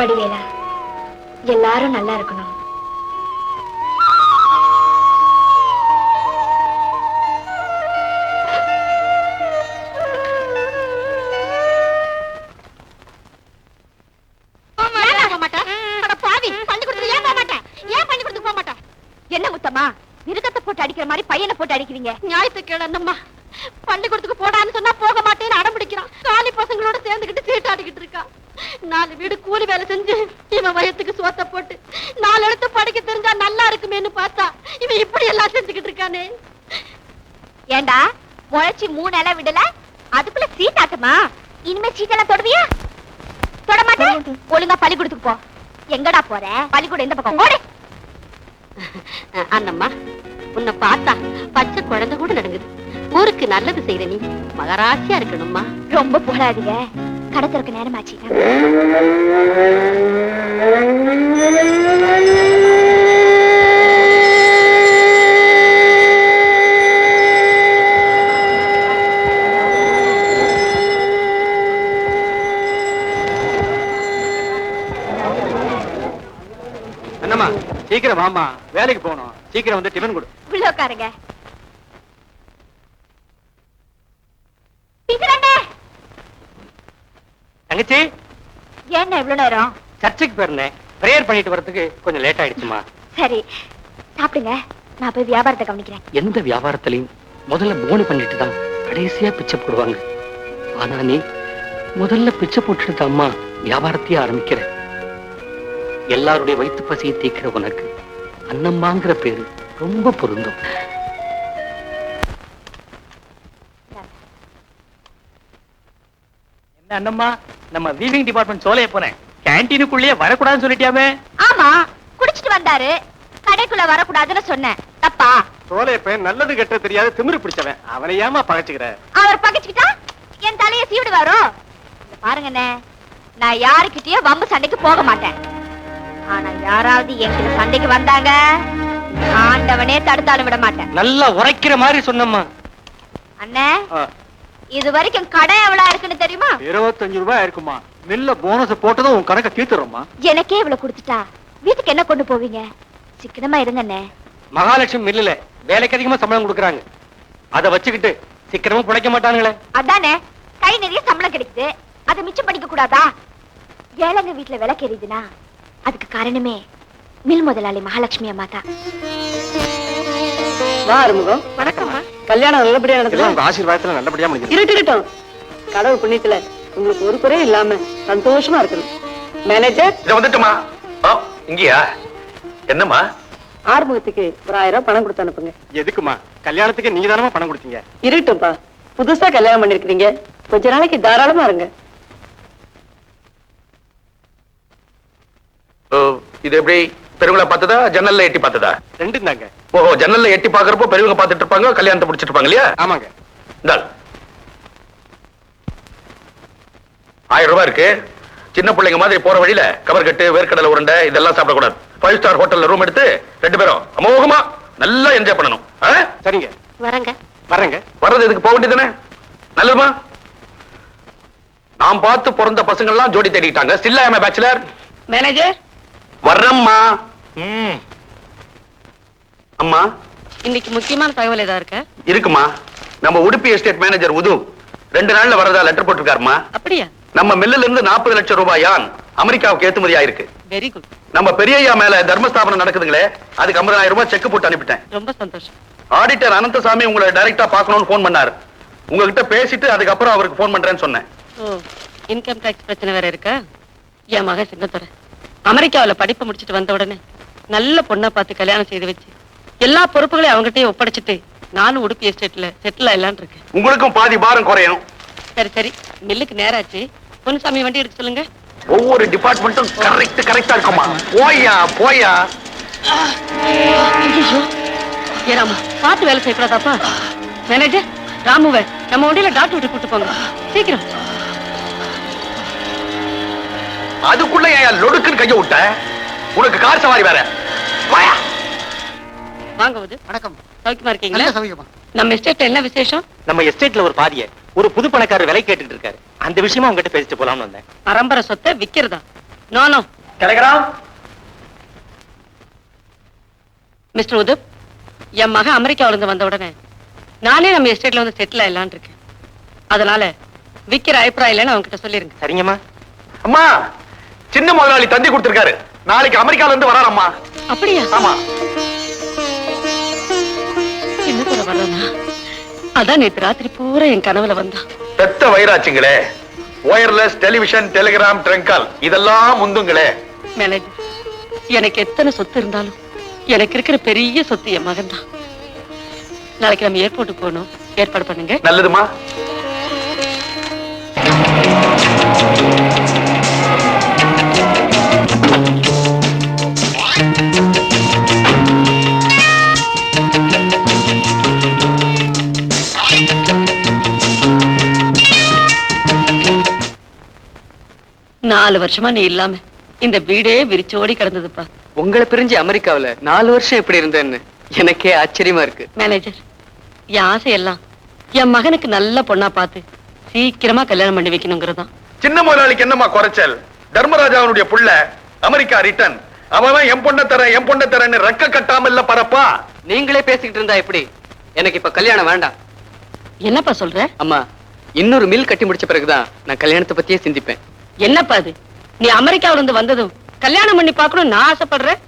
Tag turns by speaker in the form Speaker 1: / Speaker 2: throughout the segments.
Speaker 1: வடிவேலா, எல்லாரும் நல்லா இருக்கணும்.
Speaker 2: என்ன முத்தம்மா, மிருகத்தை போட்டு அடிக்கிற மாதிரி பையனை போட்டு அடிக்கிறீங்க? ஞாயிற்றுக்கிழமை அண்ணம்மா பள்ளிக்கூடத்துக்கு போடான்னு சொன்னா போக மாட்டேன்னு அடம் பிடிக்கிறான். காலி பசங்களோட சேர்ந்துக்கிட்டு சீட்டாடிக்கிட்டு இருக்கான். 4 வீடு கூலி வேலை செஞ்சு இவன் வயத்துக்கு சோத்த போட்டு 4 எழுத்து படிக்க தெரிஞ்சா நல்லா இருக்குமேன்னு பார்த்தா இவன் இப்படி எல்லாம் செஞ்சுக்கிட்டு இருக்கானே. ஏண்டா முளைச்சி 3 இலை விடல, அதுக்குள்ள சீட்டாட்டுமா? இனிமே சீட்டெல்லாம் தொடுவியா? தொட மாட்டேன். ஒழுங்கா பள்ளிக்கூடத்துக்கு போ. எங்கடா போற? பள்ளிக்கூடம் எந்த பக்கம்? ஓடு. அண்ணம்மா, உன்னை பார்த்தா பச்சை குழந்தை கூட நடுங்குது. ஊருக்கு நல்லது செய்யற நீ மகராசியா இருக்கணும்மா.
Speaker 1: ரொம்ப போடாதீங்க, கடை திறக்க நேரம் ஆச்சு.
Speaker 3: என்னம்மா சீக்கிரம் வாமா, வேலைக்கு போகணும். சீக்கிரம் வந்து டிஃபன் கொடு.
Speaker 1: உள்ள உட்காருங்க.
Speaker 3: தங்கச்சி,
Speaker 1: என்ன இவ்வளவு நேரம்?
Speaker 3: சர்ச்சுக்கு போயிருந்தேன். பிரேயர் பண்ணிட்டு வரதுக்கு கொஞ்சம் லேட் ஆயிடுச்சுமா.
Speaker 1: சரி சாப்பிடுங்க, நான் போய் வியாபாரத்தை கவனிக்கிறேன்.
Speaker 3: எந்த வியாபாரத்திலையும் முதல்ல போனி பண்ணிட்டு தான் கடைசியா பிச்சை போடுவாங்க. ஆனா நீ முதல்ல பிச்சை போட்டுட்டு அம்மா வியாபாரத்தையே ஆரம்பிக்கிற. எல்லாருடைய வயிற்று பசியை தீக்கிற உனக்கு அன்னம்மாங்கிற பேரு ரொம்ப பொருந்தும். என்ன அண்ணம்மா, நம்ம வீவிங் டிபார்ட்மெண்ட் சோலைய போனேன். கேண்டீனுக்குள்ளேயே வரக்கூடாதுன்னு சொல்லிட்டியாமே?
Speaker 1: ஆமா, குடிச்சிட்டு வந்தாரு, கடைக்குள்ள வரக்கூடாதுன்னு சொன்னேன். தப்பா?
Speaker 3: சோலைய பையன் நல்லது கெட்ட தெரியாத திமிரு பிடிச்சவன். அவனை ஏமா பகைச்சுக்கிற?
Speaker 1: அவர் பகைச்சுக்கிட்டா என் தலையை சீவிடுவாரோ? பாருங்கண்ணே, நான் யாருக்கிட்டயே வம்பு சண்டைக்கு போக மாட்டேன். ஆனா யாராவது என்கிட்ட சண்டைக்கு வந்தாங்க, ஆண்டவனே தடுத்தாலும் விட மாட்டேன்.
Speaker 3: நல்லா உரைக்கிற மாதிரி சொன்னம்மா.
Speaker 1: அண்ணே, இது வரைக்கும் கடை எவ்வளவு இருக்குன்னு தெரியுமா?
Speaker 3: 25 ரூபாய் இருக்குமா. மில்ல போனஸ் போட்டதும் உன் கணக்க தீர்த்துறோமா.
Speaker 1: எனக்கே இவ்வளவு கொடுத்துட்டா வீட்டுக்கு என்ன கொண்டு போவீங்க? சிக்கனமா இருங்கண்ணே.
Speaker 3: மகாலட்சுமி மில்லுல வேலைக்கு அதிகமா சம்பளம் கொடுக்கறாங்க. அதை வச்சுக்கிட்டு சிக்கனமா பிழைக்க மாட்டானுங்களே.
Speaker 1: அதானே, கை நிறைய சம்பளம் கிடைக்குது, அதை மிச்சம் பண்ணிக்க கூடாதா? ஏழைங்க வீட்டுல விளக்கு எரியுதுன்னா அதுக்கு காரணமே மில் முதலாளி மகாலட்சுமி அம்மா தான்.
Speaker 4: வா அருமுகம்.
Speaker 1: வணக்கம்மா.
Speaker 4: கல்யாணம் நல்லபடியா நடக்குது.
Speaker 3: உங்க ஆசீர்வாதத்துல நல்லபடியா முடிஞ்சது.
Speaker 4: இருக்கட்டும், கடவுள் புண்ணியத்துல உங்களுக்கு ஒரு குறையும் இல்லாம சந்தோஷமா இருக்கணும். மேனேஜர்
Speaker 5: இத வந்துட்டுமா? இங்கயா? என்னம்மா?
Speaker 4: ஆறுமுகத்துக்கு ஒரு 1000 ரூபாய் பணம் கொடுத்து அனுப்புங்க.
Speaker 3: எதுக்குமா? கல்யாணத்துக்கு நீங்க தானமா பணம் கொடுத்தீங்க.
Speaker 4: இருக்கட்டும்பா, புதுசா கல்யாணம் பண்ணிருக்கீங்க, கொஞ்ச நாளைக்கு தாராளமா இருங்க.
Speaker 5: இது எப்படி? பெருவிழா பார்த்ததா ஜன்னல்ல எட்டி பார்த்ததா?
Speaker 3: ரெண்டும் தாங்க.
Speaker 5: ஓஹோ, ஜன்னல்ல எட்டி பாக்குறப்போ பெரியவங்க பார்த்துட்டு இருப்பாங்க, கல்யாணத்தை முடிச்சிட்டு இருப்பாங்க இல்லையா?
Speaker 3: ஆமாங்க.
Speaker 5: இந்தாள் 1000 ரூபாய் இருக்கு. சின்ன பிள்ளைங்க மாதிரி போற வழியில கவர்கட்டு, வேர்க்கடலை உருண்டை இதெல்லாம் சாப்பிடக்கூடாது. 5 ஸ்டார் ஹோட்டல்ல ரூம் எடுத்து 2 பேரும் அமோகமா நல்லா என்ஜாய் பண்ணணும்.
Speaker 3: சரிங்க,
Speaker 1: வரங்க.
Speaker 3: வரேங்க.
Speaker 5: வர்றது இதுக்கு போக வேண்டியதானே? நல்லதுமா. நாம் பார்த்து பிறந்த பசங்க எல்லாம் ஜோடி தேடிட்டாங்க. Still I am a bachelor.
Speaker 4: Manager
Speaker 5: வர்றம்மா. அம்மா,
Speaker 4: இன்னைக்கு முக்கியமான தகவல் ஏதா இருக்க?
Speaker 5: இருக்குமா. நம்ம உடுப்பி எஸ்டேட் மேனேஜர் உது 2 நாள்ல வரதா லெட்டர் போட்டிருக்காருமா.
Speaker 4: அப்படியா?
Speaker 5: நம்ம மில்லுல இருந்து 40 லட்சம் ரூபாய் யான் அமெரிக்காவுக்கு ஏற்றுமதி ஆயிருக்கு.
Speaker 4: Very good.
Speaker 5: நம்ம பெரியய்யா மேல தர்மஸ்தாபனம் நடக்குதுங்களே, அதுக்கு 50,000 ரூபாய் செக் போட்டு அனுப்பிட்டேன்.
Speaker 4: ரொம்ப சந்தோஷம்.
Speaker 5: ஆடிட்டர் அனந்தசாமி உங்களை டைரக்டா பார்க்கணும்னு போன் பண்ணாரு. உங்ககிட்ட பேசிட்டு அதுக்கப்புறம் அவருக்கு போன் பண்றேன்னு சொன்னேன்.
Speaker 4: ஓ, இன்கம் டாக்ஸ் பிரச்சனை வேற இருக்கா? என் மகன் சிங்கத்துறை அமெரிக்காவில படிப்பு முடிச்சிட்டு வந்த உடனே நல்ல பொண்ணை பார்த்து கல்யாணம் செய்து வச்சு எல்லா பொறுப்புகளையும் அவங்ககிட்டயே ஒப்படைச்சிட்டு நானும் உடுப்பி எஸ்டேட்ல செட்டில் ஆயிடலான் இருக்கேன்.
Speaker 5: உங்களுக்கும் பாதி பாரம் குறையும்.
Speaker 4: சரி சரி, மில்லுக்கு நேராச்சு. பொன்னுசாமி வண்டி எடுக்க சொல்லுங்க.
Speaker 5: ஒவ்வொரு டிபார்ட்மெண்ட்டும் கரெக்டா இருக்குமா. போயா போயா.
Speaker 4: ஏராமா, பார்த்து வேலை செய்யக்கூடாதாப்பா. மேனேஜர் ராமுவை நம்ம வண்டியில டாக்டர் விட்டு கூட்டு போங்க சீக்கிரம்.
Speaker 5: அதுக்குள்ள ஏன் லொடுக்குன்னு கைய விட்ட? உனக்கு கார் சவாரி வேற.
Speaker 4: வாங்க வது.
Speaker 3: வணக்கம்.
Speaker 4: சௌக்கியமா இருக்கீங்களா?
Speaker 3: சௌக்கியமா.
Speaker 4: நம்ம எஸ்டேட்ல என்ன விசேஷம்?
Speaker 3: நம்ம எஸ்டேட்ல ஒரு பாதிய ஒரு புது பணக்காரர் விலை கேட்டுட்டு இருக்காரு. அந்த விஷயமா உங்ககிட்ட பேசிட்டு போலாம்னு வந்தேன்.
Speaker 4: பரம்பரை சொத்தை விக்கிறதா? No no.
Speaker 5: Telegram.
Speaker 4: Mister Uthup, என் மகன் அமெரிக்காவில இருந்து வந்த உடனே நானே நம்ம எஸ்டேட்ல வந்து செட்டில் ஆயிடலான் இருக்கேன். அதனால விக்கிற அபிப்பிராயம் இல்லைன்னு அவங்க கிட்ட சொல்லிருங்க.
Speaker 3: சரிங்கம்மா.
Speaker 5: அம்மா, சின்ன முதலாளி தந்தி கொடுத்திருக்காரு. நாளைக்கு அமெரிக்கால இருந்து வராரம்மா.
Speaker 4: அப்படியா?
Speaker 5: ஆமா.
Speaker 4: என்ன சொல்ல வர்றானா? அதான் நேத்து ராத்திரி பூரா என் கனவுல வந்தான்.
Speaker 5: பெத்த வயிறாச்சுங்களே. ஒயர்லெஸ் டெலிவிஷன், டெலிகிராம், ட்ரங்கால் இதெல்லாம் முந்துங்களே.
Speaker 4: மேனேஜர், எனக்கு எத்தனை சொத்து இருந்தாலும் எனக்கு இருக்கிற பெரிய சொத்து என் மகன் தான். நாளைக்கு நம்ம ஏர்போர்ட்டுக்கு போகணும், ஏற்பாடு பண்ணுங்க.
Speaker 5: நல்லதுமா.
Speaker 4: நாலு வருஷமா நீ இல்லாம இந்த வீடே விரிச்சோடி கிடந்ததுப்பா.
Speaker 3: உங்களை பிரிஞ்சு அமெரிக்காவுல 4 வருஷம் எப்படி இருந்தேன்னு எனக்கே ஆச்சரியமா இருக்கு.
Speaker 4: மேனேஜர், என் ஆசையெல்லாம் என் மகனுக்கு நல்ல பொண்ணா பார்த்து சீக்கிரமா கல்யாணம் பண்ணி வைக்கணுங்கிறதான்.
Speaker 5: சின்ன முதலாளிக்கு என்னம்மா குறைச்சல்? தர்மராஜாவுடைய புள்ள அமெரிக்கா ரிட்டர்ன். அவன் என் பொண்ண தரன்னு ரெக்க கட்டாம இல்ல பரப்பா.
Speaker 3: நீங்களே பேசிக்கிட்டு இருந்தா எப்படி? எனக்கு இப்ப கல்யாணம் வேண்டாம்.
Speaker 4: என்னப்பா சொல்ற?
Speaker 3: அம்மா, இன்னொரு மில் கட்டி முடிச்ச பிறகுதான் நான் கல்யாணத்தை பத்தியே சிந்திப்பேன்.
Speaker 4: என்னப்பா அது? நீ அமெரிக்காவில இருந்து வந்ததும் கல்யாணம் பண்ணி பார்க்கணும் நான் ஆசைப்படுறேன்.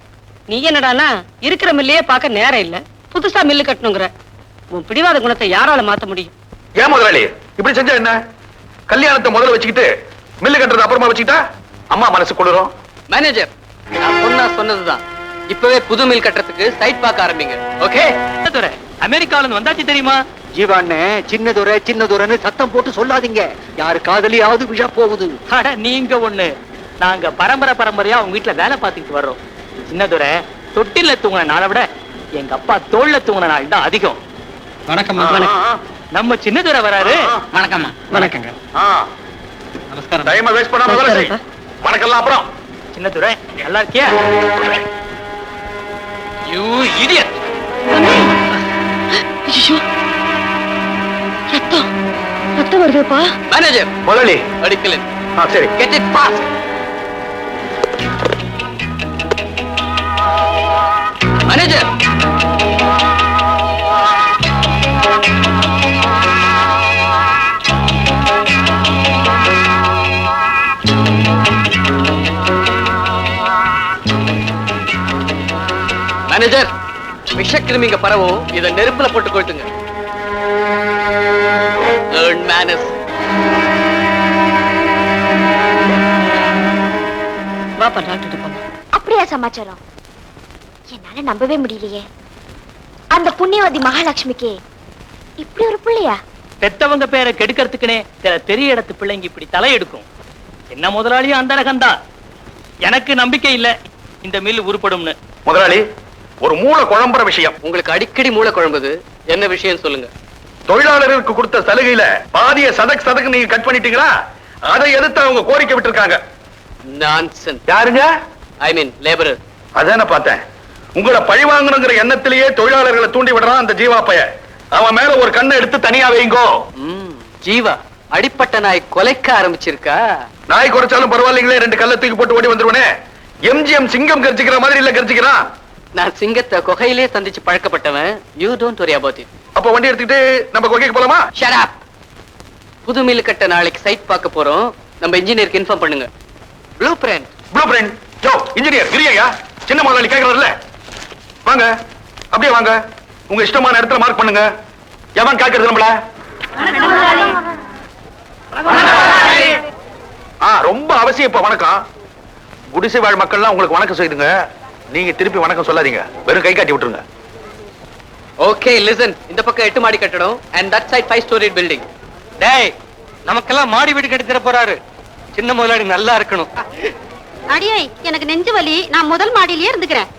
Speaker 4: நீ என்னடானா இருக்கிற மில்லையே பார்க்க நேரம் இல்ல, புதுசா மில்லு கட்டணுங்கிற. உன் பிடிவாத குணத்தை யாரால மாத்த முடியும்?
Speaker 5: ஏன் முதலாளி இப்படி செஞ்சா என்ன? கல்யாணத்தை முதல்ல வச்சுக்கிட்டு மில்லு கட்டுறது அப்புறமா வச்சுக்கிட்டா அம்மா மனசு குளிரும்.
Speaker 3: மேனேஜர், நான் சொன்னா சொன்னதுதான். இப்பவே புது மில் கட்டுறதுக்கு சைட் பார்க்க ஆரம்பிங்க. ஓகே?
Speaker 6: அமெரிக்கால இருந்து வந்தாச்சு தெரியுமா?
Speaker 7: ஜீவாண்ணே, சின்னதுரைன்னு சத்தம் போட்டு சொல்லாதீங்க. யாரு காதலியாவது விஷா போகுது.
Speaker 6: அட நீங்க ஒண்ணு, நாங்க பரம்பரையா உங்க வீட்டுல வேலை பார்த்துட்டு வர்றோம். சின்னதுரை தொட்டில தூங்கின நாளை விட எங்க அப்பா தோல்ல தூங்கின நாள் தான் அதிகம்.
Speaker 3: வணக்கம்.
Speaker 6: நம்ம சின்னதுரை வராரு.
Speaker 3: வணக்கம்மா.
Speaker 6: வணக்கங்க.
Speaker 5: நமஸ்காரம். டைம் வேஸ்ட் பண்ணாம வேலை செய். வணக்கம்லாம் அப்புறம்.
Speaker 6: சின்னதுரை நல்லா இருக்கியா?
Speaker 5: You idiot.
Speaker 4: ரத்தம் வருதுப்பா.
Speaker 3: மேனேஜர்,
Speaker 5: முதலாளி
Speaker 3: அடிக்கல.
Speaker 5: சரி.
Speaker 3: Get it fast. Manager, manager, விஷக்கிருமிங்க பரவும். இதை நெருப்புல போட்டு கொளுத்துங்க. Learn manners.
Speaker 4: வாப்பா டாக்டர் போங்க.
Speaker 1: அப்படியா சமாச்சாரம்? என்னால நம்பவே முடியலையே. அந்த புண்ணியவதி மகாலட்சுமிக்கு இப்படி ஒரு பிள்ளையா?
Speaker 6: பெத்தவங்க பேரை கெடுக்கிறதுக்குனே சில பெரிய இடத்து பிள்ளைங்க இப்படி தலையெடுக்கும். என்ன முதலாளியும் அந்த ரகம்தா. எனக்கு நம்பிக்கை இல்ல இந்த மில் உருப்படும்னு.
Speaker 5: முதலாளி, ஒரு மூளை குழம்புற விஷயம்.
Speaker 3: உங்களுக்கு அடிக்கடி மூளை குழம்புது. என்ன விஷயம் சொல்லுங்க.
Speaker 5: தொழிலாளர்களுக்கு கொடுத்த சலுகையில பாதிய சதக்கு நீங்க கட் பண்ணிட்டீங்களா? அதை எதிர்த்து அவங்க கோரிக்கை விட்டுருக்காங்க.
Speaker 3: நான்சென்ஸ்.
Speaker 5: யாருங்க?
Speaker 3: ஐ மீன் லேபரர்.
Speaker 5: அதான பார்த்தேன். உங்களை பழி வாங்கணுங்கிற எண்ணத்திலேயே தொழிலாளர்களை தூண்டி விடுறான் அந்த ஜீவா பைய. அவன் மேல ஒரு கண்ணை எடுத்து தனியா வைங்கோ.
Speaker 3: ஜீவா அடிப்பட்ட நாய் கொலைக்க ஆரம்பிச்சிருக்கா?
Speaker 5: நாய் குறைச்சாலும் பரவாயில்லைங்களே, 2 கல்ல தூக்கி போட்டு ஓடி வந்துருவனே. எம்ஜிஎம் சிங்கம் கர்ஜிக்கிற மாதிரி இல்ல கர்ஜிக்கிறான்.
Speaker 3: நான் சிங்கத்தை குகையிலே சந்திச்சு பழக்கப்பட்டவன். You don't worry about it.
Speaker 5: அப்ப வண்டி எடுத்துக்கிட்டு நம்ம குகைக்கு போலாமா?
Speaker 3: Shut up. புது மில் கட்ட நாளைக்கு சைட் பார்க்க போறோம். நம்ம இன்ஜினியருக்கு இன்ஃபார்ம் பண்ணுங்க. Blueprint.
Speaker 5: ஜோ இன்ஜினியர் கிரியா, சின்ன முதலாளி கேக்குறதுல. வாங்க, அப்படியே வாங்க. உங்க இஷ்டமான இடத்துல மார்க் பண்ணுங்க. எவன் கேக்குறது நம்மள? ரொம்ப அவசியம். இப்ப வணக்கம். குடிசை வாழ் மக்கள்லாம் உங்களுக்கு வணக்கம் செய்துங்க. நீங்க திருப்பி வணக்கம் சொல்லாதீங்க, வெறும் கை காட்டி விட்டுருங்க.
Speaker 3: Okay listen. இந்த பக்கம் 8 மாடி கட்டடம் and that side 5 story building.
Speaker 6: டேய், நமக்கெல்லாம் மாடி வீடு கட்டி தர போறாரு. சின்ன முதலாளி நல்லா இருக்கணும்.
Speaker 2: அடியே, எனக்கு நெஞ்சு வலி. நான் முதல் மாடியிலேயே இருந்துக்கிறேன்.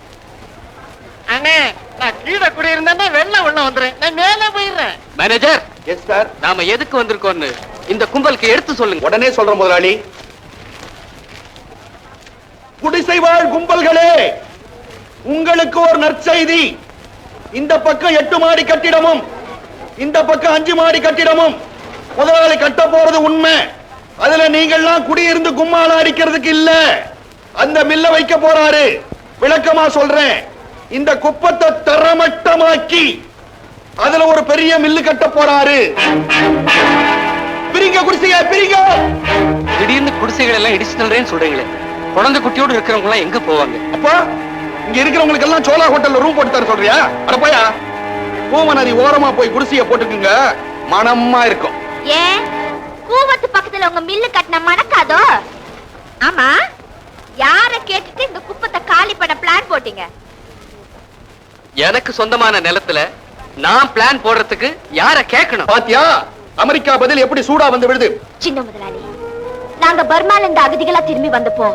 Speaker 6: அண்ணே, நான் கீழே கூட இருந்தா வெள்ளம் உள்ள வந்துறேன். நான் மேல போயிடுறேன்.
Speaker 3: Manager,
Speaker 5: yes sir.
Speaker 3: நாம எதுக்கு வந்திருக்கோம்னு இந்த கும்பலுக்கு எடுத்து சொல்லுங்க.
Speaker 5: உடனே சொல்றேன் முதலாளி. குடிசை வாழ் கும்பல்களே, உங்களுக்கு ஒரு நற்செய்தி. இந்த பக்கம் 8 மாடி கட்டிடமும் இந்த பக்கம் 5 மாடி கட்டிடமும் முதலாளி கட்ட போறது உண்மை. அதுல நீங்கள்லாம் குடியிருந்து கும்மாள அடிக்கிறதுக்கு இல்ல. அந்த மில்ல வைக்க போறாரு. விளக்கமா சொல்றேன், இந்த குப்பத்தை தரமட்டமாக்கி அதுல ஒரு பெரிய மில்லு கட்ட போறாரு. பிரிங்க குடிசைய பிரிங்க.
Speaker 3: திடீர்னு குடிசைகள் எல்லாம் இடிச்சு தள்ளுறேன்னு சொல்றீங்களே, குழந்தை குட்டியோடு இருக்கிறவங்க எல்லாம் எங்க போவாங்க?
Speaker 5: அப்பா, இங்க இருக்கிறவங்களுக்கு எல்லாம் சோலா ஹோட்டல்ல ரூம் போட்டு தர சொல்றியா? அடப்போயா, பூமநதி ஓரமா போய் குடிசைய போட்டுக்குங்க, மனமா இருக்கும்.
Speaker 1: ஏன் கூவத்து பக்கத்துல உங்க மில்லு கட்டின மணக்காதோ? ஆமா, யார கேட்டுட்டு இந்த குப்பத்தை காலி பண்ண பிளான் போட்டீங்க?
Speaker 3: எனக்கு சொந்தமான நிலத்துல நான் பிளான் போடுறதுக்கு யார கேட்கணும்?
Speaker 5: பாத்தியா, அமெரிக்கா பதில் எப்படி சூடா வந்து விடுது.
Speaker 1: சின்ன முதலாளி, நாங்க பர்மால இந்த அகதிகளா திரும்பி வந்தப்போ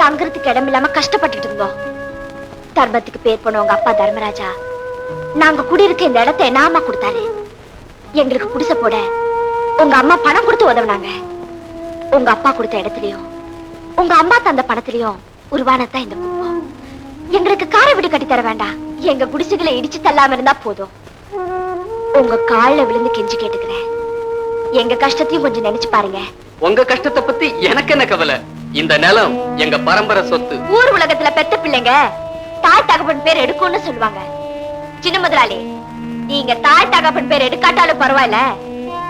Speaker 1: தங்குறதுக்கு இடம் இல்லாம கஷ்டப்பட்டுட்டு இருந்தோம். தர்மத்துக்கு பேர் போன உங்க அப்பா தர்மராஜா நாங்க குடியிருக்க இந்த இடத்தை என்னாமா கொடுத்தாரு. எங்களுக்கு குடிசை போட உங்க அம்மா பணம் கொடுத்து உதவுனாங்க. உங்க அப்பா கொடுத்த இடத்துலயும் உங்க அம்மா தந்த பணத்திலயும் உருவானதான் இந்த குப்பம். எங்களுக்கு காரை வீடு கட்டி தர வேண்டாம், எங்க குடிசைகளை இடிச்சு தள்ளாம இருந்தா போதும். உங்க கால்ல விழுந்து கெஞ்சி கேட்டுக்கிறேன், எங்க கஷ்டத்தையும் கொஞ்சம் நினைச்சு பாருங்க.
Speaker 3: உங்க கஷ்டத்தை பத்தி எனக்கு என்ன கவலை? இந்த நிலம் எங்க பரம்பரை சொத்து.
Speaker 1: ஊர் உலகத்துல பெத்த பிள்ளைங்க தாய் தகப்பன் பேர் எடுக்கும்னு சொல்லுவாங்க. சின்ன முதலாளி, நீங்க தாய் தகப்பன் பேர் எடுக்காட்டாலும் பரவாயில்ல,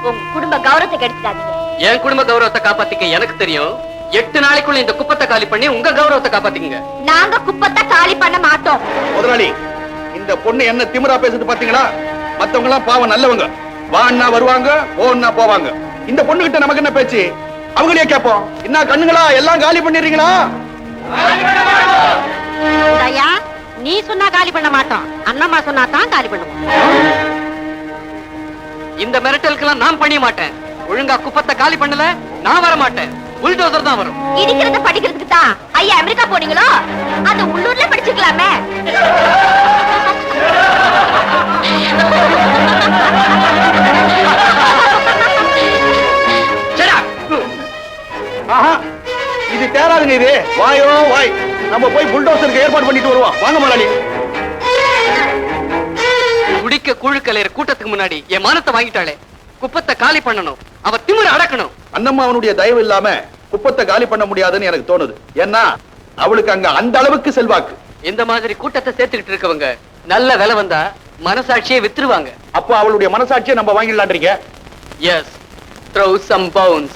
Speaker 1: உங்க குடும்ப கௌரவத்தை கெடுத்துடாதீங்க.
Speaker 3: என் குடும்ப கௌரவத்தை காப்பாத்திக்க எனக்கு தெரியும். 8 நாளைக்குள்ள இந்த குப்பத்தை காலி பண்ணி உங்க கௌரவத்தை காப்பாத்திக்கங்க.
Speaker 1: நாங்க குப்பத்தை காலி பண்ண மாட்டோம்.
Speaker 5: முதலாளி, இந்த பொண்ணு என்ன திமிரா பேசுது பாத்தீங்களா? மத்தவங்க எல்லாம் பாவம் நல்லவங்க, வான்னா வருவாங்க, போன்னா போவாங்க. இந்த பொண்ணு கிட்ட நமக்கு என்ன பேச்சு? அவங்களே கேட்போம். என்ன கண்ணுங்களா, எல்லாம் காலி பண்ணிடுறீங்களா?
Speaker 2: தயா, நீ சொன்னா காலி பண்ண மாட்டோம், அண்ணம்மா சொன்னா தான் காலி பண்ணுவோம்.
Speaker 3: இந்த மிரட்டலுக்கெல்லாம் நான் பண்ணிய மாட்டேன். ஒழுங்கா குப்பத்தை காலி பண்ணல, நான் வர மாட்டேன். புல்டோசர் தான் வரும்.
Speaker 1: இடிக்கிறத படிக்கிறதுக்கு தான் ஐயா அமெரிக்கா போனீங்களோ? அது உள்ளூர்ல படிச்சுக்கலாமே.
Speaker 5: இது தேராதுங்க. இது வாயோ வாய். நம்ம போய் புல்டோசருக்கு ஏற்பாடு பண்ணிட்டு வருவோம். வாங்க முதலாளி.
Speaker 3: குடிக்க கூழுக்கலையற கூட்டத்துக்கு முன்னாடி என் மானத்தை வாங்கிட்டாளே, குப்பத்தை காலி பண்ணணும். அவ திமிர அடக்கணும்.
Speaker 5: அண்ணம்மா அவனுடைய தயவு இல்லாம குப்பத்தை காலி பண்ண முடியாதுன்னு எனக்கு தோணுது. ஏன்னா அவளுக்கு அங்க அந்த அளவுக்கு செல்வாக்கு.
Speaker 3: இந்த மாதிரி கூட்டத்தை சேர்த்துக்கிட்டு இருக்கவங்க நல்ல விலை வந்தா மனசாட்சியை வித்துருவாங்க.
Speaker 5: அப்போ அவளுடைய மனசாட்சியை நம்ம வாங்கிடலான்றீங்க?
Speaker 3: Yes, throw some bones.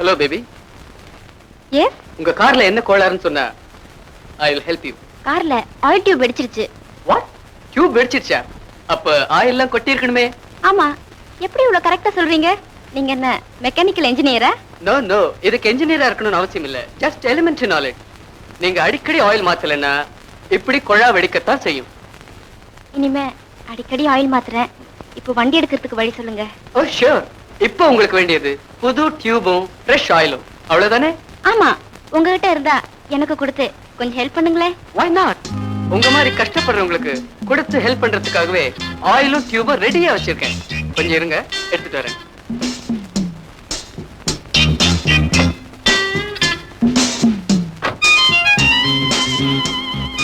Speaker 3: Hello baby.
Speaker 1: Yes,
Speaker 3: உங்க கார்ல என்ன கோளாறுன்னு சொன்னா I will help you.
Speaker 1: கார்ல ஆயில் டியூப் வெடிச்சிருச்சு.
Speaker 3: What? டியூப் வெடிச்சிருச்சா? அப்ப ஆயில் எல்லாம் கொட்டி இருக்கணுமே.
Speaker 1: ஆமா, எப்படி இவ்வளவு கரெக்டா சொல்றீங்க? நீங்க என்ன மெக்கானிக்கல் இன்ஜினியரா?
Speaker 3: நோ நோ, இதுக்கு இன்ஜினியரா இருக்கணும்னு அவசியம் இல்ல. Just elementary knowledge. நீங்க அடிக்கடி ஆயில் மாத்தலன்னா இப்படி கொழா வெடிக்கத்தான் செய்யும்.
Speaker 1: இனிமே அடிக்கடி ஆயில் மாத்துறேன். இப்போ வண்டி எடுக்கிறதுக்கு வழி சொல்லுங்க.
Speaker 3: ஓ ஷூர். இப்போ உங்களுக்கு வேண்டியது புது டியூபும் ஃப்ரெஷ் ஆயிலும், அவ்வளவுதானே?
Speaker 1: ஆமா, உங்ககிட்ட இருந்தா எனக்கு கொடுத்து கொஞ்சம் ஹெல்ப் பண்ணுங்களேன்.
Speaker 3: Why not? உங்க மாதிரி கஷ்டப்படுறவங்களுக்கு கொடுத்து ஹெல்ப் பண்றதுக்காகவே ஆயிலும் டியூபும் ரெடியா வச்சிருக்கேன். கொஞ்சம் இருங்க, எடுத்துட்டு வரேன்.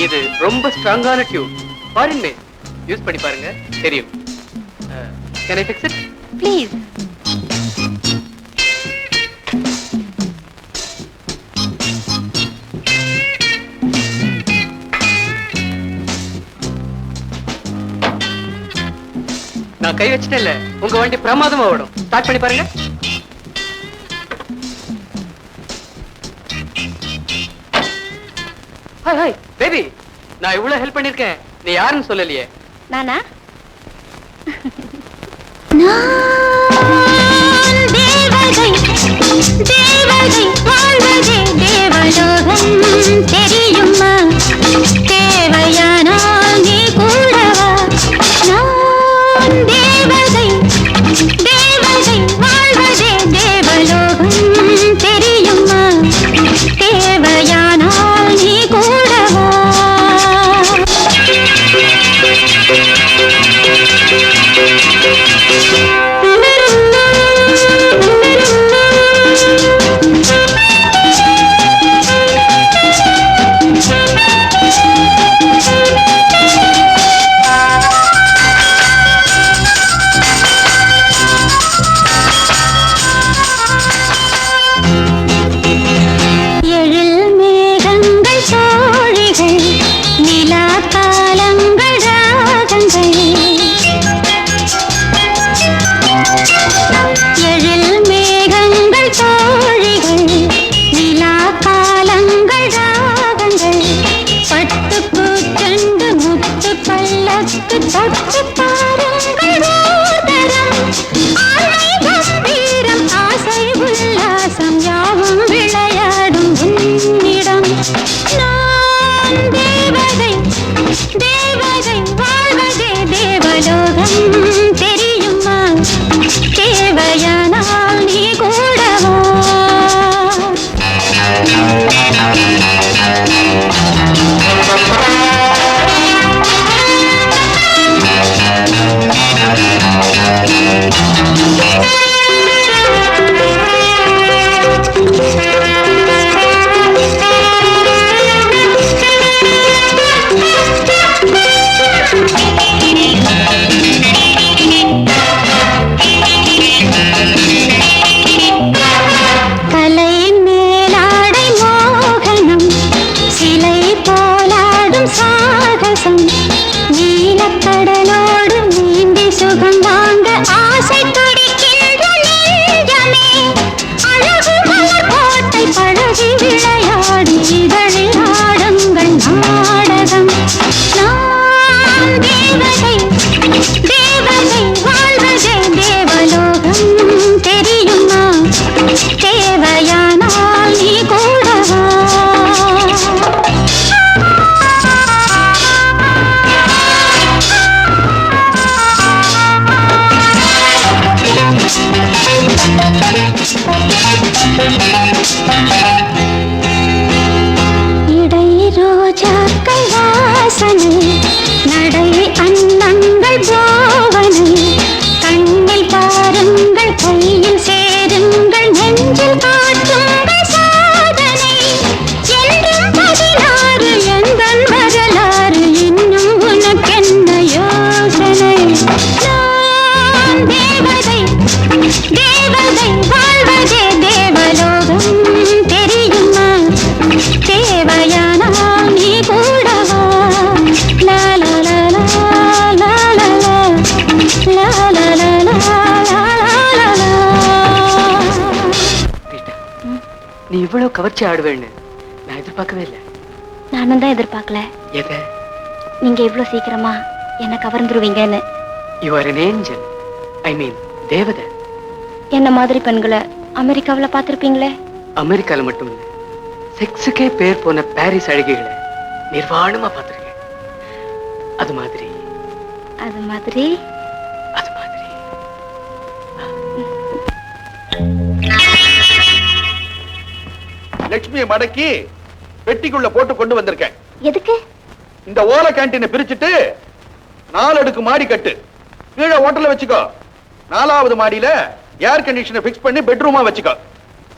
Speaker 3: இது ரொம்ப ஸ்ட்ராங்கான டியூப். Foreign mat. யூஸ் பண்ணி பாருங்க, தெரியும். Can I fix it?
Speaker 1: Please.
Speaker 3: நான் கை வச்சிட்டேன் இல்ல, உங்க வண்டி பிரமாதமா ஓடும். ஸ்டார்ட் பண்ணி பாருங்க. ஹாய் ஹாய் பேபி, நான் இவ்வளவு ஹெல்ப் பண்ணிருக்கேன், நீ யாருன்னு சொல்லலையே.
Speaker 1: நானா?
Speaker 2: தெரியுமா, தேவையானால் நீ கூடவா. நான் தேவதை, தேவதை வாழ்வதே தேவலோகம். தெரியுமா, தேவையானால் நீ கூடவா. தெரியுமா தேவையானால் நீ கூடவா தலையின் மேலாடை மோகனம் சிலை போலாடும் சாகசம் நீலக்கடலோடு நீந்தி சுகம் வாங்க ஆசை துடிக்கின்ற நெஞ்சமே அழகு மலர் கோட்டை பழகி விளையாடி இதழில் ஆடுங்கள் நாடகம் நான் தேவதை தேவதை வாழ்வதே தேவலோகம் தெரியுமா தேவையானால் நீ கூடவா இடை ரோஜாக்கள் வாசனை நடை அன்னங்கள் போவனை கண்ணில் பாருங்கள் கையில் சேருங்கள் நெஞ்சில் காட்டுங்கள் சாதனை என்றும் 16 எந்தன் வரலாறு இன்னும் உனக்கென்ன யோசனை நான் தேவதை தேவதை வாழ்வதே தேவலோகம் தெரியுமா தேவையானால் நீ கூடவா லா லா லா லா லா லா லா லா லா லா லா லா.
Speaker 3: நீ இவ்வளவு கவர்ச்சி ஆடுவேன்னு நான் எதிர்பார்க்கவே இல்லை.
Speaker 1: நானும் தான் எதிர்பார்க்கல
Speaker 3: எதை?
Speaker 1: நீங்க இவ்வளவு சீக்கிரமா என்ன கவர்ந்துருவீங்கன்னு.
Speaker 3: You are an angel. I mean தேவதை.
Speaker 1: என்ன மாதிரி பெண்களை அமெரிக்காவுல பாத்திருப்பீங்களே?
Speaker 3: அமெரிக்கால மட்டும் இல்ல, செக்ஸுக்கே பேர் போன பாரிஸ் அழகிகளை நிர்வாணமா பார்த்திருக்கேன். அது மாதிரி
Speaker 1: அது மாதிரி
Speaker 3: அது மாதிரி
Speaker 5: லட்சுமியை மடக்கி பெட்டிக்குள்ள போட்டு கொண்டு வந்திருக்கேன்.
Speaker 1: எதுக்கு?
Speaker 5: இந்த ஓலை கேண்டீனை பிரிச்சுட்டு 4 அடுக்கு மாடி கட்டு, கீழே ஹோட்டல்ல வச்சுக்கோ. 4வது மாடியில ஏர் கண்டிஷனை பிக்ஸ் பண்ணி பெட்ரூமா வச்சுக்கோ.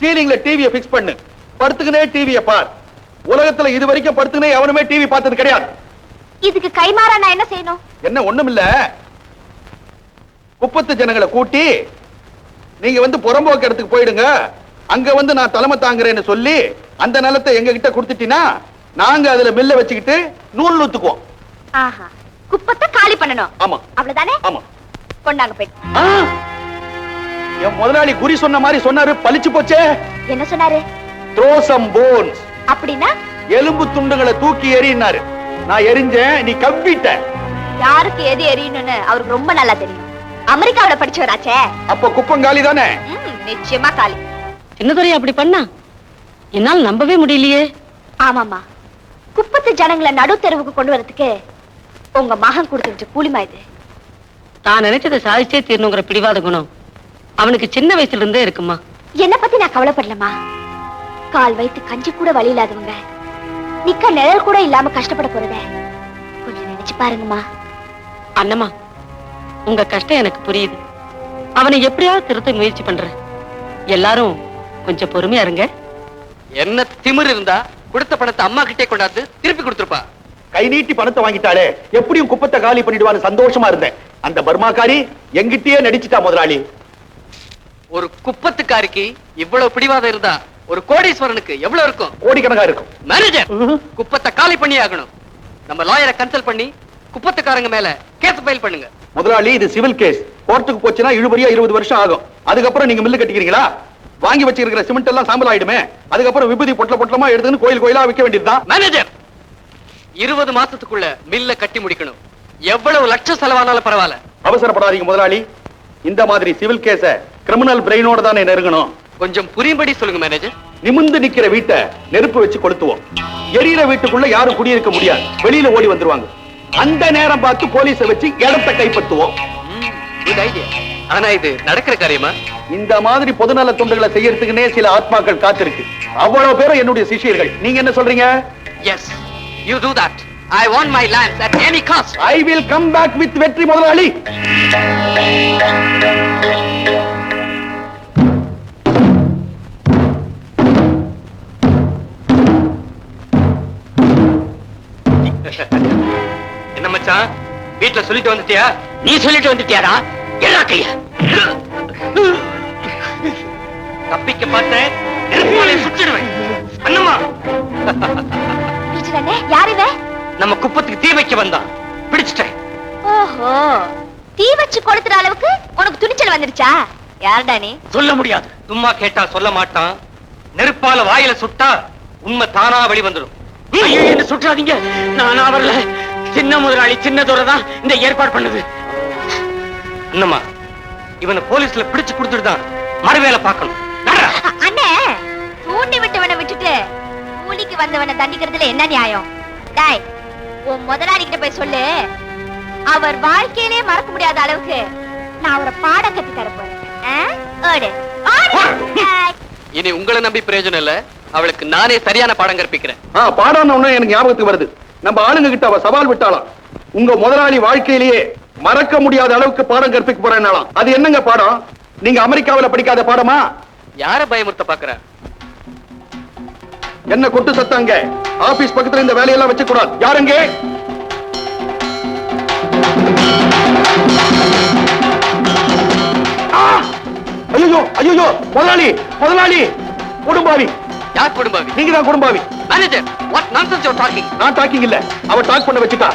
Speaker 5: சீலிங்ல டிவியை பிக்ஸ் பண்ணு, படுத்துக்கினே டிவியை பார். உலகத்துல இது வரைக்கும் படுத்துக்கினே எவனுமே டிவி பார்த்தது கிடையாது.
Speaker 1: இதுக்கு கைமாறா நான் என்ன செய்யணும்?
Speaker 5: என்ன ஒண்ணுமில்ல, குப்பத்து ஜனங்களை கூட்டி நீங்க வந்து புறம்போக்கு இடத்துக்கு போயிடுங்க, அங்க வந்து நான் தலைமை தாங்குறேன்னு சொல்லி அந்த நிலத்தை எங்க கிட்ட கொடுத்துட்டீங்கன்னா நாங்க அதுல மில்ல வச்சுக்கிட்டு நூல் நூத்துக்குவோம்.
Speaker 1: ஆஹா, குப்பத்தை காலி பண்ணணும்.
Speaker 5: ஆமா
Speaker 1: அவ்வளவுதானே?
Speaker 5: ஆமா.
Speaker 1: கொண்டாங்க போய்.
Speaker 5: என் முதலாளி குறி சொன்ன மாதிரி சொன்னாரு, பலிச்சு போச்சே.
Speaker 1: என்ன சொன்னாரு?
Speaker 5: throw some bones.
Speaker 1: அப்படின்னா
Speaker 5: எலும்பு துண்டுகளை தூக்கி எறினாரு. நான் எரிஞ்சேன், நீ கவ்விட்ட.
Speaker 1: யாருக்கு எது எரியணும்னு அவருக்கு ரொம்ப நல்லா தெரியும். அமெரிக்காவுல படிச்சவராச்சே.
Speaker 5: அப்ப குப்பங்காலி தானே?
Speaker 1: நிச்சயமா காலி.
Speaker 4: சின்னதுரை அப்படி பண்ணா என்னால் நம்பவே முடியலையே.
Speaker 1: ஆமாமா, குப்பத்து ஜனங்களை நடு தெருவுக்கு கொண்டு வரதுக்கு உங்க மகன் கொடுத்து வச்ச கூலிமா இது.
Speaker 4: தான் நினைச்சதை சாதிச்சே தீரணுங்கிற பிடிவாத குணம் அவனுக்கு சின்ன வயசுல இருந்தே இருக்குமா.
Speaker 1: என்ன பத்தி நான் கவலைப்படலமா. கால் வைத்து கஞ்சி கூட வழி இல்லாதவங்க நிக்க நிழல் கூட இல்லாம கஷ்டப்பட போறத கொஞ்சம் நினைச்சு பாருங்கம்மா.
Speaker 4: அண்ணம்மா, உங்க கஷ்டம் எனக்கு புரியுது. அவனை எப்படியாவது திருத்த முயற்சி பண்ற. எல்லாரும் கொஞ்சம் பொறுமையா இருங்க.
Speaker 3: என்ன திமிரு இருந்தா கொடுத்த பணத்தை அம்மா கிட்டே கொண்டாந்து திருப்பி கொடுத்துருப்பா.
Speaker 5: கை நீட்டி பணத்தை வாங்கிட்டாலே, எப்படியும் குப்பத்தை காலி பண்ணிடுவான்னு சந்தோஷமா இருந்தேன். அந்த பர்மாக்காரி எங்கிட்டயே நடிச்சுட்டா முதலாளி.
Speaker 3: ஒரு குப்பத்துக்காரிக்கு இவ்வளவு பிடிவாதம் இருந்தா ஒரு கோடீஸ்வரனுக்கு எவ்வளவு இருக்கும்?
Speaker 5: கோடிக்கணக்கா இருக்கும்.
Speaker 3: மேனேஜர், குப்பத்தை காலி பண்ணி ஆகணும். நம்ம லாயரை கன்சல்ட் பண்ணி குப்பத்துக்காரங்க மேல கேஸ் ஃபைல் பண்ணுங்க.
Speaker 5: முதலாளி, இது சிவில் கேஸ். கோர்ட்டுக்கு போச்சுன்னா இழுபறியா 20 வருஷம் ஆகும். அதுக்கப்புறம் நீங்க மில்லு கட்டிக்கிறீங்களா? வாங்கி வச்சிருக்கிற சிமெண்ட் எல்லாம் சாம்பல் ஆயிடுமே. அதுக்கப்புறம் விபூதி பொட்டல பொட்டலமா எடுத்துன்னு கோயில் கோயிலா விற்க வேண்டியதுதான்.
Speaker 3: மேனேஜர், 20 மாசத்துக்குள்ள மில்ல கட்டி முடிக்கணும். எவ்வளவு லட்சம் செலவானாலும் பரவாயில்ல.
Speaker 5: அவசரப்படாதீங்க முதலாளி. இந்த மாதிரி சிவில் கேஸ கிரிமினல் பிரெயினோட தானே நெருங்கணும்.
Speaker 3: கொஞ்சம் புரியும்படி சொல்லுங்க மேனேஜர்.
Speaker 5: நிமிந்து நிக்கிற வீட்டை நெருப்பு வச்சு கொளுத்துவோம். எரியிற வீட்டுக்குள்ள யாரும் குடியிருக்க முடியாது, வெளியில ஓடி வந்துருவாங்க. அந்த நேரம் பார்த்து போலீஸை வச்சு இடத்தை கைப்பற்றுவோம்.
Speaker 3: Good idea. ஆனா இது நடக்கிற காரியமா?
Speaker 5: இந்த மாதிரி பொதுநல தொண்டுகளை செய்யறதுக்குன்னே சில ஆத்மாக்கள் காத்திருக்கு. அவ்வளவு பேரும் என்னுடைய சிஷ்யர்கள். நீங்க என்ன சொல்றீங்க?
Speaker 3: Yes, you do that. I want my lands at any cost.
Speaker 5: I will come back with வெற்றி முதலாளி.
Speaker 3: என்ன மச்சான், வீட்டுல சொல்லிட்டு வந்துட்டியா? நீ சொல்லிட்டு வந்துட்டியாடா? எல்லா கைய தப்பிக்க பார்த்தேன், நெருப்பாலே சுட்டுடுவேன். அண்ணம்மா,
Speaker 1: பிடிச்சிட்டே. யார் இவன்?
Speaker 3: நம்ம குப்பத்துக்கு தீ வைக்க வந்தான், பிடிச்சிட்டேன்.
Speaker 1: ஓஹோ, தீ வச்சு கொளுத்துற அளவுக்கு உனக்கு துணிச்சல் வந்துருச்சா? யாருடா நீ?
Speaker 3: சொல்ல முடியாது. சும்மா கேட்டா சொல்ல மாட்டான். நெருப்பால வாயில சுட்டா உண்மை தானா வெளி வந்துடும். என்ன சுற்றாதீங்க, நானா வரல. சின்ன முதலாளி சின்னதோட தான் இந்த ஏற்பாடு பண்ணுது. என்னம்மா, இவனை போலீஸ்ல பிடிச்சு கொடுத்துட்டு மறுவேலை பார்க்கணும்.
Speaker 1: அண்ணே, தூண்டி விட்டவனை விட்டுட்டு கூலிக்கு வந்தவனை தண்டிக்கிறதுல என்ன நியாயம்? டாய், உன் முதலாளி கிட்ட போய் சொல்லு, அவர் வாழ்க்கையிலே மறக்க முடியாத அளவுக்கு நான் அவரை பாடம் கட்டி தர போறேன். ஓடு, ஓடு.
Speaker 3: இனி உங்களை நம்பி பிரயோஜனம் இல்ல, அவளுக்கு நானே சரியான பாடம் கற்பிக்கிறேன்.
Speaker 5: பாடம் ஒண்ணு எனக்கு ஞாபகத்துக்கு வருது. நம்ம ஆளுங்க கிட்ட அவ சவால் விட்டாலாம், உங்க முதலாளி வாழ்க்கையிலேயே மறக்க முடியாத அளவுக்கு பாடம் கற்பிக்க போறேன்னாலாம். அது என்னங்க பாடம்? நீங்க அமெரிக்காவில படிக்காத பாடமா?
Speaker 3: யார பயமுறுத்த பாக்குற?
Speaker 5: என்ன கொட்டு சத்தாங்க? ஆபீஸ் பக்கத்துல இந்த வேலையெல்லாம் வச்சு கூடாது. யாருங்க? ஐயோ ஐயோ, முதலாளி முதலாளி, குடும்பாவி.
Speaker 3: யார் குடும்பாவி?
Speaker 5: நீங்க தான் குடும்பாவி.
Speaker 3: Manager, what nonsense you are talking?
Speaker 5: நான் டாக்கிங் இல்ல, அவ டாக் பண்ண வச்சுட்டா.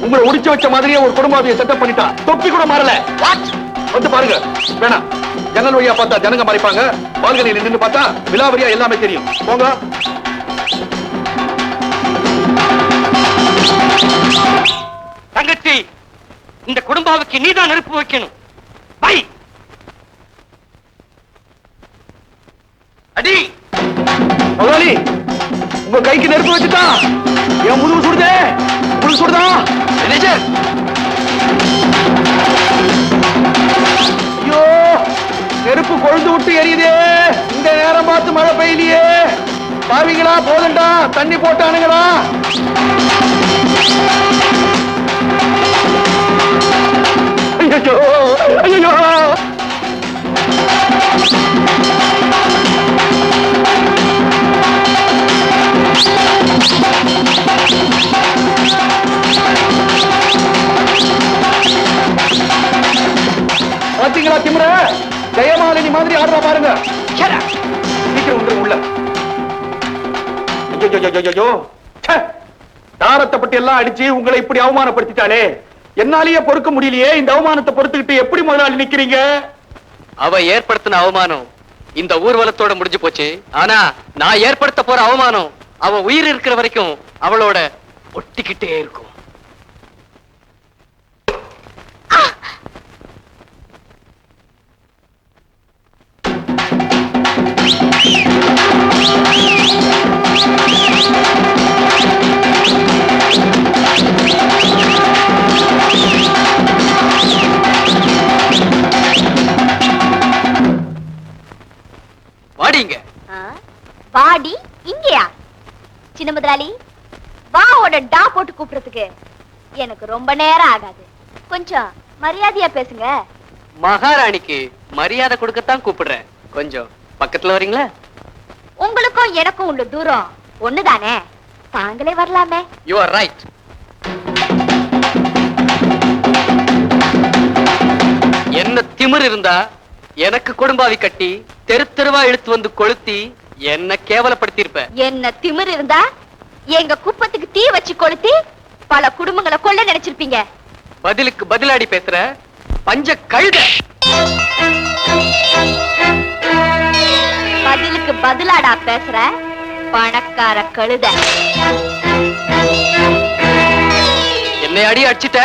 Speaker 5: உங்களை உடிச்சு வச்ச மாதிரியே ஒரு குடும்பாவியை செட்டப் பண்ணிட்டா. தொப்பி கூட மாறல.
Speaker 3: வாட்?
Speaker 5: வந்து பாருங்க. வேணாம், ஜன்னல் வழியா பார்த்தா ஜனங்க மறைப்பாங்க, பால்கனியில் நின்று பார்த்தா விலாவரியா எல்லாமே தெரியும். போங்க.
Speaker 3: தங்கச்சி, இந்த குடும்பாவுக்கு நீதான் நெருப்பு வைக்கணும். பை அடி.
Speaker 5: முதலாளி, உங்க கைக்கு நெருப்பு வச்சுட்டா. என் முதுகு சுடுதே. முதுகு சுடுதா?
Speaker 3: மேனேஜர்,
Speaker 5: ஐயோ, நெருப்பு கொழுந்து விட்டு எரியுதே. இந்த நேரம் பார்த்து மழை பெய்யலையே. பாவிங்களா, போதண்டா, தண்ணி போட்டானுங்களா? ஐயோ ஐயோ, பாத்தீங்களா திமிர? ஜெயமாலினி மாதிரி ஆடுறா பாருங்க. சீக்கிரம் வந்துருங்க உள்ள. ஐயோ, தாரத்தை பட்டி எல்லாம் அடிச்சு உங்களை இப்படி அவமானப்படுத்திட்டாலே, என்னாலேயே பொறுக்க முடியலையே. இந்த அவமானத்தை பொறுத்துக்கிட்டு எப்படி முதலாளி நிக்கிறீங்க?
Speaker 3: அவ ஏற்படுத்தின அவமானம் இந்த ஊர்வலத்தோட முடிஞ்சு போச்சு. ஆனா நான் ஏற்படுத்த போற அவமானம் அவ உயிர் இருக்கிற வரைக்கும் அவளோட ஒட்டிக்கிட்டே இருக்கும். வாடிங்க.
Speaker 1: வாடி இங்கயா? சின்ன முதலாளி, வாவோட டா போட்டு கூப்பிடுறதுக்கு எனக்கு ரொம்ப நேரம் ஆகாது. கொஞ்சம் மரியாதையா பேசுங்க.
Speaker 3: மகாராணிக்கு மரியாதை கொடுக்கத்தான் கூப்பிடுறேன். கொஞ்சம் பக்கத்துல வரீங்களா?
Speaker 1: உங்களுக்கும் எனக்கும் உள்ள தூரம் ஒண்ணுதானே, தாங்களே வரலாமே.
Speaker 3: You are right. என்ன திமிர் இருந்தா எனக்கு குடும்பாவி கட்டி தெரு தெருவா இழுத்து வந்து கொளுத்தி என்ன கேவலப்படுத்தியிருப்ப.
Speaker 1: என்ன திமிர் இருந்தா எங்க குப்பத்துக்கு தீ வச்சு கொளுத்தி பல குடும்பங்களை கொல்ல நினைச்சிருப்பீங்க.
Speaker 3: பதிலுக்கு பதிலாடி பேசுற பஞ்ச கழுத.
Speaker 1: பதிலுக்கு பதிலாடா பேசுற பணக்கார கழுத.
Speaker 3: என்னை அடி அடிச்சிட்ட.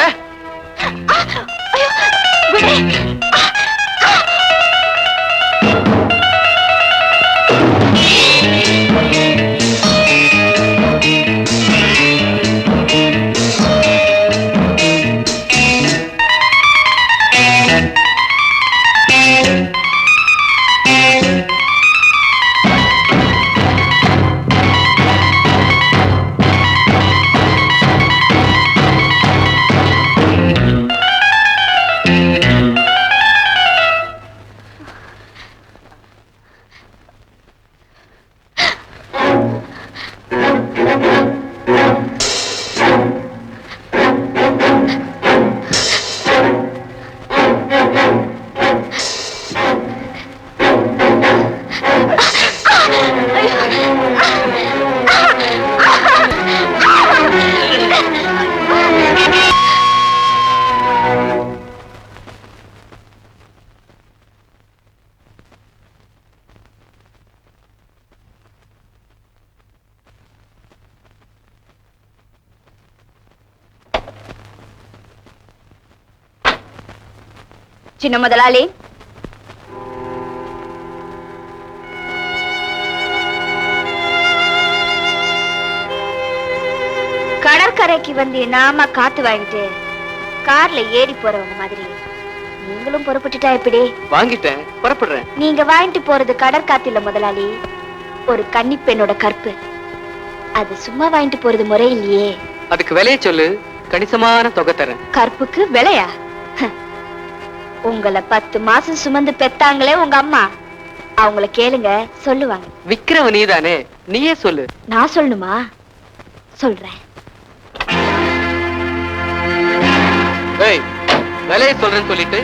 Speaker 1: சின்ன முதலாளி, கடற்கரைக்கு வந்து நாம காத்து வாங்கிட்டு கார்ல ஏறி போறவங்க மாதிரி நீங்களும் புறப்பட்டுட்டா எப்படி?
Speaker 3: வாங்கிட்டேன், புறப்படுறேன்.
Speaker 1: நீங்க வாங்கிட்டு போறது கடற்காத்து இல்ல முதலாளி, ஒரு கன்னி பெண்ணோட கற்பு. அது சும்மா வாங்கிட்டு போறது முறை இல்லையே.
Speaker 3: அதுக்கு விலைய சொல்லு, கணிசமான தொகை தரேன்.
Speaker 1: கற்புக்கு விலையா? உங்களை 10 மாசம் சுமந்து பெத்தாங்களே உங்க அம்மா, அவங்கள கேளுங்க, சொல்லுவாங்க.
Speaker 3: விக்கிறவ நீதானே, நீயே சொல்லு.
Speaker 1: நான் சொல்லணுமா? சொல்றேன்.
Speaker 3: ஏய், விலைய சொல்றேன்னு சொல்லிட்டு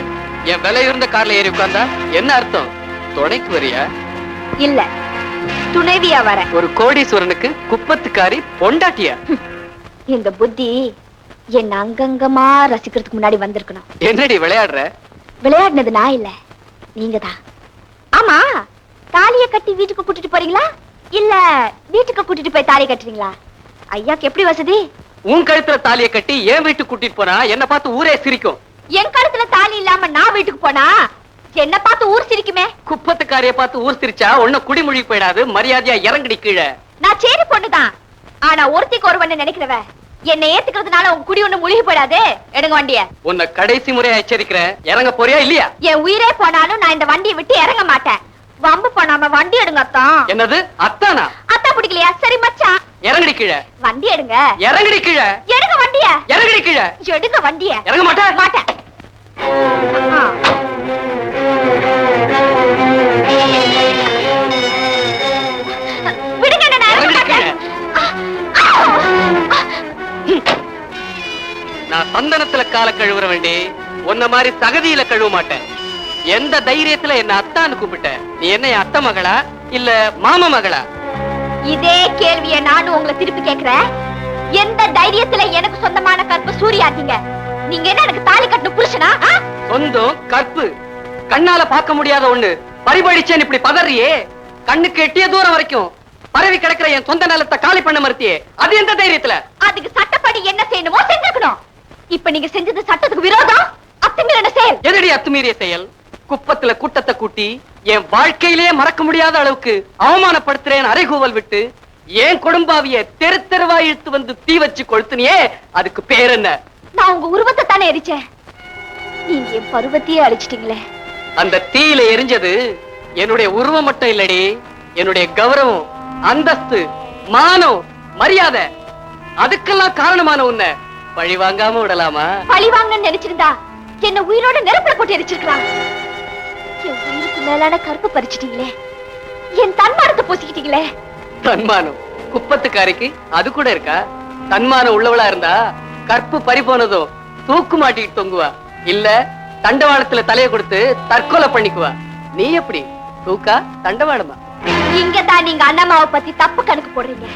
Speaker 3: என் விலை இருந்த கார்ல ஏறி உட்கார்ந்தா என்ன அர்த்தம்? துணைக்கு வரியா?
Speaker 1: இல்ல, துணைவியா வர.
Speaker 3: ஒரு கோடீஸ்வரனுக்கு குப்பத்துக்காரி பொண்டாட்டியா?
Speaker 1: இந்த புத்தி என் அங்கங்கமா ரசிக்கிறதுக்கு முன்னாடி வந்திருக்கணும்.
Speaker 3: என்னடி விளையாடுற?
Speaker 1: விளையாடினது நான் இல்ல, நீங்கதான். ஆமா, தாலிய கட்டி வீட்டுக்கு கூட்டிட்டு போறீங்களா இல்ல வீட்டுக்கு கூட்டிட்டு போய் தாலி கட்டுறீங்களா? ஐயாக்கு எப்படி வசதி?
Speaker 3: உன் கழுத்துல தாலியை கட்டி என் வீட்டுக்கு கூட்டிட்டு போனா என்ன பார்த்து ஊரே சிரிக்கும்.
Speaker 1: என் கழுத்துல தாலி இல்லாம நான் வீட்டுக்கு போனா என்ன பார்த்து ஊர் சிரிக்குமே.
Speaker 3: குப்பத்துக்காரிய பார்த்து ஊர் சிரிச்சா ஒன்னும் குடிமொழி போயிடாது, மரியாதையா இறங்கடி கீழே.
Speaker 1: நான் சேரி பொண்ணுதான், ஆனா ஒருத்திக்கு ஒருவன் நினைக்கிறவ என்னை ஏத்துக்கிறதுனால உங்க குடி ஒண்ணு முழுகி போயிடாது. எடுங்க வண்டிய.
Speaker 3: உன்னை கடைசி முறையா எச்சரிக்கிறேன், இறங்க போறியா இல்லையா?
Speaker 1: என் உயிரே போனாலும் நான் இந்த வண்டியை விட்டு இறங்க மாட்டேன். வம்பு பண்ணாம வண்டி எடுங்க அத்தான்.
Speaker 3: என்னது அத்தானா?
Speaker 1: அத்தா பிடிக்கலையா? சரி மச்சான்,
Speaker 3: இறங்கடி கீழே.
Speaker 1: வண்டி எடுங்க.
Speaker 3: இறங்கடி கீழே.
Speaker 1: எடுங்க வண்டிய.
Speaker 3: இறங்கடி கீழே.
Speaker 1: எடுங்க வண்டிய.
Speaker 3: இறங்க மாட்டேன்.
Speaker 1: மாட்டேன். விடுங்க, நான் இறங்க மாட்டேன்.
Speaker 3: நான் சந்தனத்துல கால கழுவுற வேண்டி உன்ன மாதிரி சகதியில கழுவ மாட்டேன். எந்த தைரியத்துல என்ன அத்தான்னு கூப்பிட்ட? நீ என்ன என் அத்தை மகளா இல்ல மாமா மகளா?
Speaker 1: இதே கேள்வியை நானும் உங்களை திருப்பி கேக்குறேன். எந்த தைரியத்துல எனக்கு சொந்தமான கற்பு சூரியாதீங்க? நீங்க என்ன எனக்கு தாலி கட்டணும் புருஷனா?
Speaker 3: சொந்தம் கற்பு கண்ணால பார்க்க முடியாத ஒண்ணு பறிபடிச்சேன் இப்படி பதறியே. கண்ணுக்கு எட்டிய தூரம் வரைக்கும் பரவி கிடக்கிற என் சொந்த நிலத்தை காலி பண்ண மறுத்தியே, அது எந்த தைரியத்துல?
Speaker 1: அதுக்கு சட்டப்படி என்ன செய்யணுமோ செஞ்சுக்கணும். இப்ப நீங்க செஞ்சது சட்டத்துக்கு விரோதம், அத்துமீறின செயல்.
Speaker 3: எதடி அத்துமீறிய செயல்? குப்பத்துல கூட்டத்தை கூட்டி என் வாழ்க்கையிலே மறக்க முடியாத அளவுக்கு அவமானப்படுத்துறேன் அறைகூவல் விட்டு என் குடும்பாவிய தெரு தெருவா இழுத்து வந்து தீ வச்சு கொளுத்துனியே, அதுக்கு பேர் என்ன?
Speaker 1: நான் உங்க உருவத்தை தானே எரிச்சேன், நீங்க என் பருவத்தையே அழிச்சிட்டீங்களே.
Speaker 3: அந்த தீயில எரிஞ்சது என்னுடைய உருவம் மட்டும் இல்லடி, என்னுடைய கௌரவம், அந்தஸ்து, மானம், மரியாதை. அதுக்கெல்லாம் காரணமான உன்னை பழி வாங்காம விடலாமா?
Speaker 1: பழி வாங்கன்னு நினைச்சிருந்தா என்ன உயிரோட நெருப்புல போட்டு எரிச்சிருக்கலாம். என் உயிருக்கு மேலான கற்பு பறிச்சிட்டீங்களே, என் தன்மானத்தை பூசிக்கிட்டீங்களே.
Speaker 3: தன்மானம் குப்பத்துக்காரிக்கு அது கூட இருக்கா? தன்மானம் உள்ளவளா இருந்தா கற்பு பறி போனதும் தூக்கு மாட்டிட்டு தொங்குவா, இல்ல தண்டவாளத்துல தலையை கொடுத்து தற்கொலை பண்ணிக்குவா. நீ எப்படி தூக்கா தண்டவாளமா?
Speaker 1: இங்கதான் நீங்க அண்ணம்மாவை பத்தி தப்பு கணக்கு போடுறீங்க.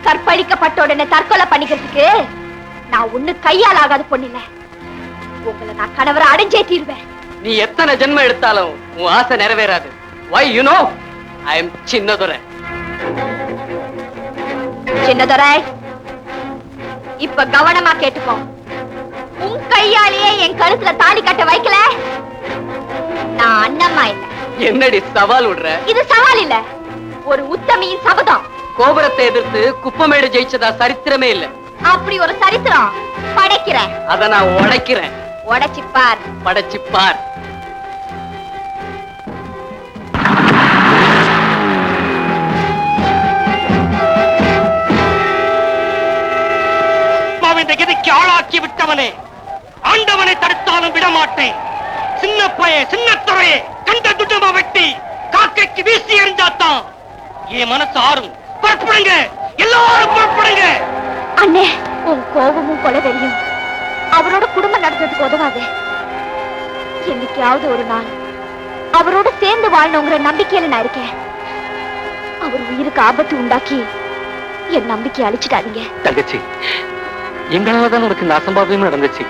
Speaker 1: கற்பழிக்கப்பட்ட உடனே தற்கொலை பண்ணிக்கிறதுக்கு நான் ஒண்ணு கையால் ஆகாத பொண்ணில்ல. உங்களை நான் கணவரை அடைஞ்சே தீர்வேன்.
Speaker 3: நீ எத்தனை ஜென்மம் எடுத்தாலும் உன் ஆசை நிறைவேறாது. Why you know? I am Chinnadurai.
Speaker 1: Chinnadurai, இப்ப கவனமா கேட்டுக்கோ. உன் கையாலேயே என் கழுத்துல தாலி கட்ட வைக்கல, நான் அண்ணம்மா இல்ல.
Speaker 3: என்னடி சவால் விடுற?
Speaker 1: இது சவால் இல்ல, ஒரு உத்தமியின் சபதம்.
Speaker 3: கோபுரத்தை எதிர்த்து குப்பமேடு ஜெயிச்சதா சரித்திரமே இல்ல.
Speaker 1: அப்படி ஒரு சரித்திரம் படைக்கிறேன்.
Speaker 3: அத நான் உடைக்கிறேன்.
Speaker 1: உடைச்சிப்பார்.
Speaker 3: படைச்சிப்பார்.
Speaker 8: இந்த கதிக்கு ஆளாக்கி விட்டவனே, ஆண்டவனை தடுத்தாலும் விடமாட்டேன். சின்ன பைய சின்னத்துறையே கண்ட துட்டமா வெட்டி காக்கைக்கு வீசி எறிஞ்சாத்தான் என் மனசு ஆறும். புறப்படுங்க, எல்லாரும் புறப்படுங்க.
Speaker 1: அண்ணே, உன் கோபமும் கொலை தெரியும் அவரோட குடும்பம் நடத்துறதுக்கு உதவாது. என்னைக்காவது ஒரு நாள் அவரோட சேர்ந்து வாழணுங்கிற நம்பிக்கையில நான் இருக்கேன். அவர் உயிருக்கு ஆபத்து உண்டாக்கி என் நம்பிக்கையை அழிச்சிட்டாதீங்க.
Speaker 3: தங்கச்சி, எங்களாலதான் உனக்கு இந்த அசம்பாவியமும் நடந்துச்சு.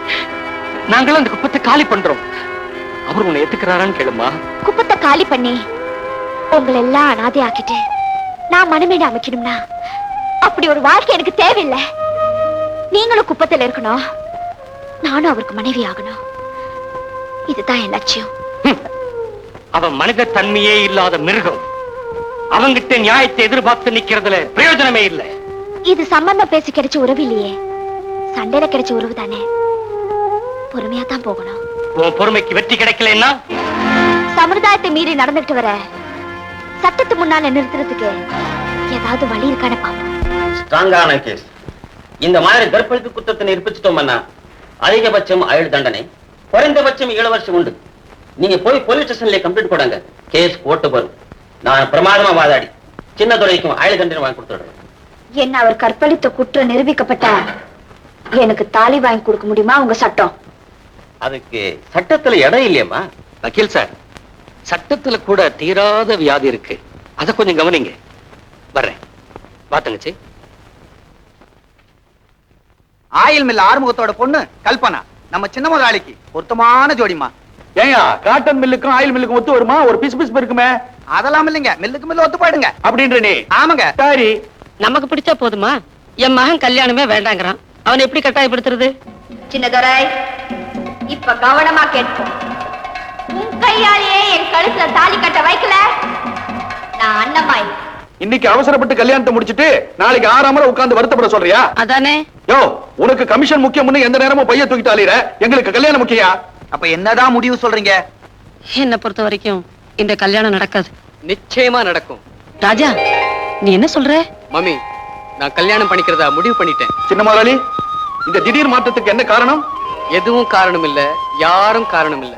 Speaker 3: நாங்களும் அந்த குப்பத்தை காலி பண்றோம். அவர் உன்னை ஏத்துக்கிறாரான்னு கேளுமா?
Speaker 1: குப்பத்தை காலி பண்ணி உங்களை எல்லாம் அனாதை ஆக்கிட்டு நான் மனமேட அமைக்கணும்னா அப்படி ஒரு வாழ்க்கை எனக்கு தேவையில்லை. நீங்களும் குப்பத்துல இருக்கணும், நானும் அவருக்கு மனைவி ஆகணும். இதுதான் என் லட்சியம்.
Speaker 8: அவன் மனித தன்மையே இல்லாத மிருகம். அவங்கிட்ட நியாயத்தை எதிர்பார்த்து நிக்கிறதுல பிரயோஜனமே இல்லை.
Speaker 1: இது சம்பந்தம் பேசி கிடைச்ச உறவு இல்லையே, சண்டையில கிடைச்ச உறவு தானே. பொறுமையா தான் போகணும்.
Speaker 8: உன் பொறுமைக்கு வெற்றி கிடைக்கலன்னா
Speaker 1: சமுதாயத்தை மீறி நடந்துட்டு வர சட்டத்து முன்னால நிறுத்துறதுக்கு ஏதாவது வழி இருக்கான பாப்போம்.
Speaker 9: ஸ்ட்ராங்கான கேஸ். இந்த மாதிரி கற்பழிப்பு குற்றத்தை நிரூபிச்சிட்டோம்னா அதிகபட்சம் ஆயுள் தண்டனை, குறைந்தபட்சம் 7 வருஷம் உண்டு. நீங்க போய் போலீஸ் ஸ்டேஷன்ல கம்ப்ளைண்ட் போடாங்க, கேஸ் போட்டு வரும். நான் பிரமாதமா வாதாடி சின்னதுரைக்கும் ஆயுள் தண்டனை வாங்கி கொடுத்துடுறேன்.
Speaker 1: என்ன அவர் கற்பழித்த குற்றம் நிரூபிக்கப்பட்டா எனக்கு தாலி வாங்கி கொடுக்க முடியுமா உங்க சட்டம்?
Speaker 9: அதுக்கு சட்டத்துல இடம் இல்லையம்மா.
Speaker 3: வக்கீல் சார், சட்டத்துல கூட தீராத வியாதி இருக்கு, அத கொஞ்சம் கவனிங்க. வர்றேன். வா தங்கச்சி.
Speaker 7: ஆயில் மில் ஆறுமுகத்தோட பொண்ணு கல்பனா நம்ம சின்ன முதலாளிக்கு பொருத்தமான ஜோடிமா.
Speaker 5: ஏயா காட்டன் மில்லுக்கும் ஆயில் மில்லுக்கும் ஒத்து வருமா? ஒரு பிசு பிசு இருக்குமே.
Speaker 7: அதெல்லாம் இல்லைங்க, மில்லுக்கு மில்லு ஒத்து போயிடுங்க
Speaker 5: அப்படின்ற நீ?
Speaker 7: ஆமாங்க.
Speaker 5: சரி,
Speaker 4: நமக்கு பிடிச்சா போதுமா? என் மகன் கல்யாணமே வேண்டாங்கிறான், அவனை எப்படி கட்டாயப்படுத்துறது?
Speaker 1: சின்னதுரை, இப்ப கவனமா கேட்போம். உன் கையாலேயே என் கழுத்துல தாலி கட்ட வைக்கல, நான் அண்ணமாய்.
Speaker 5: இன்னைக்கு அவசரப்பட்டு கல்யாணத்தை முடிச்சிட்டு நாளைக்கு 6 முறை உட்கார்ந்து வருத்தப்பட சொல்றியா?
Speaker 4: அதானே.
Speaker 5: யோ, உனக்கு கமிஷன் முக்கியம்னு எந்த நேரமும் பைய தூக்கிட்டு அலையற, எங்களுக்கு கல்யாணம் முக்கியா?
Speaker 7: அப்ப என்னதான் முடிவு சொல்றீங்க?
Speaker 4: என்ன பொறுத்த வரைக்கும் இந்த கல்யாணம் நடக்காது.
Speaker 3: நிச்சயமா நடக்கும்.
Speaker 4: ராஜா, நீ என்ன சொல்ற?
Speaker 3: மம்மி, நான் கல்யாணம் பண்ணிக்கிறதா முடிவு பண்ணிட்டேன்.
Speaker 5: சின்ன முதலாளி, இந்த திடீர் மாற்றத்துக்கு என்ன காரணம்?
Speaker 3: எதுவும் காரணம் இல்ல, யாரும் காரணம் இல்ல.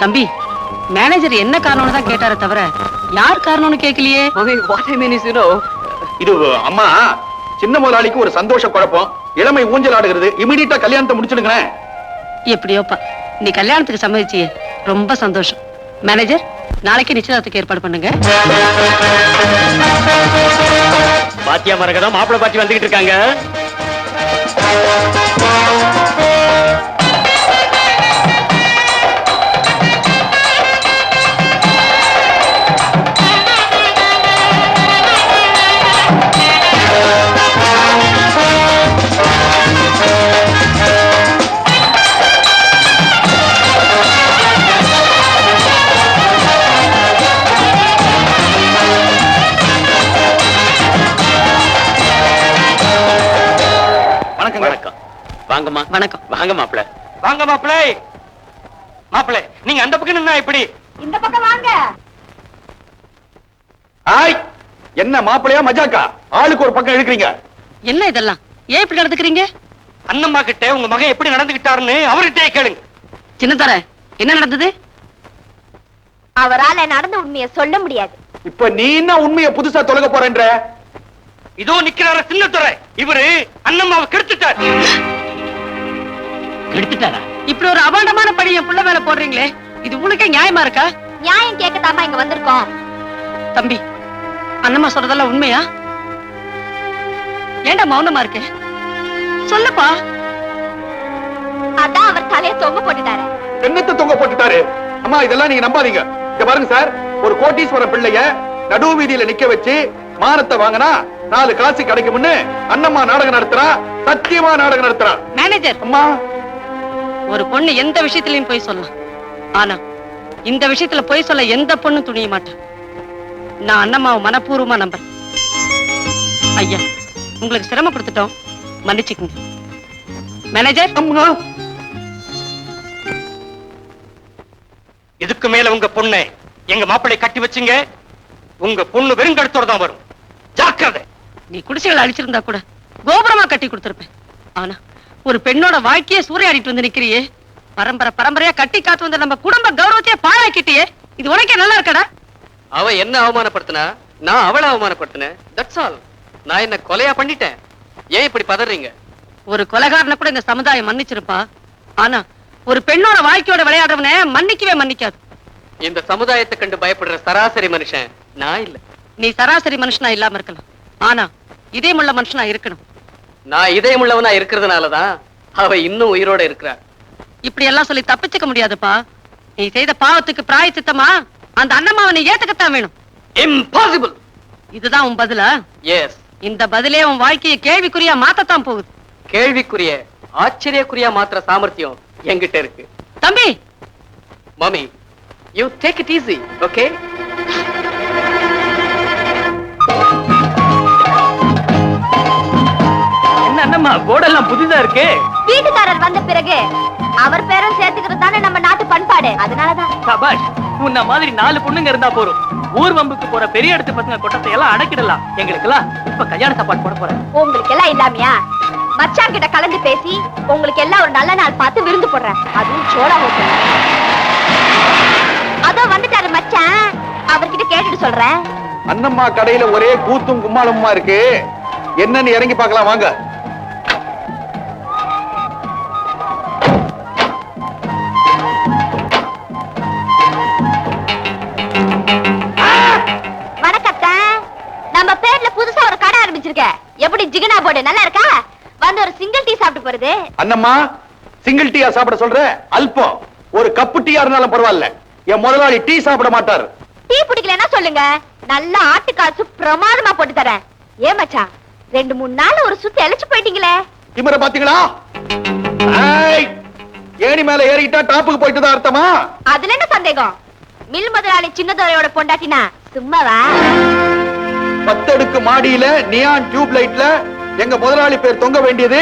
Speaker 4: தம்பி, மேனேஜர் என்ன காரணம்னு தான் கேட்டாரே தவிர யார் காரணம்னு கேட்கலையே.
Speaker 3: Mummy, what I mean is, you know,
Speaker 5: இது அம்மா, சின்ன முதலாளிக்கு ஒரு சந்தோஷ குழப்பம், இளமை ஊஞ்சல் ஆடுகிறது. இமிடியேட்டா கல்யாணத்தை முடிச்சிடுங்களேன்.
Speaker 4: எப்படியோப்பா, நீ கல்யாணத்துக்கு சம்மதிச்சியே, ரொம்ப சந்தோஷம். மேனேஜர், நாளைக்கு நிச்சயதார்த்தத்துக்கு ஏற்பாடு பண்ணுங்க.
Speaker 8: பாத்தியா மரகதம், மாப்பிள்ளை பாட்டி வந்துகிட்டு இருக்காங்க.
Speaker 5: வணக்கம்.
Speaker 8: வாங்கம்மா.
Speaker 4: வணக்கம்.
Speaker 8: வாங்க மாப்பிள்ளை. வாங்க மாப்பிள்ளை. மாப்பிள்ளை, நீங்க அந்த பக்கம் நின்னா எப்படி?
Speaker 1: இந்த பக்கம் வாங்க.
Speaker 5: ஆய், என்ன மாப்பிள்ளையா மஜாக்கா? ஆளுக்கு ஒரு பக்கம் இழுக்கிறீங்க.
Speaker 4: என்ன இதெல்லாம்? ஏன் இப்படி நடந்துக்கிறீங்க?
Speaker 8: அண்ணம்மா கிட்ட உங்க மகன் எப்படி நடந்துகிட்டாருன்னு அவர்கிட்டே கேளுங்க.
Speaker 4: சின்னதர, என்ன நடந்தது?
Speaker 1: அவரால நடந்த உண்மையை சொல்ல முடியாது.
Speaker 5: இப்ப நீ என்ன உண்மையை புதுசா தொலைக்க போறேன்ற?
Speaker 8: இதோ நிக்கிறார சின்னத்துறை, இவரு அண்ணம்மாவை கெடுத்துட்டார்.
Speaker 4: எடுத்துட்டாரா? இப்படி ஒரு அபாண்டமான பழி என் புள்ள மேல போடுறீங்களே, இது உங்களுக்கே நியாயமா இருக்கா?
Speaker 1: நியாயம் கேட்கத்தாமா இங்க வந்திருக்கோம்.
Speaker 4: தம்பி, அண்ணம்மா சொல்றதெல்லாம் உண்மையா? ஏண்டா மௌனமா இருக்க? சொல்லுப்பா.
Speaker 1: அதான் அவர் தலையை தொங்க போட்டுட்டாரு.
Speaker 5: என்னத்தை தொங்க போட்டுட்டாரு? அம்மா, இதெல்லாம் நீங்க நம்பாதீங்க. இங்க பாருங்க சார், ஒரு கோட்டீஸ்வர பிள்ளைய நடு வீதியில நிக்க வச்சு மானத்தை வாங்கினா 4 காசு கிடைக்கும்னு அண்ணம்மா நாடகம் நடத்துறா, சத்தியமா நாடகம் நடத்துறா.
Speaker 4: மேனேஜர்,
Speaker 5: அம்மா,
Speaker 4: ஒரு பொண்ணு எந்த விஷயத்திலயும் போய் சொல்லலாம், ஆனா இந்த விஷயத்துல போய் சொல்ல எந்த பொண்ணும் துணிய மாட்டேன். நான் அண்ணம்மாவை மனப்பூர்வமா நம்புறேன். ஐயா, உங்களுக்கு சிரமப்படுத்திட்டோம், மன்னிச்சுக்குங்க. மேனேஜர்,
Speaker 5: அம்மா,
Speaker 8: இதுக்கு மேல உங்க பொண்ணை எங்க மாப்பிள்ளை கட்டி வச்சுங்க, உங்க பொண்ணு வெறுங்கடுத்தோட தான் வரும். ஜாக்கிரதை.
Speaker 4: நீ குடிசைகளை அழிச்சிருந்தா கூட கோபுரமா கட்டி கொடுத்திருப்பேன். ஆனா ஒரு பெண்ணோட வாழ்க்கையே சூறையாடிட்டு வந்து நிக்கிறியே, பரம்பரையா கட்டி காத்து வந்த நம்ம குடும்ப கௌரவத்தையே பாழாக்கிட்டியே, இது உனக்கே நல்லா இருக்கடா?
Speaker 3: அவ என்ன அவமானப்படுத்தினா, நான் அவளை அவமானப்படுத்தினேன். That's all. நான் என்ன கொலையா பண்ணிட்டேன்? ஏன் இப்படி பதறீங்க?
Speaker 4: ஒரு கொலைகாரனை கூட இந்த சமுதாயம் மன்னிச்சிருப்பா, ஆனா ஒரு பெண்ணோட வாழ்க்கையோட விளையாடுறவனை மன்னிக்கவே மன்னிக்காது.
Speaker 3: இந்த சமுதாயத்தை கண்டு பயப்படுற சராசரி மனுஷன் நான் இல்ல.
Speaker 4: நீ சராசரி மனுஷனா இல்லாம இருக்கலாம், ஆனா இதயமுள்ள மனுஷனா இருக்கணும்.
Speaker 3: நான் இதயமுள்ளவனா இருக்கிறதுனாலதான் அவ இன்னும் உயிரோட இருக்கிறா.
Speaker 4: இப்படி எல்லாம் சொல்லி தப்பிச்சுக்க முடியாதுப்பா. நீ செய்த பாவத்துக்கு பிராயச்சித்தமா அந்த அண்ணம்மாவை நீ ஏத்துக்கத்தான் வேணும்.
Speaker 3: இம்பாசிபிள்.
Speaker 4: இதுதான் உன் பதிலா?
Speaker 3: எஸ்.
Speaker 4: இந்த பதிலே உன் வாழ்க்கையை கேள்விக்குறியா மாத்தத்தான் போகுது.
Speaker 3: கேள்விக்குரிய ஆச்சரியக்குரியா மாத்திர சாமர்த்தியம் என்கிட்ட இருக்கு.
Speaker 4: தம்பி,
Speaker 3: மாமி, you take it easy, okay?
Speaker 6: என்ன அண்ணம்மா போர்டெல்லாம் புதுசா இருக்கு?
Speaker 1: வீட்டுக்காரர் வந்த பிறகு அவர் பேரும் சேர்த்துக்கிறது தானே நம்ம நாட்டு பண்பாடு. அதனாலதான்.
Speaker 6: சபாஷ், உன்ன மாதிரி 4 பொண்ணுங்க இருந்தா போறோம். ஊர் வம்புக்கு போற பெரிய இடத்து பசங்க கொட்டத்தை எல்லாம் அடக்கிடலாம். எங்களுக்கு எல்லாம் இப்ப கல்யாண சாப்பாடு போட போறேன்.
Speaker 1: உங்களுக்கு எல்லாம் இல்லாமையா? மச்சான் கிட்ட கலந்து பேசி உங்களுக்கு எல்லாம் ஒரு நல்ல நாள் பார்த்து விருந்து போடுறேன். அதுவும் சோளா ஹோட்டல். அதோ வந்துட்டாரு மச்சான், அவர்கிட்ட கேட்டுட்டு சொல்றேன்.
Speaker 5: அண்ணம்மா கடையில ஒரே கூத்தும் கும்மாளமுமா இருக்கு, என்னன்னு இறங்கி பார்க்கலாம் வாங்க.
Speaker 1: வணக்கத்தான். நம்ம பேர்ல புதுசா ஒரு கடை ஆரம்பிச்சிருக்க. எப்படி ஜிகனா போடு நல்லா இருக்கா? வந்து ஒரு சிங்கிள் டீ சாப்பிட்டு போறது.
Speaker 5: அண்ணம்மா சிங்கிள் டீயா சாப்பிட சொல்ற? அல்பம், ஒரு கப்பு டீயா இருந்தாலும் பரவாயில்ல. என் முதலாளி டீ சாப்பிட மாட்டார்.
Speaker 1: டீ பிடிக்கலன்னா சொல்லுங்க, நல்ல ஆட்டுக்காசு பிரமாதமா போட்டு தரேன். ஏன் மச்சான் 2-3 நாள் ஒரு சுத்தி அழைச்சு போயிட்டீங்களே.
Speaker 5: திமிர பாத்தீங்களா? ஏணி மேல ஏறிட்டா டாப்புக்கு போயிட்டு தான் அர்த்தமா?
Speaker 1: அதுல என்ன சந்தேகம்? மில் முதலாளி சின்னதோரையோட பொண்டாட்டினா சும்மாவா?
Speaker 5: 10 அடுக்கு மாடியில நியான் டியூப் லைட்ல எங்க முதலாளி பேர் தொங்க வேண்டியது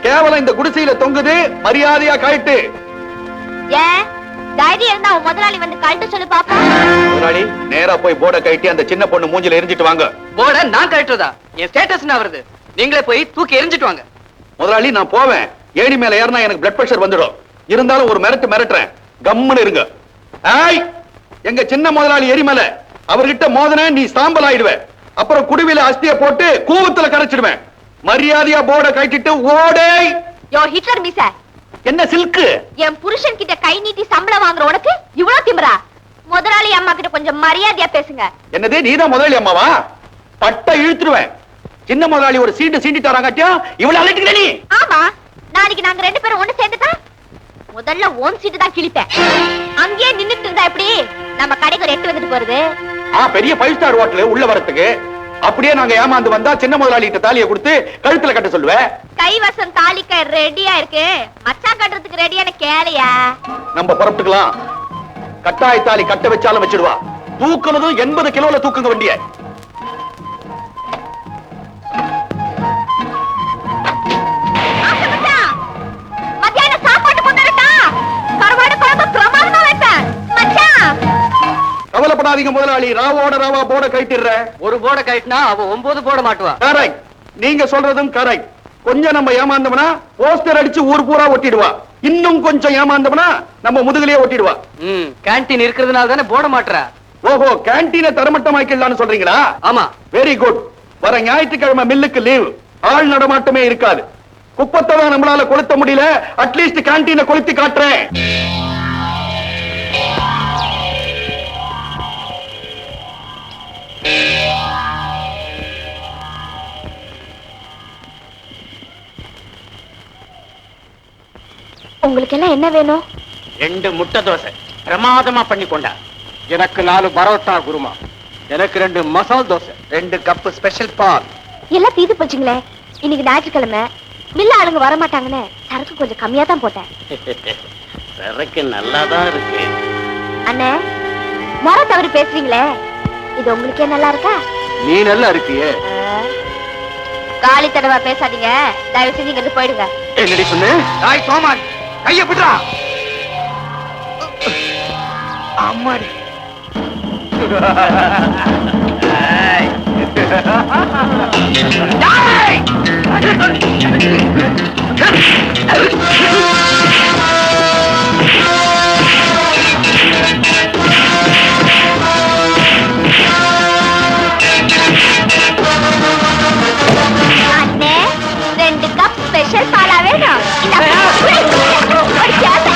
Speaker 5: கேவலம் இந்த குடிசையில தொங்குது. மரியாதையா கழட்டு.
Speaker 1: ஏன் தைரியம் இருந்தா உன் முதலாளி வந்து கழட்ட சொல்லு பாப்பா.
Speaker 5: முதலாளி நேரா போய் போர்டை கழட்டி அந்த சின்ன பொண்ணு மூஞ்சில எரிஞ்சிட்டு வாங்க.
Speaker 3: போர்டை நான் கழட்டுறதா? என் ஸ்டேட்டஸ் என்ன வருது? நீங்களே போய் தூக்கி எரிஞ்சிட்டு வாங்க.
Speaker 5: முதலாளி நான் போவேன். ஏணி மேல ஏறினா எனக்கு பிளட் பிரஷர் வந்துடும். இருந்தாலும் ஒரு மிரட்டுறேன், கம்முன்னு இருங்க. எங்க சின்ன முதலாளி எரிமல, அவர்கிட்ட மோதன நீ சாம்பல் ஆயிடுவே. அப்புறம் குடுவில அஸ்திய போட்டு கூவத்துல கரைச்சிடுவேன். மரியாதையா போர்டை கழட்டிட்டு ஓடே.
Speaker 1: யோ ஹிட்லர் மீச,
Speaker 5: என்ன சில்க்கு?
Speaker 1: என் புருஷன் கிட்ட கை நீட்டி சம்பளம் வாங்குற உனக்கு இவ்வளவு திமிரா? முதலாளி அம்மா கிட்ட கொஞ்சம் மரியாதையா பேசுங்க.
Speaker 5: என்னது நீதான் முதலாளி அம்மாவா? பட்டை இழுத்துருவேன். சின்ன முதலாளி ஒரு சீண்டு சீண்டிட்டாராங்காட்டியா இவ்வளவு அழைட்டுக்கிற நீ?
Speaker 1: ஆமா, நாளைக்கு நாங்க 2 பேரும் ஒண்ணு சேர்ந்துட்டா முதல்ல ஓன் சீட்டு தான் கிழிப்பேன். அங்கேயே நின்னுட்டு இருந்தா எப்படி? நம்ம கடைக்கு ஒரு 8 வந்துட்டு போறது.
Speaker 5: பெரிய 5 ஸ்டார் ஹோட்டல் உள்ள வரதுக்கு அப்படியே நாங்க ஏமாந்து வந்தா சின்ன முதலாளி கிட்ட தாலியை கொடுத்து கழுத்துல கட்ட சொல்லுவேன்.
Speaker 1: கைவசம் தாலிக்க ரெடியா இருக்கு, மச்சான் கட்டுறதுக்கு ரெடியான கேளையா?
Speaker 5: நம்ம புறப்பட்டுக்கலாம். கட்டாய தாலி கட்ட வச்சாலும் வச்சிடுவா. தூக்குனதும் 80 கிலோல தூக்குங்க வண்டிய.
Speaker 1: மத்தியான சாப்பாட்டு கொண்டாடட்டா? கருவாடு குழம்பு பிரமாதமா வைப்பேன் மச்சான்.
Speaker 5: கவலைப்படாதீங்க முதலாளி, ராவோட ராவா போட கட்டிடுற.
Speaker 3: ஒரு போர்டை கழட்டினா அவ 9 போட மாட்டுவா.
Speaker 5: கரெக்ட், நீங்க சொல்றதும் கரெக்ட். கொஞ்சம் நம்ம ஏமாந்தோம்னா போஸ்டர் அடிச்சு ஊர் பூரா ஒட்டிடுவா. இன்னும் கொஞ்சம் ஏமாந்தோம்னா நம்ம முதுகுலயே ஒட்டிடுவா.
Speaker 3: கேண்டீன் இருக்கிறதுனால தானே போட மாட்டறா.
Speaker 5: ஓஹோ, கேண்டீனை தரமட்டமாக்கிடலாம்னு சொல்றீங்களா? ஆமா, வெரி குட். வர ஞாயிற்றுக்கிழமை மில்லுக்கு லீவ், ஆள் நடமாட்டமே இருக்காது. குப்பத்தை தான் நம்மளால கொளுத்த முடியல, அட்லீஸ்ட் கேண்டீனை கொளுத்தி காட்டுறேன்.
Speaker 1: உங்களுக்கு எல்லாம் என்ன வேணும்?
Speaker 8: 2 முட்டை தோசை பிரமாதமா பண்ணி கொண்டா.
Speaker 7: எனக்கு 4 பரோட்டா குருமா. எனக்கு 2 மசால் தோசை. 2 கப் ஸ்பெஷல் பால்.
Speaker 1: எல்லாம் தீது போச்சுங்களே. இன்னைக்கு ஞாயிற்றுக்கிழமை மில்ல ஆளுங்க வர மாட்டாங்கன்னு சரக்கு கொஞ்சம் கம்மியா தான் போட்டேன்.
Speaker 9: சரக்கு நல்லாதான் இருக்கு.
Speaker 1: அண்ணே, முறை தவறி பேசுறீங்களே, இது உங்களுக்கே நல்லா இருக்கா?
Speaker 7: நீ நல்லா இருக்கியே.
Speaker 1: காலி தடவை பேசாதீங்க, தயவு செஞ்சு இங்க போயிடுங்க.
Speaker 7: என்னடி சொன்ன?
Speaker 5: தாய் சோமான், கைய பிடிடா. அம்மாடி.
Speaker 1: அண்ணே, 2 கப் ஸ்பெஷல் பாலா வேணும். ஒரு கிளாஸ்.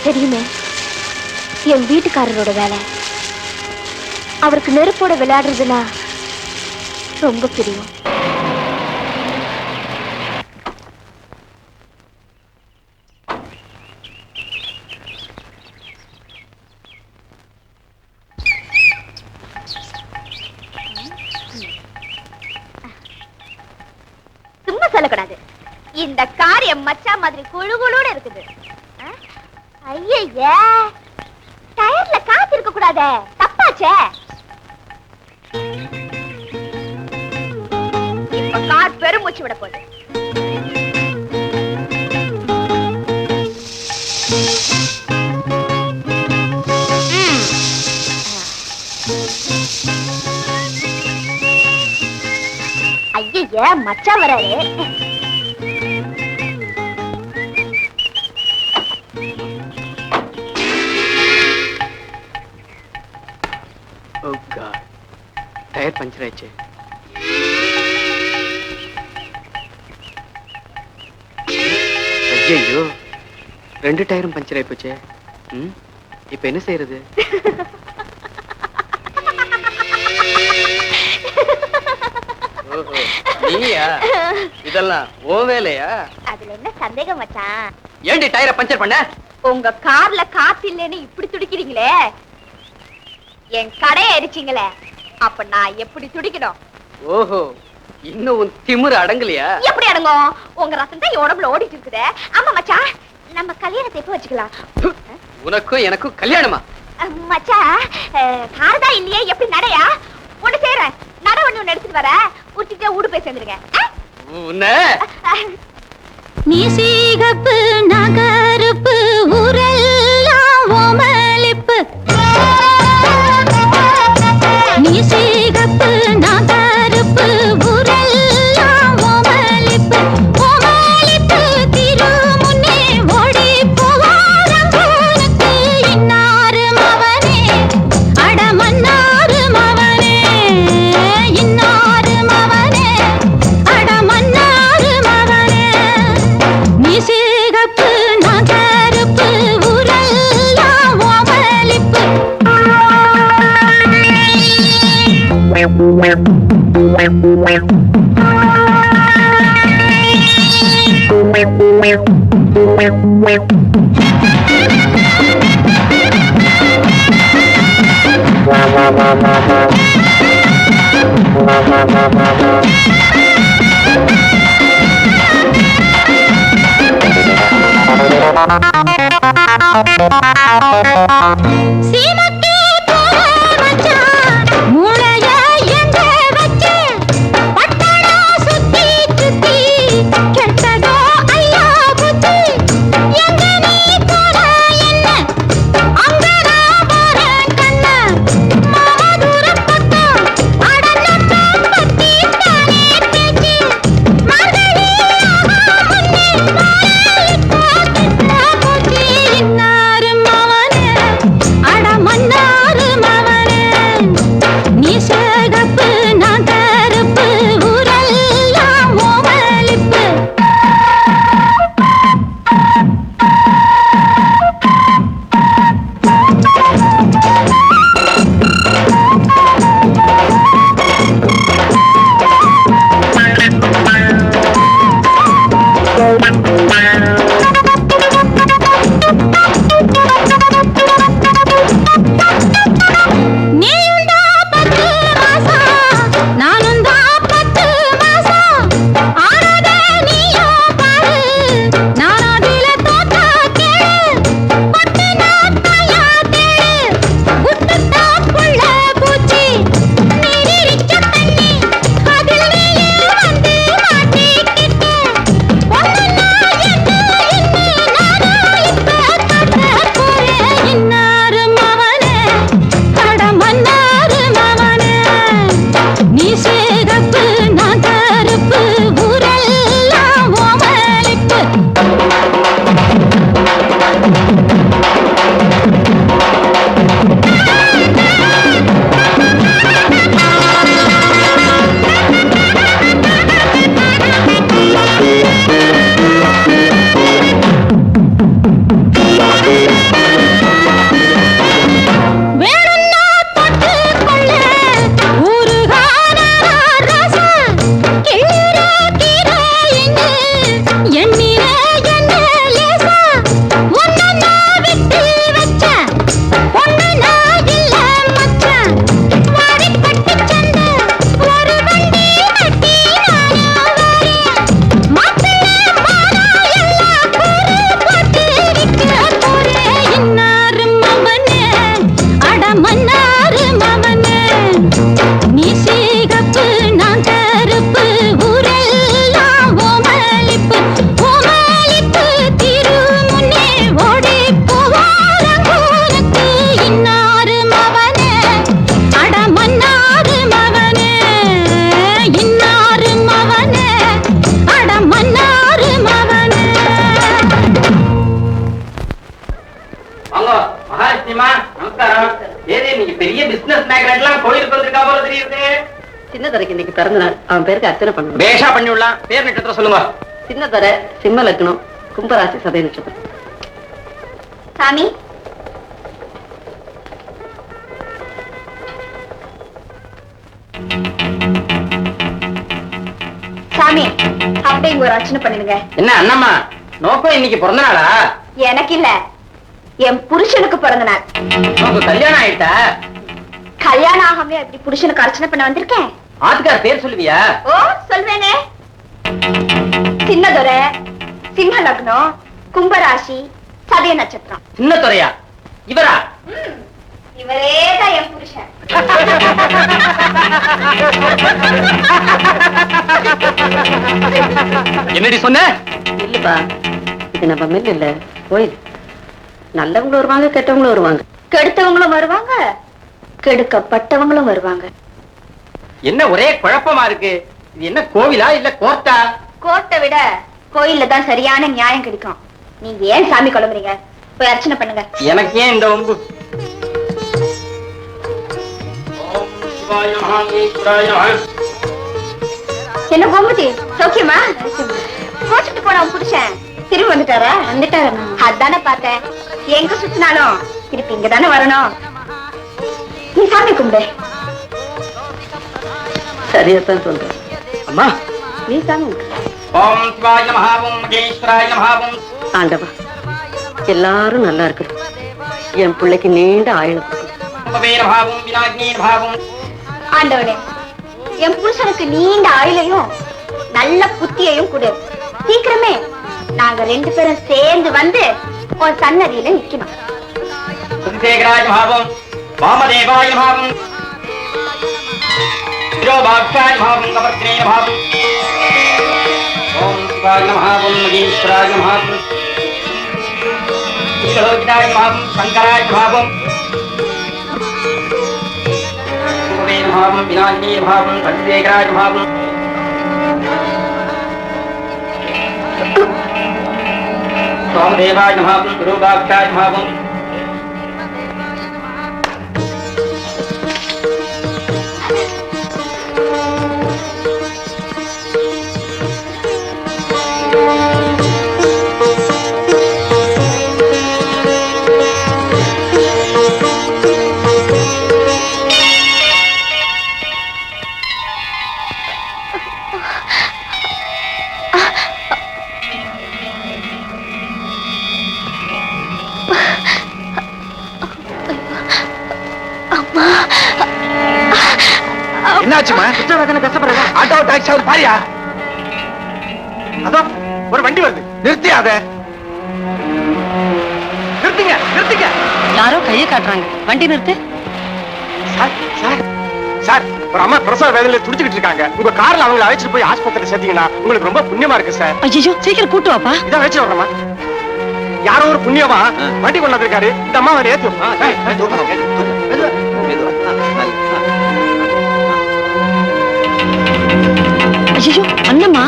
Speaker 1: தெரியுமே, என் வீட்டுக்காரரோட வேலை. அவருக்கு நெருப்போட விளையாடுறதுன்னா ரொம்ப பிரியம். சும்மா சொல்லக்கூடாது. இந்த காரியம் மச்சா மாதிரி குழுகுளோட இருக்குது. ஐயே, டயர்ல காத்து இருக்க கூடாதே, தப்பாச்சே. இப்ப கார் பெருமூச்சு விட போகுது. ஐயே, மச்சா வராரு.
Speaker 3: டயர் பஞ்சர் ஆயிடுச்சு. ஐயோ, 2 டயரும் பஞ்சர் ஆயி போச்சே. இப்ப என்ன செய்யறது? நீயா? இதெல்லாம் ஓ வேலையா?
Speaker 1: அதுல என்ன சந்தேகம் மச்சான்?
Speaker 3: ஏண்டி டயரை பஞ்சர் பண்ண?
Speaker 1: உங்க கார்ல காத்து இல்லைன்னு இப்படி துடிக்கிறீங்களே, என் கடையை எரிச்சிங்களே, அப்ப நான் எப்படி துடிக்கணும்?
Speaker 3: ஓஹோ, இன்னும் உன் திமிரு அடங்கலையா?
Speaker 1: எப்படி அடங்கும்? உங்க ரத்தம் தான் உடம்புல ஓடிட்டு இருக்குது. ஆமா மச்சான், நம்ம கல்யாணத்தை எப்ப வச்சுக்கலாம்?
Speaker 3: உனக்கும் எனக்கும் கல்யாணமா?
Speaker 1: மச்சா, கார் தான் இல்லையே, எப்படி நடையா? ஒண்ணு செய்யறேன், நட ஒண்ணு எடுத்துட்டு வர, உச்சிட்டு ஊடு போய் சேர்ந்துருங்க.
Speaker 2: நீ சீகப்பு நகருப்பு ஊரெல்லாம் ஓமலிப்பு. நீ சீகப்பு நகருப்பு ஊரெல்லாம் ஓமலிப்பு. ஓமலிப்பு திரு முன்னே ஓடி போவாரங்கனுக்கு இன்னாரு மவனே, அடமன்னாரு மவனே, இன்னாரு மவனே, அடமன்னாரு மவனே. நீ சீகப்பு நகருப்பு ஊரெல்லாம் ஓமலிப்பு. சீமக்கே போற மச்சான் மூளைய எங்க வச்சு பட்டணா சுத்தி சுத்தி கெட்டதோ ஐயா புத்தி. எங்க நீ போற என்ன அங்க நான் போறேன் கண்ண மாமா தூர பக்கம் அடனத்த பத்தி தானே பேச்சு. மறுபடி முன்னே போச்சு இன்னாரு மவனே, அட மன்னாரு மவனே. நீ சேகப்பு நான் கருப்பு ஊரெல்லாம் ஓமலிப்பு. நீயுண்டா 10 மாசம், நானுண்டா 10 மாசம். ஆனதே நீயோ பாரு, நான் அதில தோத்தா கேளு. கொட்டினா தாயா தேடு, விட்டுட்டா புள்ள பூச்சி. நீரிச்ச தண்ணி, அதில் நீயே வந்து மாட்டிக்கிட்ட. ஒண்ணுன்னா என்ன நானா இப்ப காட்ட போறேன் இன்னாரு மவனே, அட மன்னாரு மவனே. நீ சேகப்பு நான் கருப்பு ஊரெல்லாம் ஓமலிப்பு.
Speaker 9: நமஸ்காரம். ஏதே நீங்க பெரிய பிசினஸ் மேக்னெட்லாம் கோயிலுக்கு வந்திருக்கா போல தெரியுது.
Speaker 4: சின்னதுரைக்கு இன்னைக்கு பிறந்த நாள், அவன் பேருக்கு அர்ச்சனை பண்ணணும்.
Speaker 9: பேஷா பண்ணி விடலாம். பேர் நட்சத்திரம் சொல்லுங்க.
Speaker 4: சின்னதுரை சிம்ம லக்னம், கும்பராசி, சதய நட்சத்திரம்.
Speaker 1: சாமி சாமி அப்படியே இங்க ஒரு அர்ச்சனை பண்ணிடுங்க.
Speaker 9: என்ன அண்ணம்மா நோக்கம் இன்னைக்கு பிறந்த நாளா?
Speaker 1: எனக்கு இல்ல, என் புருஷனுக்கு பிறந்த நாள்.
Speaker 9: உனக்கு கல்யாணம் ஆயிட்டா?
Speaker 1: கல்யாணம் ஆகாம எப்படி புருஷனுக்கு அர்ச்சனை பண்ண வந்திருக்கேன்?
Speaker 9: ஆத்துக்கார பேர் சொல்லுவியா?
Speaker 1: ஓ சொல்வேனே. சின்னதுரை சிம்ம லக்னம், கும்பராசி, சதய நட்சத்திரம்.
Speaker 9: சின்னத்துறையா? இவரா?
Speaker 1: இவரேதான் என் புருஷன்.
Speaker 3: என்னடி சொன்ன?
Speaker 4: இல்லப்பா, இது நம்ம மில் இல்ல, கோயில். நல்லவங்களும் வருவாங்க, கெட்டவங்களும் வருவாங்க.
Speaker 1: கெடுத்தவங்களும் வருவாங்க, கெடுக்கப்பட்டவங்களும் வருவாங்க.
Speaker 9: என்ன ஒரே குழப்பமா இருக்கு? இது என்ன கோவிலா இல்ல கோர்ட்டா?
Speaker 1: கோர்ட்டை விட கோயில்ல தான் சரியான நியாயம் கிடைக்கும். நீங்க ஏன் சாமி குழம்புறீங்க? போய் அர்ச்சனை பண்ணுங்க.
Speaker 9: எனக்கு ஏன் இந்த வம்பு?
Speaker 1: என்ன கோமதி சௌக்கியமா? கோச்சிட்டு போன உன் புருஷன் திரும்பி வந்துட்டாரா? வந்துட்டாரா? அதானே பார்த்தேன். எங்க சுத்தினாலும் திருப்பி இங்க தானே வரணும். நீ சாமி கும்பிடு.
Speaker 4: சரியாத்தான் சொல்றேன்.
Speaker 3: அம்மா
Speaker 4: நீ சாமி
Speaker 9: ஓம் சிவாய மகாவும் மகேஸ்வராய மகாவும்.
Speaker 4: ஆண்டவா, எல்லாரும் நல்லா இருக்கணும். என் பிள்ளைக்கு நீண்ட ஆயுள்.
Speaker 9: மகாவும் விநாயகி மகாவும்.
Speaker 1: ஆண்டவனே, என் புருஷனுக்கு நீண்ட ஆயுளையும் நல்ல புத்தியையும் கொடு. சீக்கிரமே நாங்க 2 பேரும் சேர்ந்து வந்து உன் சன்னதியில நிக்கணும்.
Speaker 9: சுதிசேகராய மகாவும் வாமதேவாய மகாவும் விரோபாக்ஷாய மகாவும் கபர்த்ரே மகாவும். ஓம் சிவாய மகாவும் மகேஸ்வராய மகாவும் ஈரோஜிதாய மகாவும் சங்கராய மகாவும் மகாவும் விநாயகி மகாவும் சுதிசேகராய மகாவும். வாமதேவாய மகாவும் விரோபாக்ஷாய மகாவும்
Speaker 5: என்னாச்சுமா? கஷ்டப்படுற ஆட்டோ டாக்ஸி அவர் பாரியா? அதோ ஒரு வண்டி வருது, நிறுத்தியாத. நிறுத்திங்க நிறுத்திங்க.
Speaker 4: யாரோ கையை காட்டுறாங்க, வண்டி நிறுத்து.
Speaker 5: சார் சார் சார், ஒரு அம்மா பிரசவ வேதனையில துடிச்சுக்கிட்டு இருக்காங்க. உங்க கார்ல அவங்களை அழைச்சிட்டு போய் ஆஸ்பத்திரியில சேர்த்தீங்கன்னா உங்களுக்கு ரொம்ப புண்ணியமா இருக்கு சார்.
Speaker 4: ஐயோ, சீக்கிரம் கூட்டு வாப்பா.
Speaker 5: இதான் வச்சு வர்றமா. யாரோ ஒரு புண்ணியமா வண்டி கொண்டாந்து இருக்காரு. இந்த அம்மா அவரை ஏத்து.
Speaker 4: ஐயோ, அண்ணம்மா.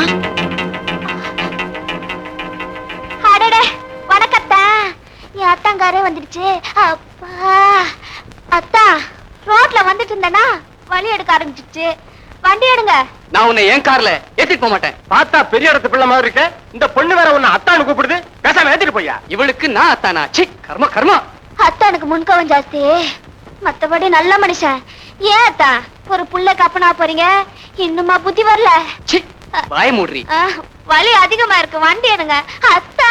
Speaker 1: அடடே, வணக்கத்தா. என் அத்தாங்காரே வந்துடுச்சு. அப்பா அத்தா, ரோட்ல வந்துட்டு இருந்தேனா வழி எடுக்க ஆரம்பிச்சிச்சு. வண்டி எடுங்க.
Speaker 3: நான் உன்னை என் கார்ல ஏத்திட்டு போக மாட்டேன்.
Speaker 5: பார்த்தா பெரிய இடத்து பிள்ளை மாதிரி இருக்க. இந்த பொண்ணு வேற உன்னை அத்தானு கூப்பிடுது. பேசாம ஏத்திட்டு போயா.
Speaker 3: இவளுக்கு நான் அத்தானா? சி, கர்ம கர்மா.
Speaker 1: அத்தானுக்கு முன்கவன் ஜாஸ்தி, மத்தபடி நல்ல மனுஷன். ஏன் அத்தா ஒரு புள்ள கப்பனா போறீங்க? இன்னுமா புத்தி வரல?
Speaker 3: சி, வாய மூடுறி.
Speaker 1: வலி அதிகமா இருக்கு, வண்டி எடுங்க. அத்தா,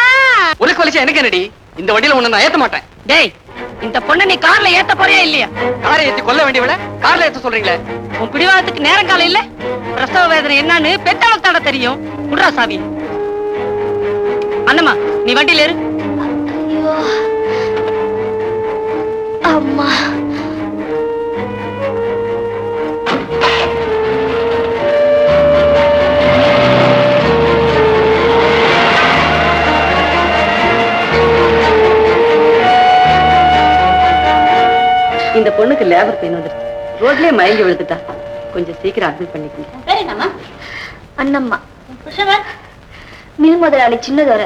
Speaker 3: உனக்கு வலிச்சா எனக்கு என்னடி? இந்த வண்டியில உன்னை நான் ஏத்த மாட்டேன்.
Speaker 4: டேய், இந்த பொண்ணை நீ கார்ல ஏத்த போறியா இல்லையா?
Speaker 3: காரை ஏத்தி கொல்ல வேண்டியவள கார்ல ஏத்த சொல்றீங்களே?
Speaker 4: உன் பிடிவாதத்துக்கு நேரம் காலம் இல்ல. பிரசவ வேதனை என்னன்னு பெத்தவளுக்கு தானே தெரியும். குடுறா சாவி. அண்ணம்மா, நீ வண்டியில ஏறு.
Speaker 1: ஐயோ அம்மா.
Speaker 4: இந்த பொண்ணுக்கு லேபர் பெயின் வந்துருச்சு. ரோட்லயே மயங்கி விழுந்துட்டா. கொஞ்சம் சீக்கிரம் அட்மிட் பண்ணிக்கங்க.
Speaker 1: அண்ணம்மா. மில் முதலாளி சின்னதோர.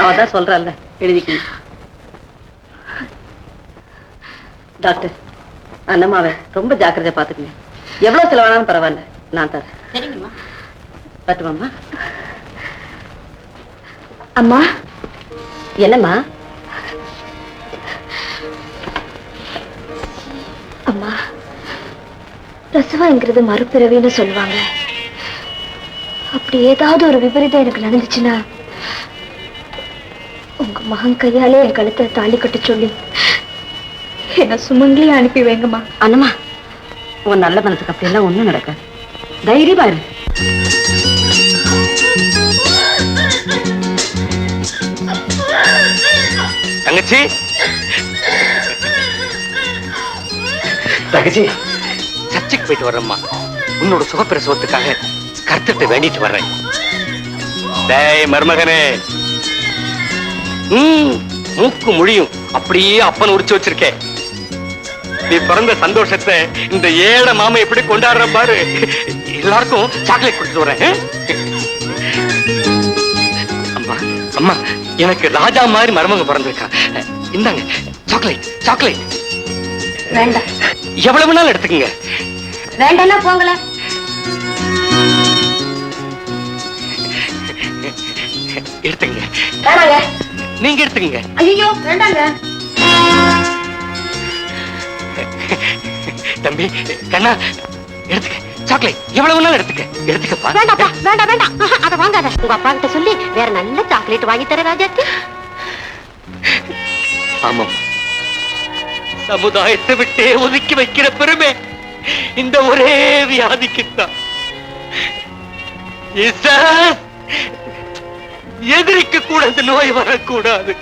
Speaker 4: அவதான் சொல்றல்ல, எழுதிக்கணும். டாக்டர், அண்ணம்மாவை ரொம்ப ஜாக்கிரதையா பாத்துக்கங்க. எவ்வளவு செலவானாலும் பரவாயில்ல, நான் தரேன். சரிங்கம்மா. பட்டுமாம்மா.
Speaker 1: அம்மா.
Speaker 4: என்னம்மா?
Speaker 1: அம்மா, பிரசவங்கிறது மறுபிறவின்னு சொல்லுவாங்க. அப்படி ஏதாவது ஒரு விபரீதம் எனக்கு நடந்துச்சுன்னா உங்க மகன் கையாலே என் கழுத்தை தாலி கட்ட சொல்லி என்ன சுமங்கலி அனுப்பி வைங்கம்மா.
Speaker 4: அண்ணம்மா, உன் நல்ல மனசுக்கு அப்படி எல்லாம் ஒண்ணும் நடக்காது. தைரியமா இரு.
Speaker 3: தங்கச்சி, தங்கச்சி, சர்ச்சுக்கு போயிட்டு வர்றேம்மா. உன்னோட சுகப்பிரசவத்துக்காக கர்த்தர்ட்ட வேண்டிட்டு வர்றேன். டேய் மருமகனே, மூக்கு முடியும் அப்படியே அப்பன் உரிச்சு வச்சிருக்கேன். நீ பிறந்த சந்தோஷத்தை இந்த ஏழை மாமா எப்படி கொண்டாடுற பாரு. எல்லாருக்கும் சாக்லேட் கொடுத்து வரேன். அம்மா அம்மா, எனக்கு ராஜா மாதிரி மருமக பிறந்திருக்கா. இந்தாங்க சாக்லேட். சாக்லேட்
Speaker 1: வேண்டாம்.
Speaker 3: எவ்வளவு நாள் எடுத்துக்கங்க.
Speaker 1: வேண்டாம்னா போங்கள.
Speaker 3: எடுத்துங்க.
Speaker 1: வேணாங்க.
Speaker 3: நீங்க எடுத்துக்கங்க.
Speaker 1: ஐயோ வேண்டாங்க.
Speaker 3: தம்பி கண்ணா, எடுத்துக்க சாக்லேட். எவ்வளவு நாள் எடுத்துக்க. எடுத்துக்கப்பா.
Speaker 2: வேண்டாப்பா, வேண்டாம் வேண்டாம், அதை வாங்காத. உங்க அப்பா கிட்ட சொல்லி வேற நல்ல சாக்லேட் வாங்கி தர ராஜாத்தி.
Speaker 3: ஆமாம், சமுதாயத்தை விட்டே ஒதுக்கி வைக்கிற பெருமை இந்த ஒரே வியாதிக்குத்தான். எதிரிக்கு கூட இந்த நோய் வரக்கூடாது.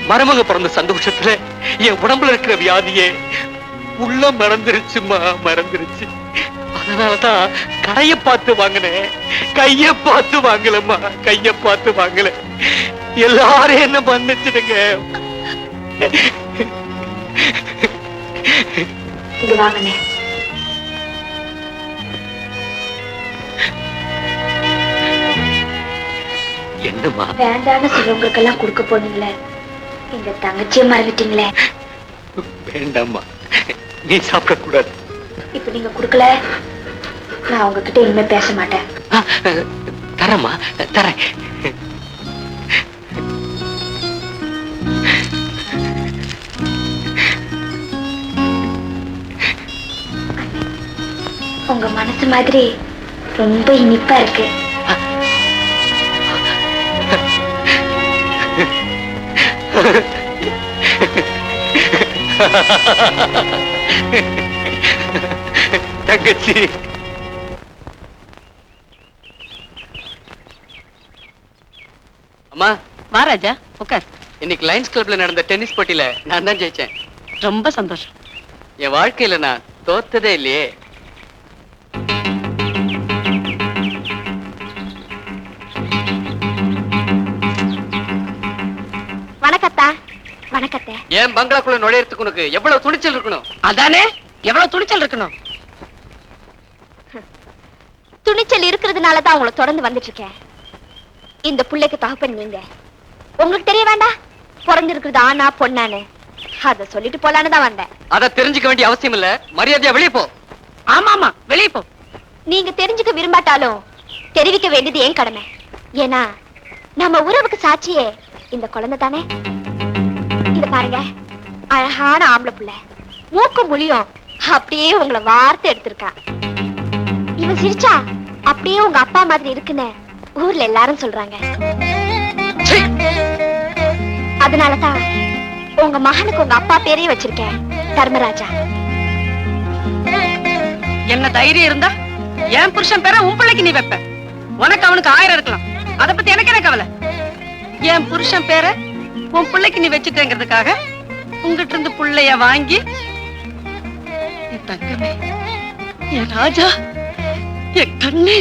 Speaker 3: மருமக பிறந்த சந்தோஷத்துல என் உடம்புல இருக்கிற வியாதியே உள்ள மறந்துருச்சுமா, மறந்துருச்சு. அதனாலதான் கடையை பார்த்து வாங்கினேன், கைய பார்த்து வாங்கலம்மா, கைய பார்த்து வாங்கல. எல்லாரும் என்ன மன்னிச்சிடுங்க.
Speaker 1: இங்க வாங்கண்ணே.
Speaker 3: என்னம்மா?
Speaker 1: வேண்டான்னு சொல்றவங்களுக்கெல்லாம் கொடுக்க போனீங்களே, எங்க தங்கச்சியை மறந்துட்டீங்களே.
Speaker 3: வேண்டாம்மா, நீ சாப்பிட கூடாது.
Speaker 1: இப்ப நீங்க கொடுக்கல, நான் உங்ககிட்ட இனிமே பேச மாட்டேன்.
Speaker 3: தரமா, தரேன்.
Speaker 1: உங்க மனசு மாதிரி ரொம்ப இனிப்பா இருக்கு.
Speaker 3: தங்கச்சி, அம்மா.
Speaker 4: மகாராஜா உட்கார்.
Speaker 3: இன்னைக்கு லயன்ஸ் கிளப்ல நடந்த டென்னிஸ் போட்டியில நான் தான் ஜெயிச்சேன்.
Speaker 4: ரொம்ப சந்தோஷம்.
Speaker 3: என் வாழ்க்கையில நான் தோத்ததே இல்லையே.
Speaker 1: வணக்கத்தா. வணக்கத்தை.
Speaker 3: ஏன் பங்களாக்குள்ள நுழையறதுக்கு உனக்கு எவ்வளவு துணிச்சல் இருக்கணும்?
Speaker 4: அதானே, எவ்வளவு துணிச்சல் இருக்கணும்.
Speaker 1: துணிச்சல் இருக்கிறதுனாலதான் உங்களை தொடர்ந்து வந்துட்டு இருக்கேன். இந்த பிள்ளைக்கு தகப்பன் நீங்க. உங்களுக்கு தெரிய வேண்டாம் பிறந்திருக்கிறது ஆனா பொண்ணானு? அத சொல்லிட்டு போலான்னு தான் வந்தேன்.
Speaker 3: அத தெரிஞ்சுக்க வேண்டிய அவசியம் இல்ல. மரியாதையா வெளியே போ.
Speaker 4: ஆமாமா, வெளியே போ.
Speaker 1: நீங்க தெரிஞ்சுக்க விரும்பாட்டாலும் தெரிவிக்க வேண்டியது ஏன் கடமை. ஏன்னா நம்ம உறவுக்கு சாட்சியே இந்த குழந்தை தானே. இத பாருங்க, அழகான ஆம்பளை புள்ள, மூக்கு முழியும் அப்படியே உங்களை வார்த்தை எடுத்திருக்கா. இவன் சிரிச்சா அப்படியே உங்க அப்பா மாதிரி இருக்குன்னு ஊர்ல எல்லாரும் சொல்றாங்க. அதனாலதான் உங்க மகனுக்கு உங்க அப்பா பேரையும் வச்சிருக்கேன், தர்மராஜா.
Speaker 4: என்ன தைரியம் இருந்தா என் புருஷன் பேர உன் பிள்ளைக்கு நீ வைப்ப. உனக்கு அவனுக்கு 1000 இருக்கலாம், அத பத்தி எனக்கு என்ன கவலை. என் புருஷன் பேர உன் பிள்ளைக்கு நீ வச்சுட்டேங்கிறதுக்காக உங்ககிட்ட இருந்து புள்ளைய வாங்கி, என் தங்கமே, என் ராஜா, என் கண்ணே,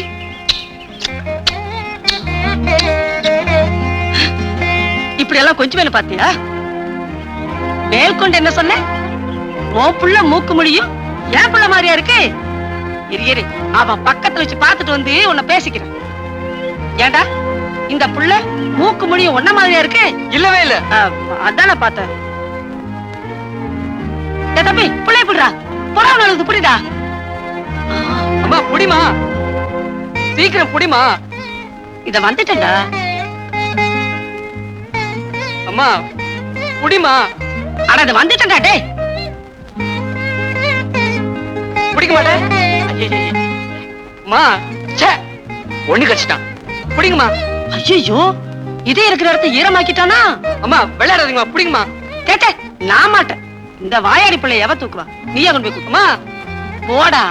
Speaker 4: இப்படி எல்லாம் கொஞ்சம் மேல பாத்தியா? மேற்கொண்டு என்ன சொன்ன? உன் புள்ள மூக்கு முடியும் என் புள்ள மாதிரியா இருக்கு. இரு அவன் பக்கத்துல வச்சு பார்த்துட்டு வந்து உன்னை பேசிக்கிறேன். ஏண்டா இந்த புள்ள மூக்கு முடியும் ஒன்ன மாதிரியா இருக்கு?
Speaker 3: இல்லவே இல்ல.
Speaker 4: அதான பார்த்தேன். தம்பி புள்ளைய புடுறா, புறாவுக்கு புடிடா.
Speaker 3: அம்மா புடிமா, சீக்கிரம் புடிமா.
Speaker 4: இத வந்துட்டா.
Speaker 3: அம்மா புடிமா.
Speaker 4: அட இத வந்துட்டா. டேய்
Speaker 3: பிடிக்க மாட்டேன். அம்மா ஒண்ணு கடிச்சிட்டான். பிடிங்கம்மா.
Speaker 4: ஐயோ இதே இருக்கிற இடத்த ஈரமாக்கிட்டானா?
Speaker 3: அம்மா விளையாடாதீங்கம்மா, பிடிங்கம்மா.
Speaker 4: கேட்டே நான் மாட்டேன். இந்த வாயாடி பிள்ளை எவ தூக்குவா? நீயா கொண்டு போய் குடுக்குமா? போடா.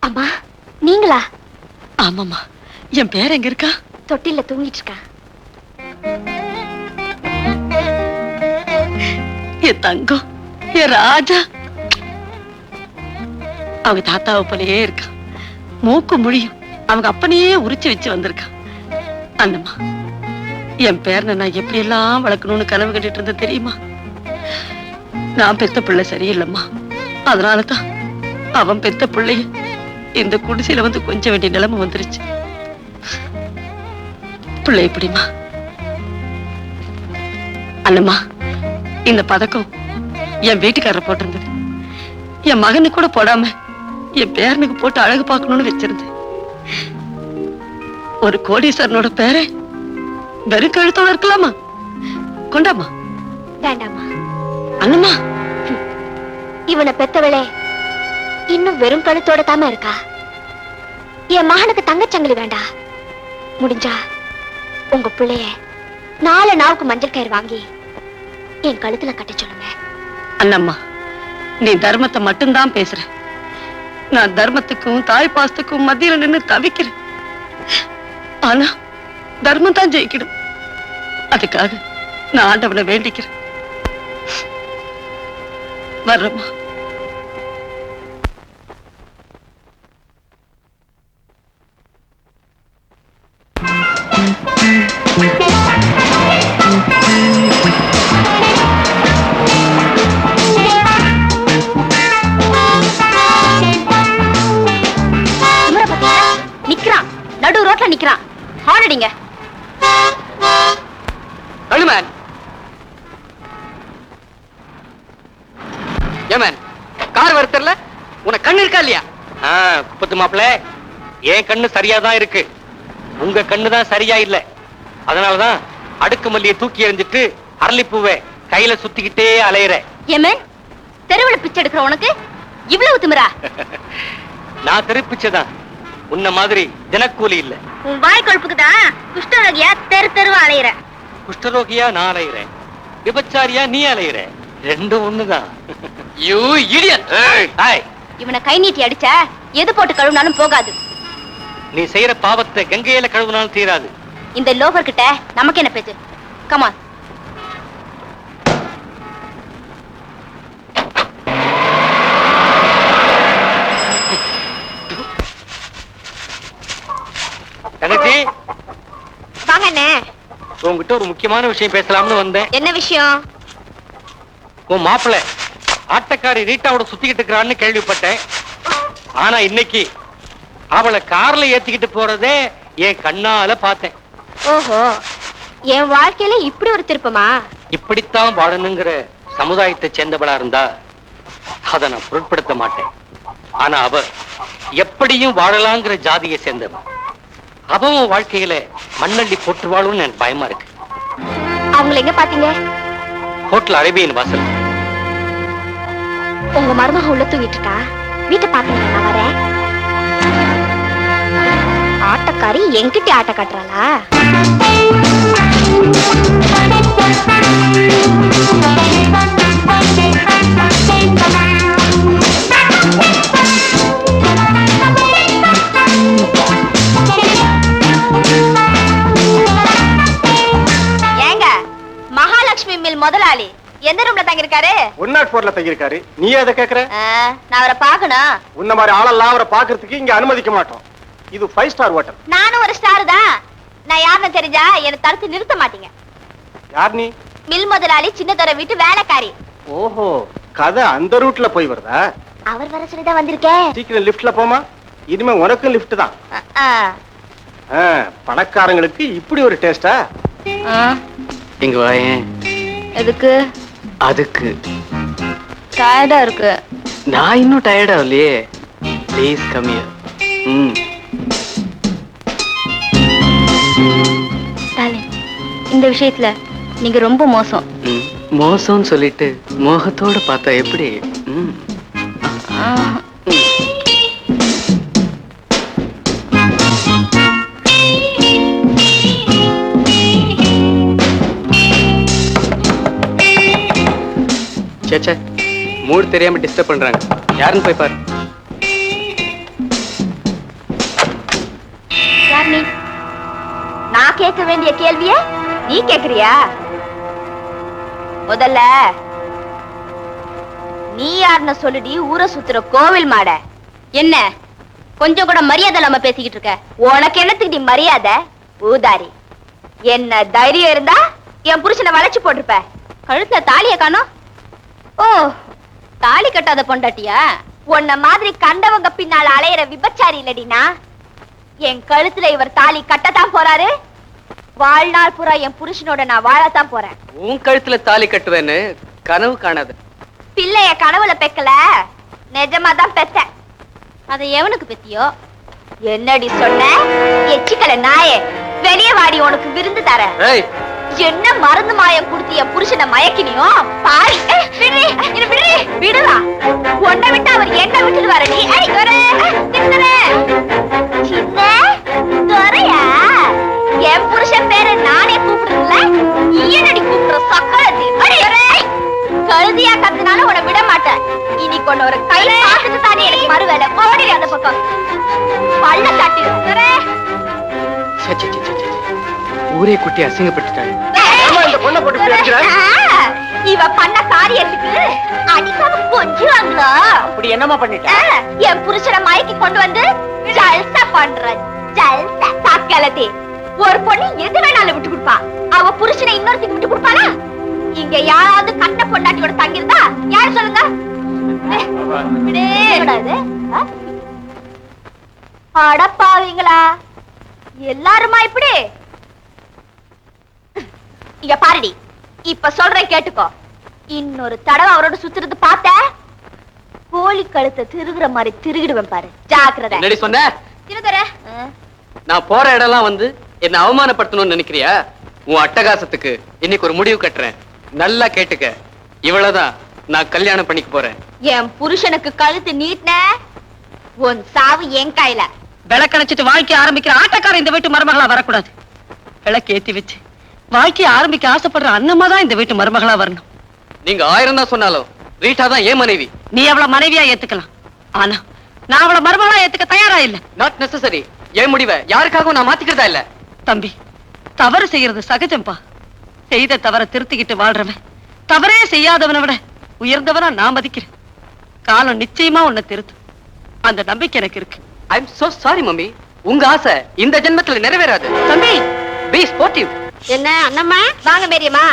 Speaker 1: அம்மா நீங்களா?
Speaker 4: ஆமாமா. என் பேர் எங்க இருக்கா?
Speaker 1: தொட்டில தூங்கிட்டு இருக்கா.
Speaker 4: என் தங்கம், என் ராஜா. அவங்க தாத்தாவை போலயே இருக்கா. மூக்கு முடியும் அவங்க அப்பனையே உரிச்சு வச்சு வந்திருக்கா. அந்தம்மா என் பேரனை நான் எப்படி எல்லாம் வளர்க்கணும்னு கனவு கண்டுட்டு இருந்தேன் தெரியுமா? நான் பெத்த பிள்ளை சரியில்லைம்மா. அதனாலதான் அவன் பெத்த பிள்ளைய இந்த குடிசையில வந்து கொஞ்சம் வேண்டிய நிலைமை வந்துருச்சு. பிள்ளை எப்படிமா? அண்ணம்மா இந்த பதக்கம் என் வீட்டுக்காரர் போட்டிருந்தது. என் மகனுக்கு கூட போடாம என் பேரனுக்கு போட்டு அழகு பார்க்கணும்னு வச்சிருந்தேன். ஒரு கோடீஸ்வரனோட பேரை வெறும் கழுத்தோட இருக்கலாமா? கொண்டாமா.
Speaker 1: வேண்டாமா.
Speaker 4: அண்ணம்மா
Speaker 1: இவனை பெத்தவளே இன்னும் வெறும் கழுத்தோட தாம இருக்கா. என் மகனுக்கு தங்கச்சங்கிலி வேண்டா. முடிஞ்சா உங்க பிள்ளைய 4 நாவுக்கு மஞ்சள் கயிறு வாங்கி என் கழுத்துல கட்ட சொல்லுங்க.
Speaker 4: அண்ணம்மா நீ தர்மத்தை மட்டும்தான் பேசுற. நான் தர்மத்துக்கும் தாய் பாசத்துக்கும் மத்தியில நின்னு தவிக்கிறேன். ஆனா தர்மம் தான் ஜெயிக்கணும். அதுக்காக நான் ஆண்டவனை வேண்டிக்கிறேன். வர்றம்மா.
Speaker 1: நிக்கிறான், நடு ரோட்ல நிக்கிறான். ஹார்ன் அடிங்க.
Speaker 3: தள்ளுமேன். ஏமேன் கார் வருத்தர்ல உனக்கு கண்ணு இருக்கா இல்லையா?
Speaker 8: குப்பத்து மாப்பிள்ள, என் கண்ணு சரியாதான் இருக்கு, உங்க கண்ணு தான் சரியா இல்ல. அதனாலதான் அடுக்கு மல்லியை தூக்கி எறிஞ்சிட்டு அரளிப்பூவை கையில சுத்திக்கிட்டே அலையிற.
Speaker 1: ஏமே தெருவுல பிச்சை எடுக்கிற உனக்கு இவ்வளவு திமிரா?
Speaker 8: நான் தெருப்பிச்சதான், உன்ன மாதிரி தினக்கூலி இல்ல.
Speaker 1: உன் வாய் கொழுப்புக்குதான் குஷ்டரோகியா தெரு தெருவா அலையிற.
Speaker 8: குஷ்டரோகியா நான் அலையிறேன், விபச்சாரியா நீ அலையிற. ரெண்டும் ஒண்ணுதான்.
Speaker 3: You idiot.
Speaker 1: இவனை கை நீட்டி அடிச்சா எது போட்டு கழுவினாலும் போகாது.
Speaker 8: நீ செய்யற பாவத்தை கங்கையில கழுவினாலும் தீராது.
Speaker 1: இந்த லோஃபர் கிட்ட நமக்கு என்ன பேச்சு? கமான்.
Speaker 8: தங்கச்சி
Speaker 1: வாங்க அண்ணே.
Speaker 8: உங்ககிட்ட ஒரு முக்கியமான விஷயம் பேசலாம்னு வந்தேன்.
Speaker 1: என்ன விஷயம்?
Speaker 8: உன் மாப்பிள்ள ஆட்டக்காரி ரீட்டாவோட சுத்திக்கிட்டு இருக்கிறான்னு கேள்விப்பட்டேன். ஆனா இன்னைக்கு அவளை கார்ல ஏத்திக்கிட்டு போறதே என் கண்ணால பார்த்தேன்.
Speaker 1: ஓஹோ, என் வாழ்க்கையில இப்படி ஒரு திருப்பமா?
Speaker 8: இப்படித்தான் வாழணுங்கிற சமுதாயத்தை சேர்ந்தவளா இருந்தா அதை நான் பொருட்படுத்த மாட்டேன். ஆனா அவ
Speaker 3: எப்படியும் வாழலாங்கிற ஜாதியை சேர்ந்தவன். அவன் வாழ்க்கையில மண்ணள்ளி போட்டு வாழும்னு எனக்கு பயமா இருக்கு.
Speaker 1: அவங்களை எங்க பாத்தீங்க?
Speaker 3: ஹோட்டல் அரேபியன் வாசல்.
Speaker 1: உங்க மருமக உள்ள தூங்கிட்டு இருக்கா. வீட்டை பாத்தீங்க, நான் வரேன். ஆட்டக்காரி என்கிட்ட ஆட்ட காட்டுறாளா? ஏங்க, மகாலட்சுமி மில் முதலாளி எந்த ரூம்ல தங்கிருக்காரு?
Speaker 10: 104ல தங்கியிருக்காரு. நீ அதை கேக்குற?
Speaker 1: நான் அவரை பாக்கணும்.
Speaker 10: உன்ன மாதிரி ஆளெல்லாம் அவரை பாக்குறதுக்கு இங்க அனுமதிக்க மாட்டோம். இது 5 ஸ்டார் ஹோட்டல்.
Speaker 1: நானும் ஒரு ஸ்டார் தான். நான் யாருன்னு தெரிஞ்சா என்ன தடுத்து நிறுத்த மாட்டீங்க.
Speaker 10: யார் நீ?
Speaker 1: மில் முதலாளி சின்னதொரை வீட்டு வேலைக்காரி.
Speaker 10: ஓஹோ, கதை அந்த ரூட்ல போய் வருதா?
Speaker 1: அவர் வர சொல்லிதான் வந்திருக்கேன்.
Speaker 10: சீக்கிரம் லிஃப்ட்ல போமா. இனிமே உனக்கும் லிஃப்ட் தான். பணக்காரங்களுக்கு இப்படி ஒரு டேஸ்டா?
Speaker 3: இங்க வாயேன்.
Speaker 1: எதுக்கு?
Speaker 3: அதுக்கு
Speaker 1: டயர்டா இருக்கு.
Speaker 3: நான் இன்னும் டயர்டா இல்லையே. Please come here.
Speaker 1: இந்த விஷயத்துல நீங்க ரொம்ப மோசம்.
Speaker 3: மோசம்னு சொல்லிட்டு மோகத்தோட பார்த்தா எப்படி? சேச்சே, மூடு தெரியாம டிஸ்டர்ப் பண்றாங்க. யாருன்னு போய் பாரு.
Speaker 1: யார் நீ? நான் கேட்க வேண்டிய கேள்விய நீ கேக்குறியா? முதல்ல நீ யாருன்னு சொல்லுடி. ஊரை சுத்துற கோவில் மாட. என்ன கொஞ்சம் கூட மரியாதை இல்லாம பேசிக்கிட்டு இருக்க? உனக்கு என்னத்துக்கு நீ மரியாதை? ஊதாரி, என்ன தைரியம் இருந்தா என் புருஷனை வளைச்சு போட்டிருப்ப. கழுத்துல தாலிய காணோம். ஓ, தாலி கட்டாத பொண்டாட்டியா? உன்ன மாதிரி கண்டவங்க பின்னால அலையிற விபச்சாரி இல்லடினா. என் கழுத்துல இவர் தாலி கட்டத்தான் போறாரு. வாழ்நாள் பூரா என் புருஷனோட நான் வாழத்தான் போறேன்.
Speaker 3: உன் கழுத்துல தாலி கட்டுவேன்னு கனவு காணாது.
Speaker 1: பிள்ளைய கனவுல பெக்கல, நிஜமாதான் பெத்த. அதை எவனுக்கு பெத்தியோ? என்னடி சொன்ன? எச்சிக்கல நாயே, வெளியே வாடி, உனக்கு விருந்து தர. என்ன மருந்து மாயம் குடுத்து என் புருஷனை மயக்கினியோ பாரி. விடுவா உன்னை விட்டு அவர் என்ன விட்டுட்டு வர? நீ சின்ன துறையா? என் புருஷன் பேரு நானே கூப்பிடுறதுல என்னடி கூப்பிடுற? சக்கரத்தி கழுதியா கத்துனால உன்னை விட மாட்டேன். இனி கொண்டு ஒரு கை பார்த்துட்டு தானே எனக்கு மறுவேலை. ஓடி அந்த பக்கம் பள்ள காட்டி.
Speaker 3: ஊரே குட்டி அசிங்கப்பட்டுட்டாங்க.
Speaker 1: இவ பண்ண காரியத்துக்கு அடிக்காம கொஞ்சுவாங்களா?
Speaker 7: அப்படி என்னமா பண்ணிட்ட?
Speaker 1: என் புருஷனை மயக்கி கொண்டு வந்து ஜல்சா பண்ற. ஜல்சா சாக்கலதி. ஒரு பொண்ணு எது வேணாலும் விட்டு கொடுப்பா. அவ புருஷனை இன்னொருத்துக்கு விட்டு கொடுப்பாளா? இங்க யாராவது கண்ண பொண்டாட்டியோட தங்கிருந்தா யாரு சொல்லுங்க? அடப்பாவீங்களா எல்லாருமா இப்படி? இங்க பாருடி, இப்ப சொல்றேன் கேட்டுக்கோ. இன்னொரு தடவை அவரோட சுத்துறது பார்த்த கோழி கழுத்தை திருகுற மாதிரி திருகிடுவேன் பாரு. ஜாக்கிரதை.
Speaker 3: என்னடி சொன்ன? நான் போற இடம்லாம் வந்து என்ன அவமானப்படுத்தணும்னு நினைக்கிறியா? உன் அட்டகாசத்துக்கு இன்னைக்கு ஒரு முடிவு கட்டுறேன். நல்லா கேட்டுக்க. இவ்வளவுதான் நான் கல்யாணம் பண்ணிக்க போறேன்.
Speaker 1: என் புருஷனுக்கு கழுத்து நீட்ன உன் சாவு என் கையில.
Speaker 4: விளக்கணைச்சிட்டு வாழ்க்கை ஆரம்பிக்கிற ஆட்டக்காரன் இந்த வீட்டு மருமகளா வரக்கூடாது. விளக்கு ஏத்தி வச்சு வாழ்க்கையை ஆரம்பிக்க ஆசைப்படுற அண்ணமா தான் இந்த வீட்டு மருமகளா வரணும்.
Speaker 3: நீங்க 1000 தான் சொன்னாலும் ரீட்டா தான் ஏன் மனைவி.
Speaker 4: நீ அவளை மனைவியா ஏத்துக்கலாம், ஆனா நான் அவளை மருமகளா ஏத்துக்க தயாரா இல்ல.
Speaker 3: Not necessary. என் முடிவை யாருக்காகவும் நான் மாத்திக்கிறதா இல்ல.
Speaker 4: தம்பி, தவறு செய்யறது சகஜம்பா. செய்த தவற திருத்திக்கிட்டு வாழ்றவன் தவறே செய்யாதவனை விட உயர்ந்தவனா நான் மதிக்கிறேன். காலம் நிச்சயமா உன்னை திருத்தும். அந்த நம்பிக்கை எனக்கு இருக்கு.
Speaker 3: I am so sorry mummy. உங்க ஆசை இந்த ஜென்மத்துல நிறைவேறாது.
Speaker 4: தம்பி,
Speaker 3: பி ஸ்போர்ட்டிவ்.
Speaker 2: என்ன அண்ணம்மா?
Speaker 1: வாங்க மேரியம்மா.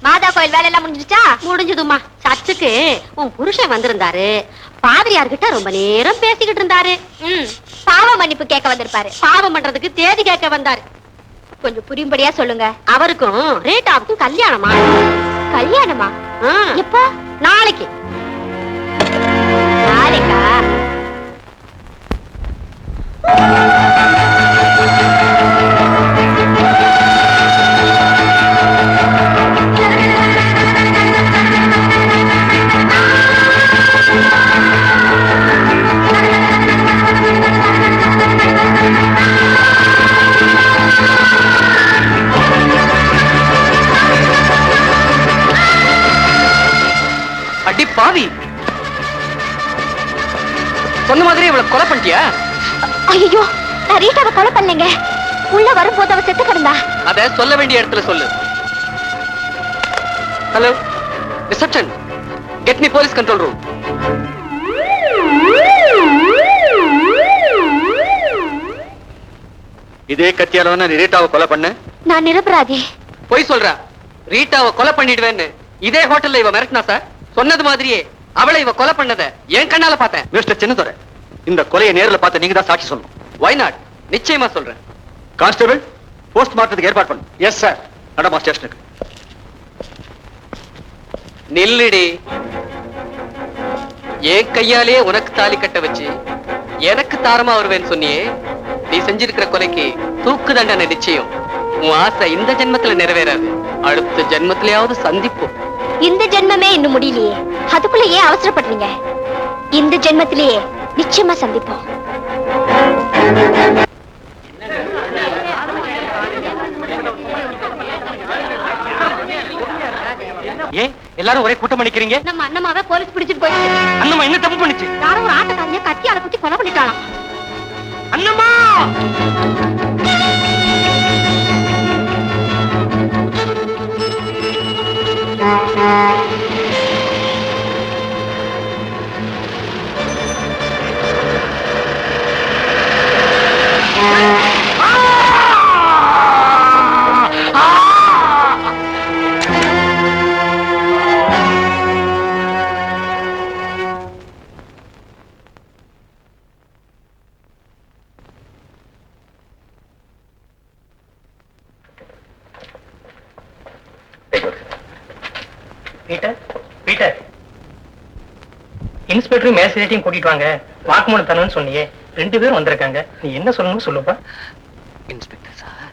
Speaker 1: மாதா கோயில் வேலை எல்லாம் முடிஞ்சிருச்சா?
Speaker 2: முடிஞ்சதுமா. சர்ச்சுக்கு உன் புருஷன் வந்திருந்தாரு. பாதிரியார்கிட்ட ரொம்ப நேரம் பேசிக்கிட்டு இருந்தாரு.
Speaker 1: பாவ மன்னிப்பு கேட்க வந்திருப்பாரு.
Speaker 2: பாவம் பண்றதுக்கு தேதி கேட்க வந்தாரு.
Speaker 1: கொஞ்சம் புரியும்படியா சொல்லுங்க.
Speaker 2: அவருக்கும் ரேட்டாவுக்கும் கல்யாணமா?
Speaker 1: கல்யாணமா? எப்போ?
Speaker 2: நாளைக்கு.
Speaker 1: நாளைக்கா?
Speaker 3: கொலை பண்ணிட்டியா?
Speaker 1: ஐயோ, நான் ரீட்டாவை கொலை பண்ணலைங்க. உள்ள வரும்போது அவ செத்து கிடந்தா.
Speaker 3: அத சொல்ல வேண்டிய இடத்துல சொல்லு. Hello reception, get me police control room.
Speaker 7: இதே கத்தியால ரீட்டாவை கொலை பண்ண?
Speaker 1: நான் நிரபராதி.
Speaker 3: போய் சொல்றா. ரீட்டாவை கொலை பண்ணிடுவேன்னு இதே ஹோட்டல்ல இவ மிரட்டினா சார். சொன்னது மாதிரியே அவளை இவ கொலை பண்ணத என் கண்ணால பார்த்தேன்.
Speaker 7: மிஸ்டர் சின்னதுரை, இந்த கொலையை நேரில் பார்த்து நீங்க தான் சாட்சி சொல்லணும்.
Speaker 3: Why not? நிச்சயமா சொல்றேன்.
Speaker 7: கான்ஸ்டபிள், போஸ்ட் மார்ட்டத்துக்கு ஏற்பாடு பண்ணு. Yes sir. நடமா ஸ்டேஷனுக்கு.
Speaker 3: நில்லுடி. என் கையாலே உனக்கு தாலி கட்ட வச்சு எனக்கு தாரமா வருவேன்னு சொன்னியே. நீ செஞ்சிருக்கிற கொலைக்கு தூக்கு தண்டனை நிச்சயம். உன் ஆசை இந்த ஜென்மத்துல நிறைவேறாது. அடுத்த ஜென்மத்திலேயாவது சந்திப்போம்.
Speaker 1: இந்த ஜென்மமே இன்னும் முடியலையே, அதுக்குள்ள ஏன் அவசரப்படுறீங்க? இந்த ஜென்மத்திலேயே நிச்சயமா சந்திப்போம்.
Speaker 3: ஏன் எல்லாரும் ஒரே கூட்டம் பண்ணிக்கிறீங்க?
Speaker 2: நம்ம அண்ணமாவை போலீஸ் பிடிச்சிட்டு போயிடுச்சு.
Speaker 3: அண்ணம்மா என்ன தப்பு பண்ணுச்சு?
Speaker 2: யாரோ ஒரு ஆட்டக்காரங்க கத்தியால குத்தி கொலை பண்ணிட்டாளாம்.
Speaker 3: அண்ணம்மா!
Speaker 6: பீட்டர், பீட்டர், இன்ஸ்பெக்டரும் மேஜிஸ்ட்ரேட்டையும் கூட்டிட்டு வாங்க. வாக்குமூலம் தரணும்னு சொன்னியே. 2 பேரும் வந்திருக்காங்க. நீ என்ன சொல்லணும்னு சொல்லுப்பா.
Speaker 3: இன்ஸ்பெக்டர் சார்,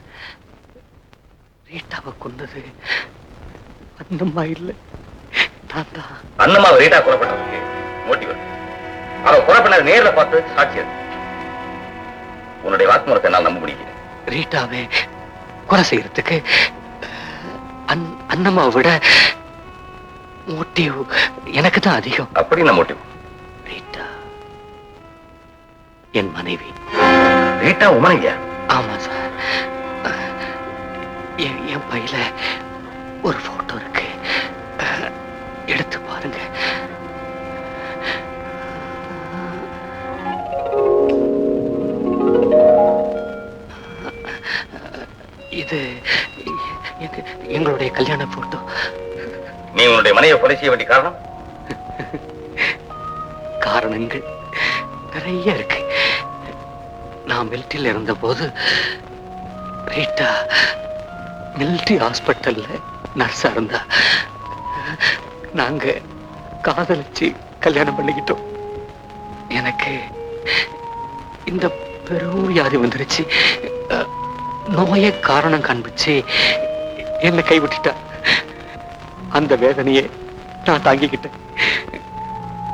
Speaker 3: ரீட்டாவை கொண்டது அண்ணம்மா இல்ல, நான் தான்.
Speaker 5: அண்ணம்மா ரீட்டா கொலை பண்ணதுக்கு மோட்டிவ். அவ கொலை பண்ணது நேர்ல பார்த்து சாட்சியம். உன்னுடைய வாக்குமூலத்தை என்னால் நம்ப முடியல.
Speaker 3: ரீட்டாவை கொலை செய்யறதுக்கு அண்ணம்மாவை விட மோட்டிவ் எனக்கு தான் அதிகம்.
Speaker 5: அப்படி என்ன மோட்டிவ்?
Speaker 3: ரீட்டா என் மனைவி.
Speaker 5: ரீட்டா உன் மனைவியா?
Speaker 3: ஆமா சார். என் பையில ஒரு போட்டோ இருக்கு, எடுத்து பாருங்க. இது எங்களுடைய கல்யாண போட்டோ.
Speaker 5: நீ உன்னுடைய மனைவியை கொலை செய்ய வேண்டிய காரணம்?
Speaker 3: காரணங்கள் நிறைய இருக்கு. நான் மிலிட்டரியில் இருந்த போது ரீட்டா மிலிட்டரி ஹாஸ்பிட்டல்ல நர்ஸா இருந்தா. நாங்க காதலிச்சு கல்யாணம் பண்ணிக்கிட்டோம். எனக்கு இந்த பெரும் வியாதி வந்துருச்சு. நோயை காரணம் காண்பிச்சு என்னை கைவிட்டுட்டா. அந்த வேதனையை நான் தாங்கிக்கிட்டேன்.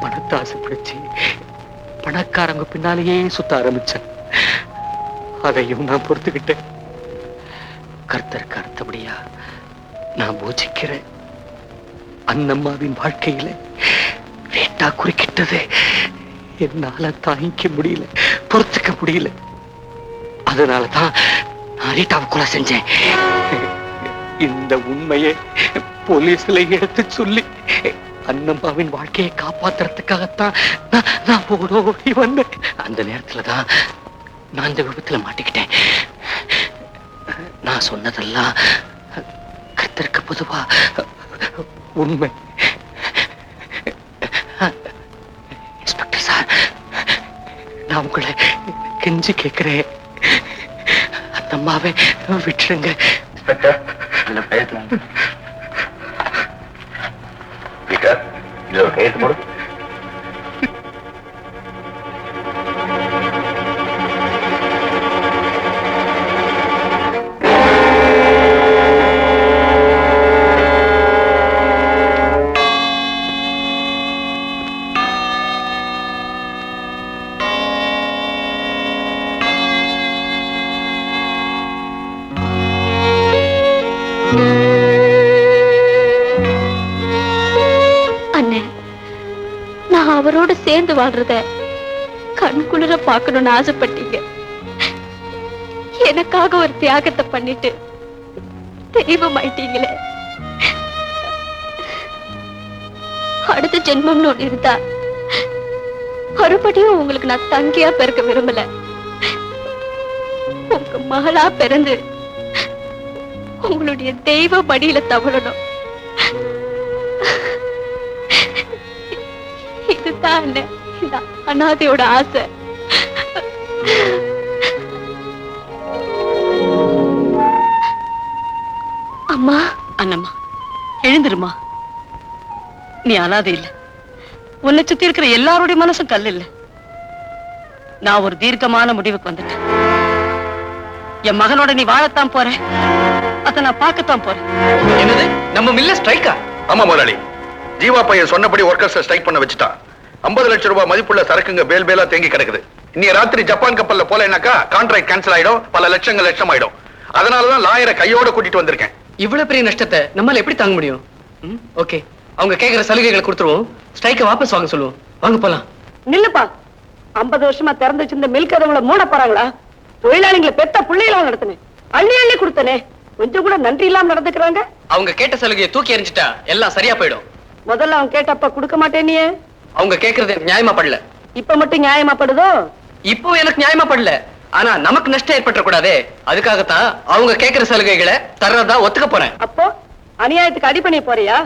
Speaker 3: பணத்தை ஆசைப்பிடிச்சு பணக்காரங்க பின்னாலேயே சுத்த ஆரம்பிச்சேன். அதையும் நான் பொறுத்துக்கிட்டேன். கர்த்தருக்கு அடுத்தபடியா நான் பூஜிக்கிற அண்ணம்மாவின் வாழ்க்கையில ரீட்டா குறுக்கிட்டது என்னால தாங்கிக்க முடியல, பொறுத்துக்க முடியல. அதனாலதான் நான் ரீட்டாவை கொலை செஞ்சேன். இந்த உண்மையை போலீஸ்ல எடுத்து சொல்லி அண்ணம்மாவின் வாழ்க்கையை காப்பாத்துறதுக்காகத்தான் நான் ஓடி வந்தேன். அந்த நேரத்துலதான் நான் இந்த விபத்துல மாட்டிக்கிட்டேன். நான் சொன்னதெல்லாம் கர்த்தருக்கு பொதுவா உண்மை. இன்ஸ்பெக்டர் சார், நான் உங்களை கெஞ்சி கேட்கிறேன், அந்த அம்மாவை விட்டுருங்க.
Speaker 5: இன்ஸ்பெக்டர், என்ன பேசலாம்? பீட்டர், இதுல ஒரு கையெழுத்து போடு.
Speaker 2: அவரோடு சேர்ந்து வாழ்றத கண்குளிர பார்க்கணும்னு ஆசைப்பட்டீங்க. எனக்காக ஒரு தியாகத்தை பண்ணிட்டு தெய்வம் ஆயிட்டீங்களே. அடுத்த ஜென்மம்னு ஒண்ணு இருந்தா மறுபடியும் உங்களுக்கு நான் தங்கியா பிறக்க விரும்பல. உங்க மகளா பிறந்து உங்களுடைய தெய்வ மடியில தவழணும். இதுதான் இந்த அனாதையோட ஆசை. அம்மா,
Speaker 4: அண்ணம்மா எழுந்துருமா. நீ அனாதை இல்ல, உன்னை சுத்தி இருக்கிற எல்லாருடைய மனசும் கல் இல்ல. நான் ஒரு தீர்க்கமான முடிவுக்கு வந்துட்டேன். என் மகனோட நீ வாழத்தான் போற, அத நான் பார்க்கத்தான் போறேன்.
Speaker 3: என்னது, நம்ம மில்ல ஸ்ட்ரைக்கா?
Speaker 5: ஆமா முதலாளி, ஜீவா பையன் சொன்னபடி ஒர்க்கர்ஸ் ஸ்ட்ரைக் பண்ண வச்சுட்டான். 50 லட்சம் ரூபாய் மதிப்புள்ள சரக்குங்க பேல் பேலா தேங்கி கிடக்குது. இன்னைய ராத்திரி ஜப்பான் கப்பல்ல போலனாக்கா கான்ட்ராக்ட் கேன்சல் ஆயிடும், பல லட்சம் ஆயிடும். அதனாலதான் லாயரை கையோட கூட்டிட்டு வந்திருக்கேன்.
Speaker 3: இவ்வளவு பெரிய நஷ்டத்தை நம்மால எப்படி தாங்க முடியும்? ஓகே, அவங்க கேக்குற சலுகைகளை கொடுத்துருவோம், ஸ்ட்ரைக்கை வாபஸ் வாங்க சொல்லுவோம். வாங்க போலாம்.
Speaker 4: நில்லுப்பா. 50 வருஷமா திறந்து வச்சிருந்த மில் கதவுல மூட போறாங்களா? தொழிலாளிகளை பெத்த பிள்ளைகளா நடத்தினேன், அள்ளி அள்ளி கொடுத்தனே, கொஞ்சம் கூட நன்றி இல்லாம நடந்துக்கிறாங்க.
Speaker 3: அவங்க கேட்ட சலுகையை தூக்கி எறிஞ்சிட்டா எல்லாம் சரியா போயிடும்.
Speaker 4: முதல்ல அவங்க கேட்டப்ப கொடுக்க மாட்டேனியே.
Speaker 3: அவங்க கேக்குறது எனக்கு நியாயமா படல.
Speaker 4: இப்ப மட்டும் நியாயமா படுதோ?
Speaker 3: இப்போ எனக்கு நியாயமா படல, ஆனா நமக்கு நஷ்டம் ஏற்பட்ட கூடாதே, அதுக்காகத்தான் அவங்க கேக்குற சலுகைகளை தர்றதா ஒத்துக்க போறேன்.
Speaker 4: அப்போ அநியாயத்துக்கு அடி பண்ணி போறியா?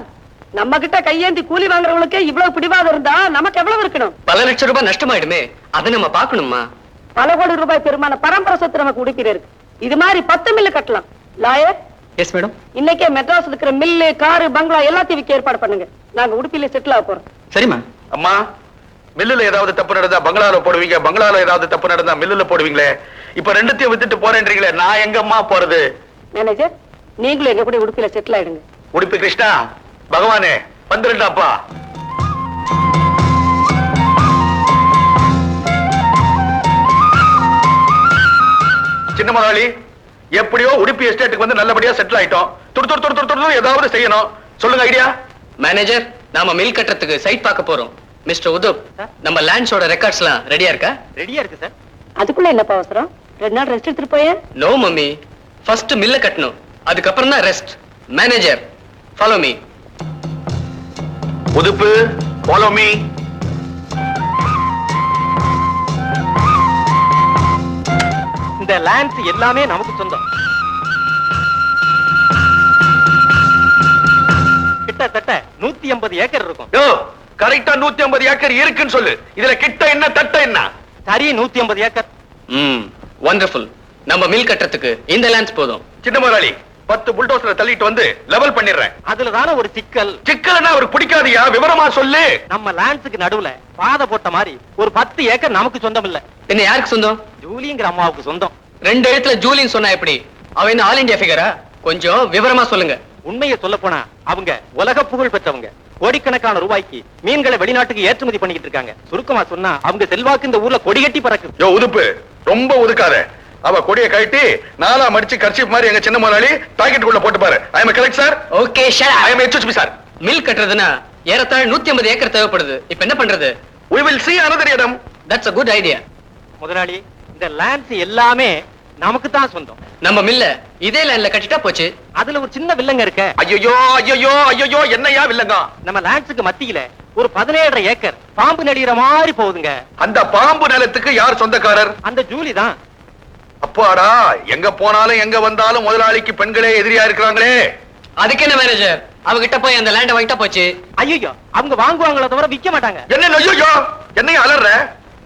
Speaker 4: நம்ம கிட்ட கையேந்தி கூலி வாங்குறவங்களுக்கு இவ்வளவு பிடிவாதம் இருந்தா நமக்கு எவ்வளவு இருக்கணும்?
Speaker 3: பல லட்சம் ரூபாய் நஷ்டமாயிடுமே, அதை நம்ம பாக்கணுமா?
Speaker 4: பல கோடி ரூபாய் பெருமான பரம்பரை சொத்து நமக்கு உடுப்பில இருக்கு. இது மாதிரி 10 மில்லு கட்டலாம். Lawyer,
Speaker 3: yes madam.
Speaker 4: இன்னைக்கே மெட்ராஸ் இருக்கிற மில்லு, காரு, பங்களா எல்லாத்தையும் விற்க ஏற்பாடு பண்ணுங்க. நாங்க உடுப்பில செட்டில் ஆக போறோம்.
Speaker 3: சரிம்மா.
Speaker 5: அம்மா, மில்லுல ஏதாவது தப்பு நடந்தா பங்களால போடுவீங்க, பங்களால ஏதாவது தப்பு நடந்தா மில்லுல போடுவீங்களே. இப்ப ரெண்டுத்தையும் வித்துட்டு போறேன்றீங்களே, நான் எங்கம்மா போறது?
Speaker 4: மேனேஜர், நீங்களும் எங்க கூட உடுப்பில செட்டில் ஆயிடுங்க.
Speaker 5: உடுப்பி கிருஷ்ணா, பகவானே வந்துருண்டாப்பா. சின்ன முதலாளி, எப்படியோ உடுப்பி எஸ்டேட்டுக்கு வந்து நல்லபடியா செட்டில் ஆயிட்டோம். துடு ஏதாவது செய்யணும், சொல்லுங்க ஐடியா.
Speaker 3: மேனேஜர், நாம மில் கட்டுறதுக்கு சைட் பார்க்க போறோம். மிஸ்டர் உதுப், நம்ம லேண்ட்ஸோட ரெக்கார்ட்ஸ் எல்லாம் ரெடியா இருக்கா?
Speaker 10: ரெடியா இருக்கு சார்.
Speaker 4: அதுக்குள்ள என்னப்பா அவசரம்? 2 நாள் ரெஸ்ட் எடுத்துட்டு போய?
Speaker 3: நோ மம்மி, ஃபர்ஸ்ட் மில்ல கட்டணும், அதுக்கப்புறம் தான் rest. Manager, follow me.
Speaker 5: Uthup, follow me.
Speaker 10: இந்த லேண்ட்ஸ் எல்லாமே நமக்கு சொந்தம். கிட்டத்தட்ட 150 ஏக்கர் இருக்கும்.
Speaker 5: யோ, கரெக்டா 150 ஏக்கர் இருக்குன்னு சொல்லு. இதுல கிட்ட என்ன தட்ட என்ன?
Speaker 10: சரி, 150 ஏக்கர்.
Speaker 3: வண்டர்ஃபுல். நம்ம மில் கட்டுறதுக்கு இந்த லேண்ட்ஸ் போதும்.
Speaker 5: சின்ன முதலாளி, 10 புல்டோசரை தள்ளிட்டு வந்து லெவல் பண்ணிடுறேன்.
Speaker 10: அதுலதான ஒரு சிக்கல்.
Speaker 5: சிக்கல்னா அவருக்கு பிடிக்காதியா? விவரமா சொல்லு.
Speaker 10: நம்ம லேண்ட்ஸுக்கு நடுவுல பாதை போட்ட மாதிரி ஒரு 10 ஏக்கர் நமக்கு சொந்தம் இல்ல.
Speaker 3: என்ன யாருக்கு சொந்தம்?
Speaker 10: ஜூலிங்கிற அம்மாவுக்கு சொந்தம்.
Speaker 3: 2 எழுத்துல ஜூலின்னு சொன்னா எப்படி? அவ என்ன ஆல் இந்தியா ஃபிகரா? கொஞ்சம் விவரமா சொல்லுங்க.
Speaker 10: உண்மையை சொல்ல போனா அவங்க உலக புகழ் பெற்றவங்க. கோடிக்கணக்கான ரூபாய்க்கு மீன்களை வெளிநாட்டுக்கு ஏற்றுமதி பண்ணிக்கிட்டு இருக்காங்க. சுருக்கமா சொன்னா அவங்க செல்வாக்கு இந்த ஊர்ல கொடிகட்டி பறக்குது.
Speaker 5: யோ உதுப்பு, ரொம்ப ஒதுக்காத. அவ கொடியை கட்டி 4ஆ மடிச்சு கர்ச்சீப் மாதிரி எங்க சின்ன முதலாளி பாக்கெட்டுக்குள்ள போட்டு பாரு. I am correct sir?
Speaker 3: Okay shut up.
Speaker 5: I am HHP sir.
Speaker 3: Mill கட்டுறதுனா ஏறத்தாழ 150 ஏக்கர் தேவைப்படுது. இப்ப என்ன பண்றது?
Speaker 5: we will see another இடம்.
Speaker 3: that's a good idea.
Speaker 10: முதலாளி, இந்த லேண்ட்ஸ் எல்லாமே நமக்கு தான் சொந்தம்.
Speaker 3: நம்ம மில்ல இதே லைன்ல கட்டிட்டா போச்சு.
Speaker 10: அதுல ஒரு சின்ன வில்லங்க இருக்க.
Speaker 5: ஐயோ என்னையா வில்லங்க?
Speaker 10: நம்ம லேண்ட்ஸுக்கு மத்தியில ஒரு 17.5 ஏக்கர் பாம்பு நடிகிற மாதிரி போகுதுங்க.
Speaker 5: அந்த பாம்பு நிலத்துக்கு யார் சொந்தக்காரர்?
Speaker 10: அந்த ஜூலி தான்.
Speaker 5: அப்பாடா, எங்க போனாலும் எங்க வந்தாலும் முதலாளிக்கு பெண்களே எதிரியா இருக்கிறாங்களே.
Speaker 3: அதுக்கு என்ன மேனேஜர், அவகிட்ட போய் அந்த லேண்ட வாங்கிட்டா போச்சு.
Speaker 10: ஐயோ, அவங்க வாங்குவாங்களே தவிர விக்க மாட்டாங்க.
Speaker 5: என்ன ஐயோ, என்னையா அலற?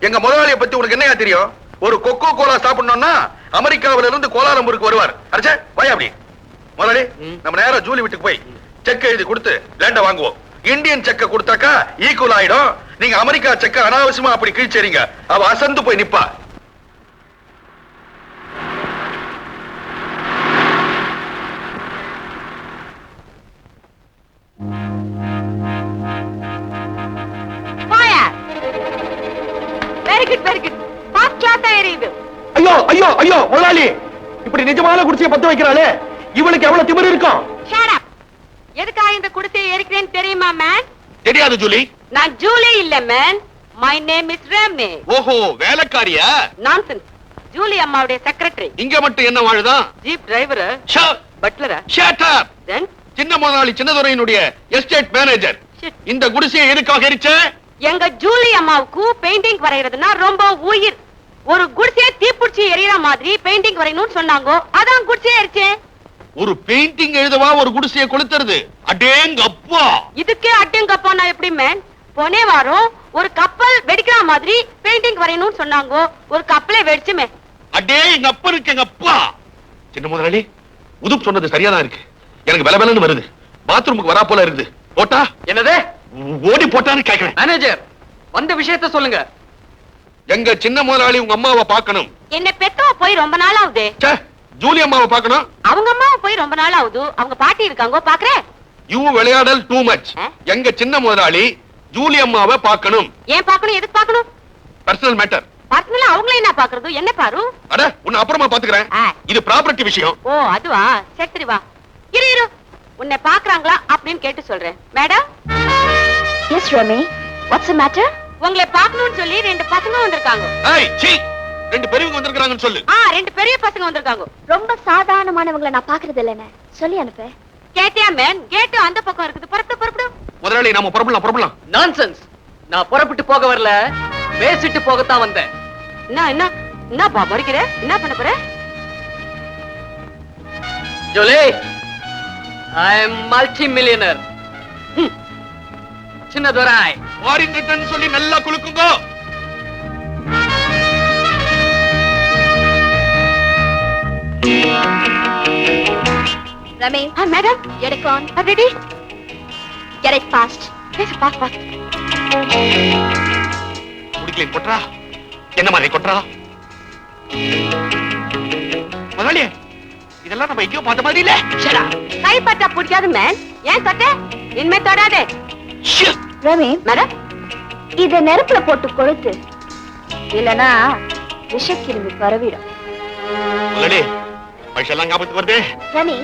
Speaker 5: எங்க முதலாளியை பத்தி உனக்கு என்னையா தெரியும்? ஒரு கொக்கோ கோலா சாப்பிடணும்னா அமெரிக்காவில இருந்து கோலாலம்பூருக்கு வருவார். அரைச்சே வாயா அப்படி. முதலாளி, நம்ம நேரா ஜூலி வீட்டுக்கு போய் செக் எழுதி கொடுத்து லேண்ட வாங்குவோம். இந்தியன் செக்க கொடுத்தாக்கா ஈக்குவல் ஆயிடும். நீங்க அமெரிக்கா செக்க அனாவசியமா அப்படி கீழ்ச்சேரிங்க, அவ அசந்து போய் நிப்பா.
Speaker 1: Very good. ஃபர்ஸ்ட் கிளாஸா எரியுது.
Speaker 5: ஐயோ முதலாளி, இப்படி நிஜமான குடிசையை பத்த வைக்கிறாளே, இவளுக்கு எவ்வளவு திமிரு இருக்கும்?
Speaker 1: Shut up. எதுக்காக இந்த குடிசையை எரிக்கிறேன்னு தெரியுமா மேன்?
Speaker 5: தெரியாது ஜூலி.
Speaker 1: நான் ஜூலி இல்ல man,
Speaker 4: my name is Rame.
Speaker 5: ஓஹோ, வேலைக்காரியா?
Speaker 4: நான்சென்ஸ். ஜூலி அம்மாவுடைய செக்ரட்டரி.
Speaker 5: இங்க மட்டும் என்ன வாழுதான்?
Speaker 4: ஜீப் டிரைவர், பட்லரா.
Speaker 5: Shut up.
Speaker 4: தென்
Speaker 5: சின்ன முதலாளி சின்னதுரையினுடைய எஸ்டேட் மேனேஜர். இந்த குடிசையை எதுக்காக எரிச்ச?
Speaker 4: எங்க ஜூலி அம்மாவுக்கு பெயிண்டிங் வரையறதுன்னா ரொம்ப உயிர். ஒரு குடிசையை தீப்பிடிச்சு எரியற மாதிரி பெயிண்டிங் வரையணும்னு சொன்னாங்க. அதான் குடிசையை எரிச்சேன்.
Speaker 5: ஒரு பெயிண்டிங் எழுதவா ஒரு குடிசையை கொளுத்துறது? அடேங்கப்பா.
Speaker 4: இதுக்கே அடேங்கப்பா நான் எப்படி மேன்? போனே வாரம் ஒரு கப்பல் வெடிக்கிற மாதிரி பெயிண்டிங் வரையணும்னு சொன்னாங்க. ஒரு கப்பலே வெடிச்சுமே.
Speaker 5: அடே எங்க அப்பா இருக்கு, எங்க அப்பா. சின்ன முதலாளி, உதுப் சொன்னது சரியாதான் இருக்கு. எனக்கு பலபலன்னு வருது. பாத்ரூமுக்கு வரா போல இருக்குது. போட்டா
Speaker 10: என்னது?
Speaker 5: ஓடி போட்டான்னு கேக்குறேன்.
Speaker 10: மேனேஜர், வந்த விஷயத்த சொல்லுங்க.
Speaker 5: எங்க சின்ன முதலாளி உங்க அம்மாவை பார்க்கணும்.
Speaker 4: என்ன பெத்தவ போய் ரொம்ப நாள் ஆகுது.
Speaker 5: ஜூலி அம்மாவை பார்க்கணும்.
Speaker 4: அவங்க அம்மாவை போய் ரொம்ப நாள் ஆகுது. அவங்க பாட்டி இருக்காங்க, பாக்குறேன்.
Speaker 5: யூ விளையாடல் டூ மச். எங்க சின்ன முதலாளி ஜூலி அம்மாவை பார்க்கணும்.
Speaker 4: ஏன் பார்க்கணும்? எதுக்கு பார்க்கணும்?
Speaker 5: Personal matter.
Speaker 4: பர்சனலா அவங்களே என்ன பாக்குறது? என்ன பாரு?
Speaker 5: அட, உன்னை அப்புறமா பாத்துக்கிறேன். இது ப்ராப்பர்ட்டி விஷயம்.
Speaker 4: ஓ, அதுவா? சரி வா. இரு உன்னை பாக்குறாங்களா அப்படின்னு கேட்டு சொல்றேன். Madam.
Speaker 1: Yes Rame, what's the matter?
Speaker 4: உங்களை பார்க்கணும்னு சொல்லி 2 பசங்க வந்திருக்காங்க.
Speaker 5: ஏய், சீ. 2 பெரியவங்க வந்திருக்காங்கன்னு சொல்லு.
Speaker 4: 2 பெரிய பசங்க வந்திருக்காங்க.
Speaker 1: ரொம்ப சாதாரணமானவங்கள நான் பாக்குறது இல்லைன்னு சொல்லி அனுப்பு.
Speaker 4: கேட்டியா மேன்? கேட்டு அந்த பக்கம் இருக்குது. புறப்படு.
Speaker 5: முதலாளி, நாம புறப்படலாம்.
Speaker 10: நான்சென்ஸ். நான் புறப்பட்டு போக வரல, பேசிட்டு போகத்தான் வந்தேன்.
Speaker 4: என்னப்பா மறிக்கிற? என்ன பண்ண போற?
Speaker 10: Julie, I am multi millionaire. சின்னதுரை
Speaker 5: வாரிங்கன்னு சொல்லி நல்லா குலுக்குங்க.
Speaker 1: Rame,
Speaker 4: madam,
Speaker 1: get it on.
Speaker 4: Ready?
Speaker 1: Get it fast.
Speaker 4: Yes, fast.
Speaker 5: குடிக்கலையும் கொட்றா. என்ன மாதிரி கொட்றா? முதலாளி, இதெல்லாம் நம்ம எங்கேயோ பார்த்த மாதிரி இல்ல.
Speaker 4: கைப்பற்றா பிடிக்காது மேன். ஏன் தொட்ட? இனிமே தொடாதே.
Speaker 1: ரமே,
Speaker 4: மேடம்,
Speaker 1: இத நெருப்புல போட்டு கொளுத்து, இல்லனா விஷக்கிருமி பரவிடும்.
Speaker 5: முதலாளி, பைசெல்லாம் ஞாபகத்துக்கு வருது.
Speaker 1: ரமே,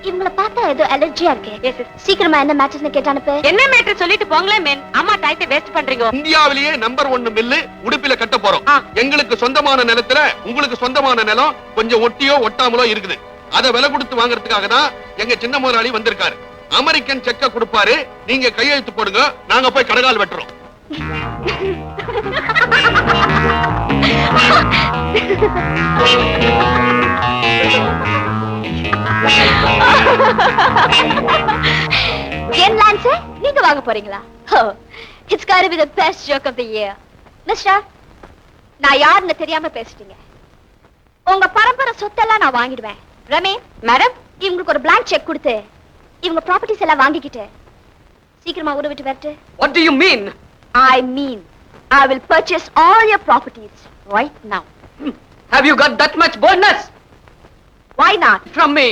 Speaker 1: இவங்கள பார்த்தா ஏதோ அலர்ஜியா இருக்கு. சீக்கிரமா என்ன மேட்டர்ஸ்னு கேட்டு அனுப்பு.
Speaker 4: என்ன மேட்டர் சொல்லிட்டு போங்களே மேன். அம்மா டைத்தை வேஸ்ட் பண்றீங்க.
Speaker 5: இந்தியாவிலேயே நம்பர் 1 மில்லு உடுப்பில கட்ட போறோம். எங்களுக்கு சொந்தமான நிலத்துல உங்களுக்கு சொந்தமான நிலம் கொஞ்சம் ஒட்டியோ ஒட்டாமலோ இருக்குது. அத விலை கொடுத்து வாங்குறதுக்காக தான் எங்க சின்ன முதலாளி வந்திருக்காரு. அமெரிக்கன் செக்க கொடுப்பாரு. நீங்க கையெழுத்து போடுங்க, நாங்க போய் கடகால் வெட்டுறோம்.
Speaker 1: ஏன் லான்ஸ் நீங்க வாங்க போறீங்களா? It's got to be the best joke of the year. Mister, நான் யாருன்னு தெரியாம பேசிட்டீங்க. உங்க பரம்பரை சொத்தெல்லாம் நான் வாங்கிடுவேன். ரமே,
Speaker 4: மேடம்,
Speaker 1: இவங்களுக்கு ஒரு blank check கொடுத்து இவங்க ப்ராப்பர்ட்டிஸ் எல்லாம் வாங்கிக்கிட்டு சீக்கிரமா ஊரை விட்டு வரட்டு.
Speaker 10: What do you mean?
Speaker 1: I mean, I will purchase all your properties right now.
Speaker 10: Have you got that much boldness?
Speaker 1: Why not?
Speaker 10: From me,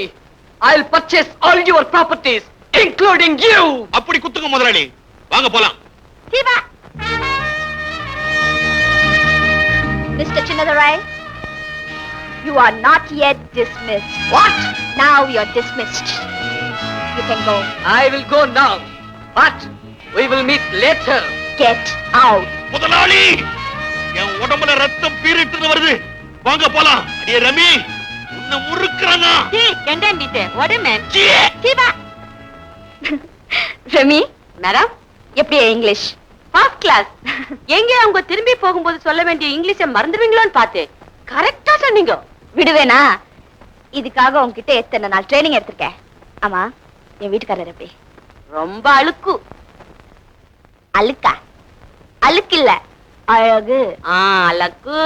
Speaker 10: I'll purchase all your properties, including you.
Speaker 5: அப்படி குத்துங்க முதலாளி. வாங்க போலாம்.
Speaker 1: Siva. Mr. Chinnadurai, you are not yet dismissed.
Speaker 10: What?
Speaker 1: Now you're dismissed. You can go.
Speaker 10: I will go now, but we will meet later.
Speaker 1: Get out.
Speaker 5: முதலாளி, என் உடம்புல ரத்தம் பீரிட்டு வருது. வாங்க போலாம். அடே ரமி, உன்னை முறுக்குறானா?
Speaker 4: கண்டாண்டிட்டே. what a man.
Speaker 1: Siva. Rami,
Speaker 4: madam,
Speaker 1: எப்படி இங்கிலீஷ்?
Speaker 4: First class. எங்க அவங்க திரும்பி போகும்போது சொல்ல வேண்டிய இங்கிலீஷை மறந்துடுவீங்களோன்னு பார்த்தேன். கரெக்டா சொன்னீங்க.
Speaker 1: விடுவேனா? இதுக்காக உன்கிட்ட எத்தனை நாள் ட்ரைனிங் எடுத்திருக்கேன். ஆமா, என் வீட்டுக்காரர் எப்படி?
Speaker 4: ரொம்ப அழுக்கு.
Speaker 1: அழுக்கா? அழுக்கு இல்ல, அழகு.
Speaker 4: அழகு.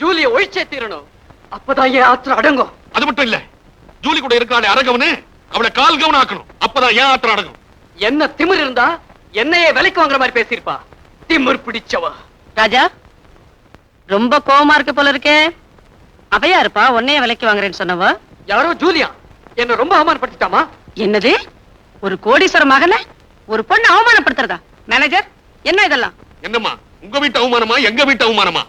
Speaker 10: ஜூலியை ஒழிச்சே தீரணும். அப்பதான் என் ஆத்திரம் அடங்கும்.
Speaker 5: அது மட்டும் இல்ல, ஜூலி கூட இருக்காளே அரகவனு, அவளை கால் கவனம் ஆக்கணும். அப்பதான் ஏன் ஆத்திரம் அடங்கும்.
Speaker 10: என்ன திமிர் இருந்தா என்னையே விலைக்கு வாங்குற மாதிரி பேசியிருப்பா. திமிர் பிடிச்சவ.
Speaker 4: ராஜா, ரொம்ப கோவமா இருக்கு போல இருக்கே. அவையா இருப்பா உன்னைய விலைக்கு வாங்குறேன்னு சொன்னவ.
Speaker 10: யாரோ ஜூலியா என்ன ரொம்ப அவமானப்படுத்திட்டாமா.
Speaker 4: என்னது? ஒரு கோடீஸ்வர மகனை ஒரு பொண்ணு அவமானப்படுத்துறதா? மேனேஜர், என்ன இதெல்லாம்?
Speaker 5: என்னம்மா, உங்க வீட்டு அவமானமா எங்க வீட்டு அவமானமா?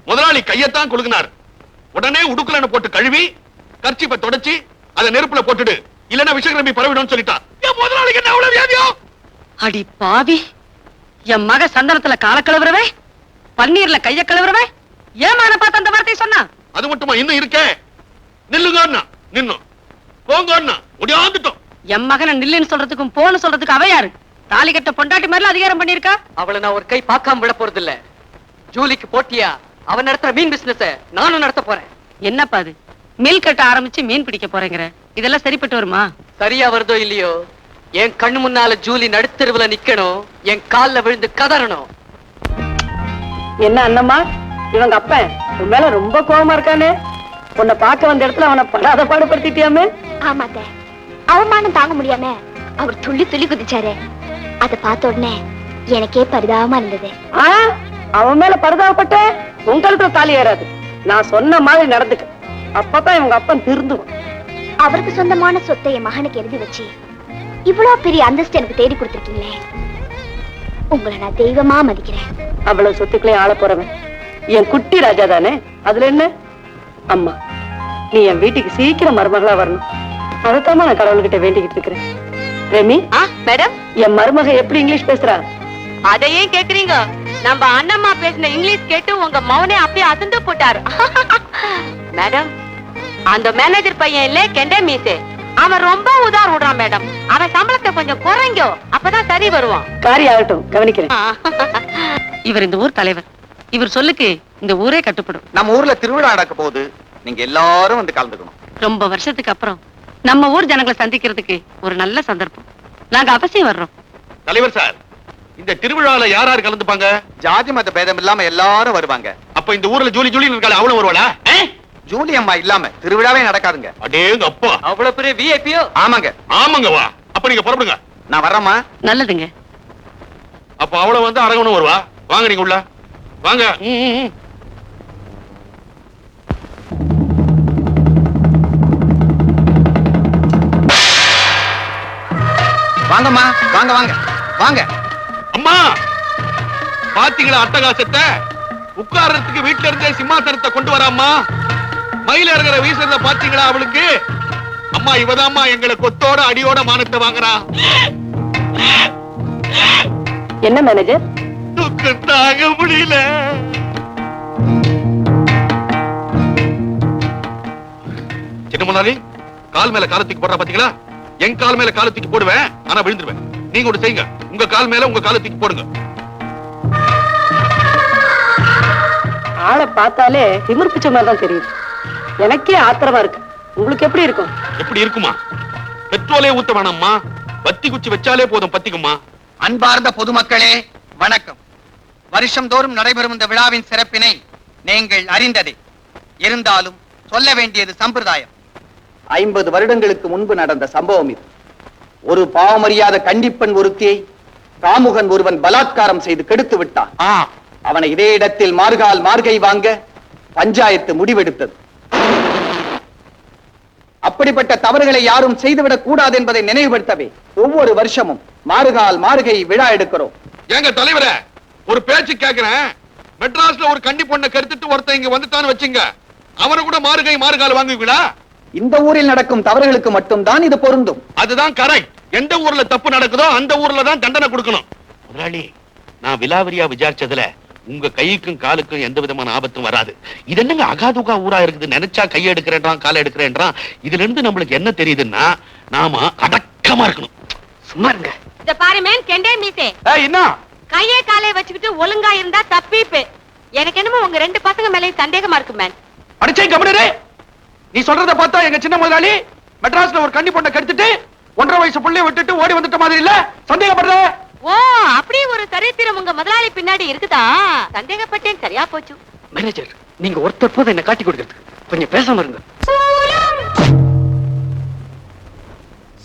Speaker 5: முதலாளி கையத்தான் கொடுக்கினார். உடனே உடுக்கலன்னு போட்டு கழுவி கர்ச்சிப்பை தொடச்சி அதை நெருப்புல போட்டுடு, இல்லன்னா விஷக்கிரமி பரவிடும் சொல்லிட்டா. என் முதலாளிக்கு என்ன அவ்வளவு வியாதியோ?
Speaker 4: அடி பாவி, என் மக சந்தனத்துல கால கழுவுறவே, பன்னீர்ல கைய கழுவுறவே, ஏமான பார்த்து அந்த வார்த்தையை சொன்னா?
Speaker 5: அது மட்டுமா இன்னும் இருக்கே? நில்லுங்க நின்னும் போங்க முடியாந்துட்டோம்.
Speaker 4: என் மகனை நில்லுன்னு சொல்றதுக்கும் போன்னு சொல்றதுக்கு அவ யாரு? தாலி கட்ட பொண்டாட்டி மாதிரி அதிகாரம் பண்ணிருக்கா.
Speaker 3: அவளை நான் ஒரு கை பார்க்காம விட போறது இல்ல. ஜூலிக்கு போட்டியா அவன் நடத்துற மீன் பிசினஸ் நானும் நடத்த போறேன்.
Speaker 4: என்னப்பா அது? மீன் கட்ட ஆரம்பிச்சு மீன் பிடிக்க போறேங்கிற, இதெல்லாம் சரிப்பட்டு வருமா?
Speaker 3: சரியா வருதோ இல்லையோ, என் கண்ணு முன்னால ஜூலி நடுத்தெருவுல நிக்கணும், என் கால்ல விழுந்து கதறணும்.
Speaker 4: என்ன அண்ணம்மா, இவங்க அப்பன் உன் மேல ரொம்ப கோபமா இருக்கானே. உன்னை பார்க்க வந்த இடத்துல அவனை படாத பாடுபடுத்திட்டியாமே.
Speaker 1: ஆமாத்த, அவமானம் தாங்க முடியாம அவர் துள்ளி துள்ளி குதிச்சாரு. அத பார்த்த உடனே எனக்கே பரிதாபமா இருந்தது.
Speaker 4: அவன் மேல பரிதாபப்பட்ட உங்களுக்கு தாலி ஏறாது. நான் சொன்ன மாதிரி நடந்துக்க, அப்பதான் இவங்க அப்பன் திருந்துவான்.
Speaker 1: அவருக்கு சொந்தமான சொத்தை என் மகனுக்கு எழுதி வச்சு இவ்வளவு பெரிய அந்தஸ்து எனக்கு தேடி கொடுத்திருக்கீங்களே, உங்களை நான் தெய்வமா மதிக்கிறேன்.
Speaker 4: அவ்வளவு சொத்துக்களையும் ஆள போறவன் என் குட்டி ராஜா தானே, அதுல என்ன? அம்மா, நீ என் வீட்டுக்கு சீக்கிரம் மருமகளா வரணும். அதைத்தாம நான் கடவுள்கிட்ட வேண்டிக்கிட்டு இருக்கிறேன். ரெமி
Speaker 2: மேடம்,
Speaker 4: என் மருமக எப்படி இங்கிலீஷ் பேசுறா?
Speaker 2: அதையே கேக்குறீங்க? நம்ம அண்ணம்மா பேசின இங்கிலீஷ் கேட்டு உங்க மௌனே அப்படியே அசந்து போட்டாரு. மேடம், அந்த மேனேஜர் பையன் இல்ல கெண்டே மீசே, அவன் ரொம்ப உதார் விடுறான் மேடம். அவன் சம்பளத்தை கொஞ்சம் குறைங்கோ, அப்பதான் சரி வருவான்.
Speaker 4: காரியம் ஆகட்டும், கவனிக்கிறேன். இவர் இந்த ஊர் தலைவர், இவர் சொல்லுக்கு இந்த ஊரே கட்டுப்படும்.
Speaker 10: நம்ம ஊர்ல திருவிழா நடக்க போகுது, நீங்க எல்லாரும் வந்து கலந்துக்கணும்.
Speaker 4: ரொம்ப வருஷத்துக்கு அப்புறம் நம்ம ஊர் ஜனங்களை சந்திக்கிறதுக்கு ஒரு நல்ல சந்தர்ப்பம். நாங்க அவசியம் வர்றோம்.
Speaker 5: தலைவர் சார், இந்த திருவிழால யார் யார் கலந்துப்பாங்க?
Speaker 10: ஜாதி மத பேதம் இல்லாம எல்லாரும் வருவாங்க.
Speaker 5: அப்ப இந்த ஊர்ல ஜூலி ஜூலி இருக்காளே அவளும் வருவாளா?
Speaker 10: ஜூலி அம்மா இல்லாம திருவிழாவே நடக்காதுங்க.
Speaker 5: அடேங்க அப்பா,
Speaker 3: அவ்வளவு பெரிய விஐபியோ?
Speaker 10: ஆமாங்க.
Speaker 5: ஆமாங்க வா. அப்ப நீங்க புறப்படுங்க.
Speaker 10: நான் வரேம்மா.
Speaker 4: நல்லதுங்க.
Speaker 5: அப்ப அவள வந்து அரங்கணும் வருவா. வாங்க நீங்க உள்ள வாங்க.
Speaker 10: வாங்கம்மா, வாங்க வாங்க வாங்க.
Speaker 5: அம்மா, பாத்தீங்களா அட்டகாசத்தை? உட்கார்றதுக்கு வீட்டுல இருந்தே சிம்மாசனத்தை கொண்டு வராம்மா. மயில இறங்குற வீசுறத பாத்தீங்களா அவளுக்கு? அம்மா, இவதாம்மா எங்களை கொத்தோட அடியோட மானத்தை வாங்குறா.
Speaker 4: என்ன மேனேஜர்?
Speaker 5: துக்கம் தாங்க முடியல. சின்ன முதலாளி, கால் மேல காலை தூக்கி போடுறா பாத்தீங்களா? என் கால் மேல காலை தூக்கி போடுவேன், ஆனா விழுந்துருவேன். நீங்க ஒண்ணு செய்யுங்க, உங்க கால் மேல உங்க காலை தூக்கி போடுங்க.
Speaker 4: ஆளை பார்த்தாலே திமிர் பிச்சை மாதிரி தான் தெரியுது. எனக்கே ஆத்திரமா இருக்கு. உங்களுக்கு எப்படி இருக்கும்?
Speaker 5: எப்படி இருக்குமா? பெட்ரோலே ஊத்த வேணாம்மா, பத்தி குச்சி வச்சாலே போதும் பத்திக்குமா.
Speaker 11: அன்பார்ந்த பொதுமக்களே வணக்கம். வருஷம் தோறும் நடைபெறும் இந்த விழாவின் சிறப்பினை நீங்கள் அறிந்ததே. இருந்தாலும் சொல்ல வேண்டியது சம்பிரதாயம்.
Speaker 7: 50 வருடங்களுக்கு முன்பு நடந்த சம்பவம் இது. ஒரு பாவமறியாத கண்டிப்பெண் ஒருத்தியை காமுகன் ஒருவன் பலாத்காரம் செய்து கெடுத்து விட்டான். அவனை இதே இடத்தில் மார்கால் மார்கை வாங்க பஞ்சாயத்து முடிவெடுத்தது. அப்படிப்பட்ட தவறுகளை யாரும் செய்துவிடக் கூடாது என்பதை நினைவுபடுத்தவே ஒவ்வொரு வருஷமும் மார்கால் மார்கை விழா எடுக்கிறோம்.
Speaker 5: எங்க தலைவரே, ஒரு பேச்சு கேக்குறேன். மெட்ராஸ்ல ஒரு கண்டி பொண்ணை கருத்துட்டு ஒருத்தன் இங்க வந்துட்டான்னு வச்சுங்க, அவனை கூட மார்கை மார்கால் வாங்குவீங்களா?
Speaker 7: இந்த ஊரில் நடக்கும் தவறுகளுக்கு மட்டும்தான் இது பொருந்தும்.
Speaker 5: அதுதான் கரெக்ட். எந்த ஊர்ல தப்பு நடக்குதோ அந்த ஊர்ல தான் தண்டனை கொடுக்கணும். முதலாளி, நான் விலாவரியா விசாரிச்சதுல உங்க கைக்கும் காலுக்கும் எந்த விதமான ஆபத்தும் வராது. இது என்னங்க அகாதுகா ஊரா இருக்குது, நினைச்சா கையை எடுக்கிறேன்றான் காலை எடுக்கிறேன்றான். இதுல இருந்து நம்மளுக்கு என்ன தெரியுதுன்னா, நாம அடக்கமா இருக்கணும்.
Speaker 3: சும்மா இருங்க.
Speaker 2: இத பாரு மேன் கெண்டே மீசே,
Speaker 5: என்ன
Speaker 2: கையே காலே வச்சுக்கிட்டு ஒழுங்கா இருந்தா தப்பிப்பு. எனக்கு என்னமோ உங்க 2 பசங்க மேலயும் சந்தேகமா இருக்கு மேன்.
Speaker 5: அடிச்சே கவனிரே. நீ சொல்றத பார்த்தா எங்க சின்ன முதலாளி மெட்ராஸ்ல ஒரு கண்ணி பொண்ணை கெடுத்துட்டு 1.5 வயசு புள்ளைய விட்டுட்டு ஓடி வந்துட்ட மாதிரி இல்ல? சந்தேகப்படுற?
Speaker 2: ஓ, அப்படியே ஒரு சரித்திரம் உங்க முதலாளி பின்னாடி இருக்குதா? சந்தேகப்பட்டேன், சரியா போச்சு.
Speaker 3: மேனேஜர், நீங்க ஒருத்தர் போது என்ன காட்டி கொடுக்கறதுக்கு கொஞ்சம் பேசாம இருங்க.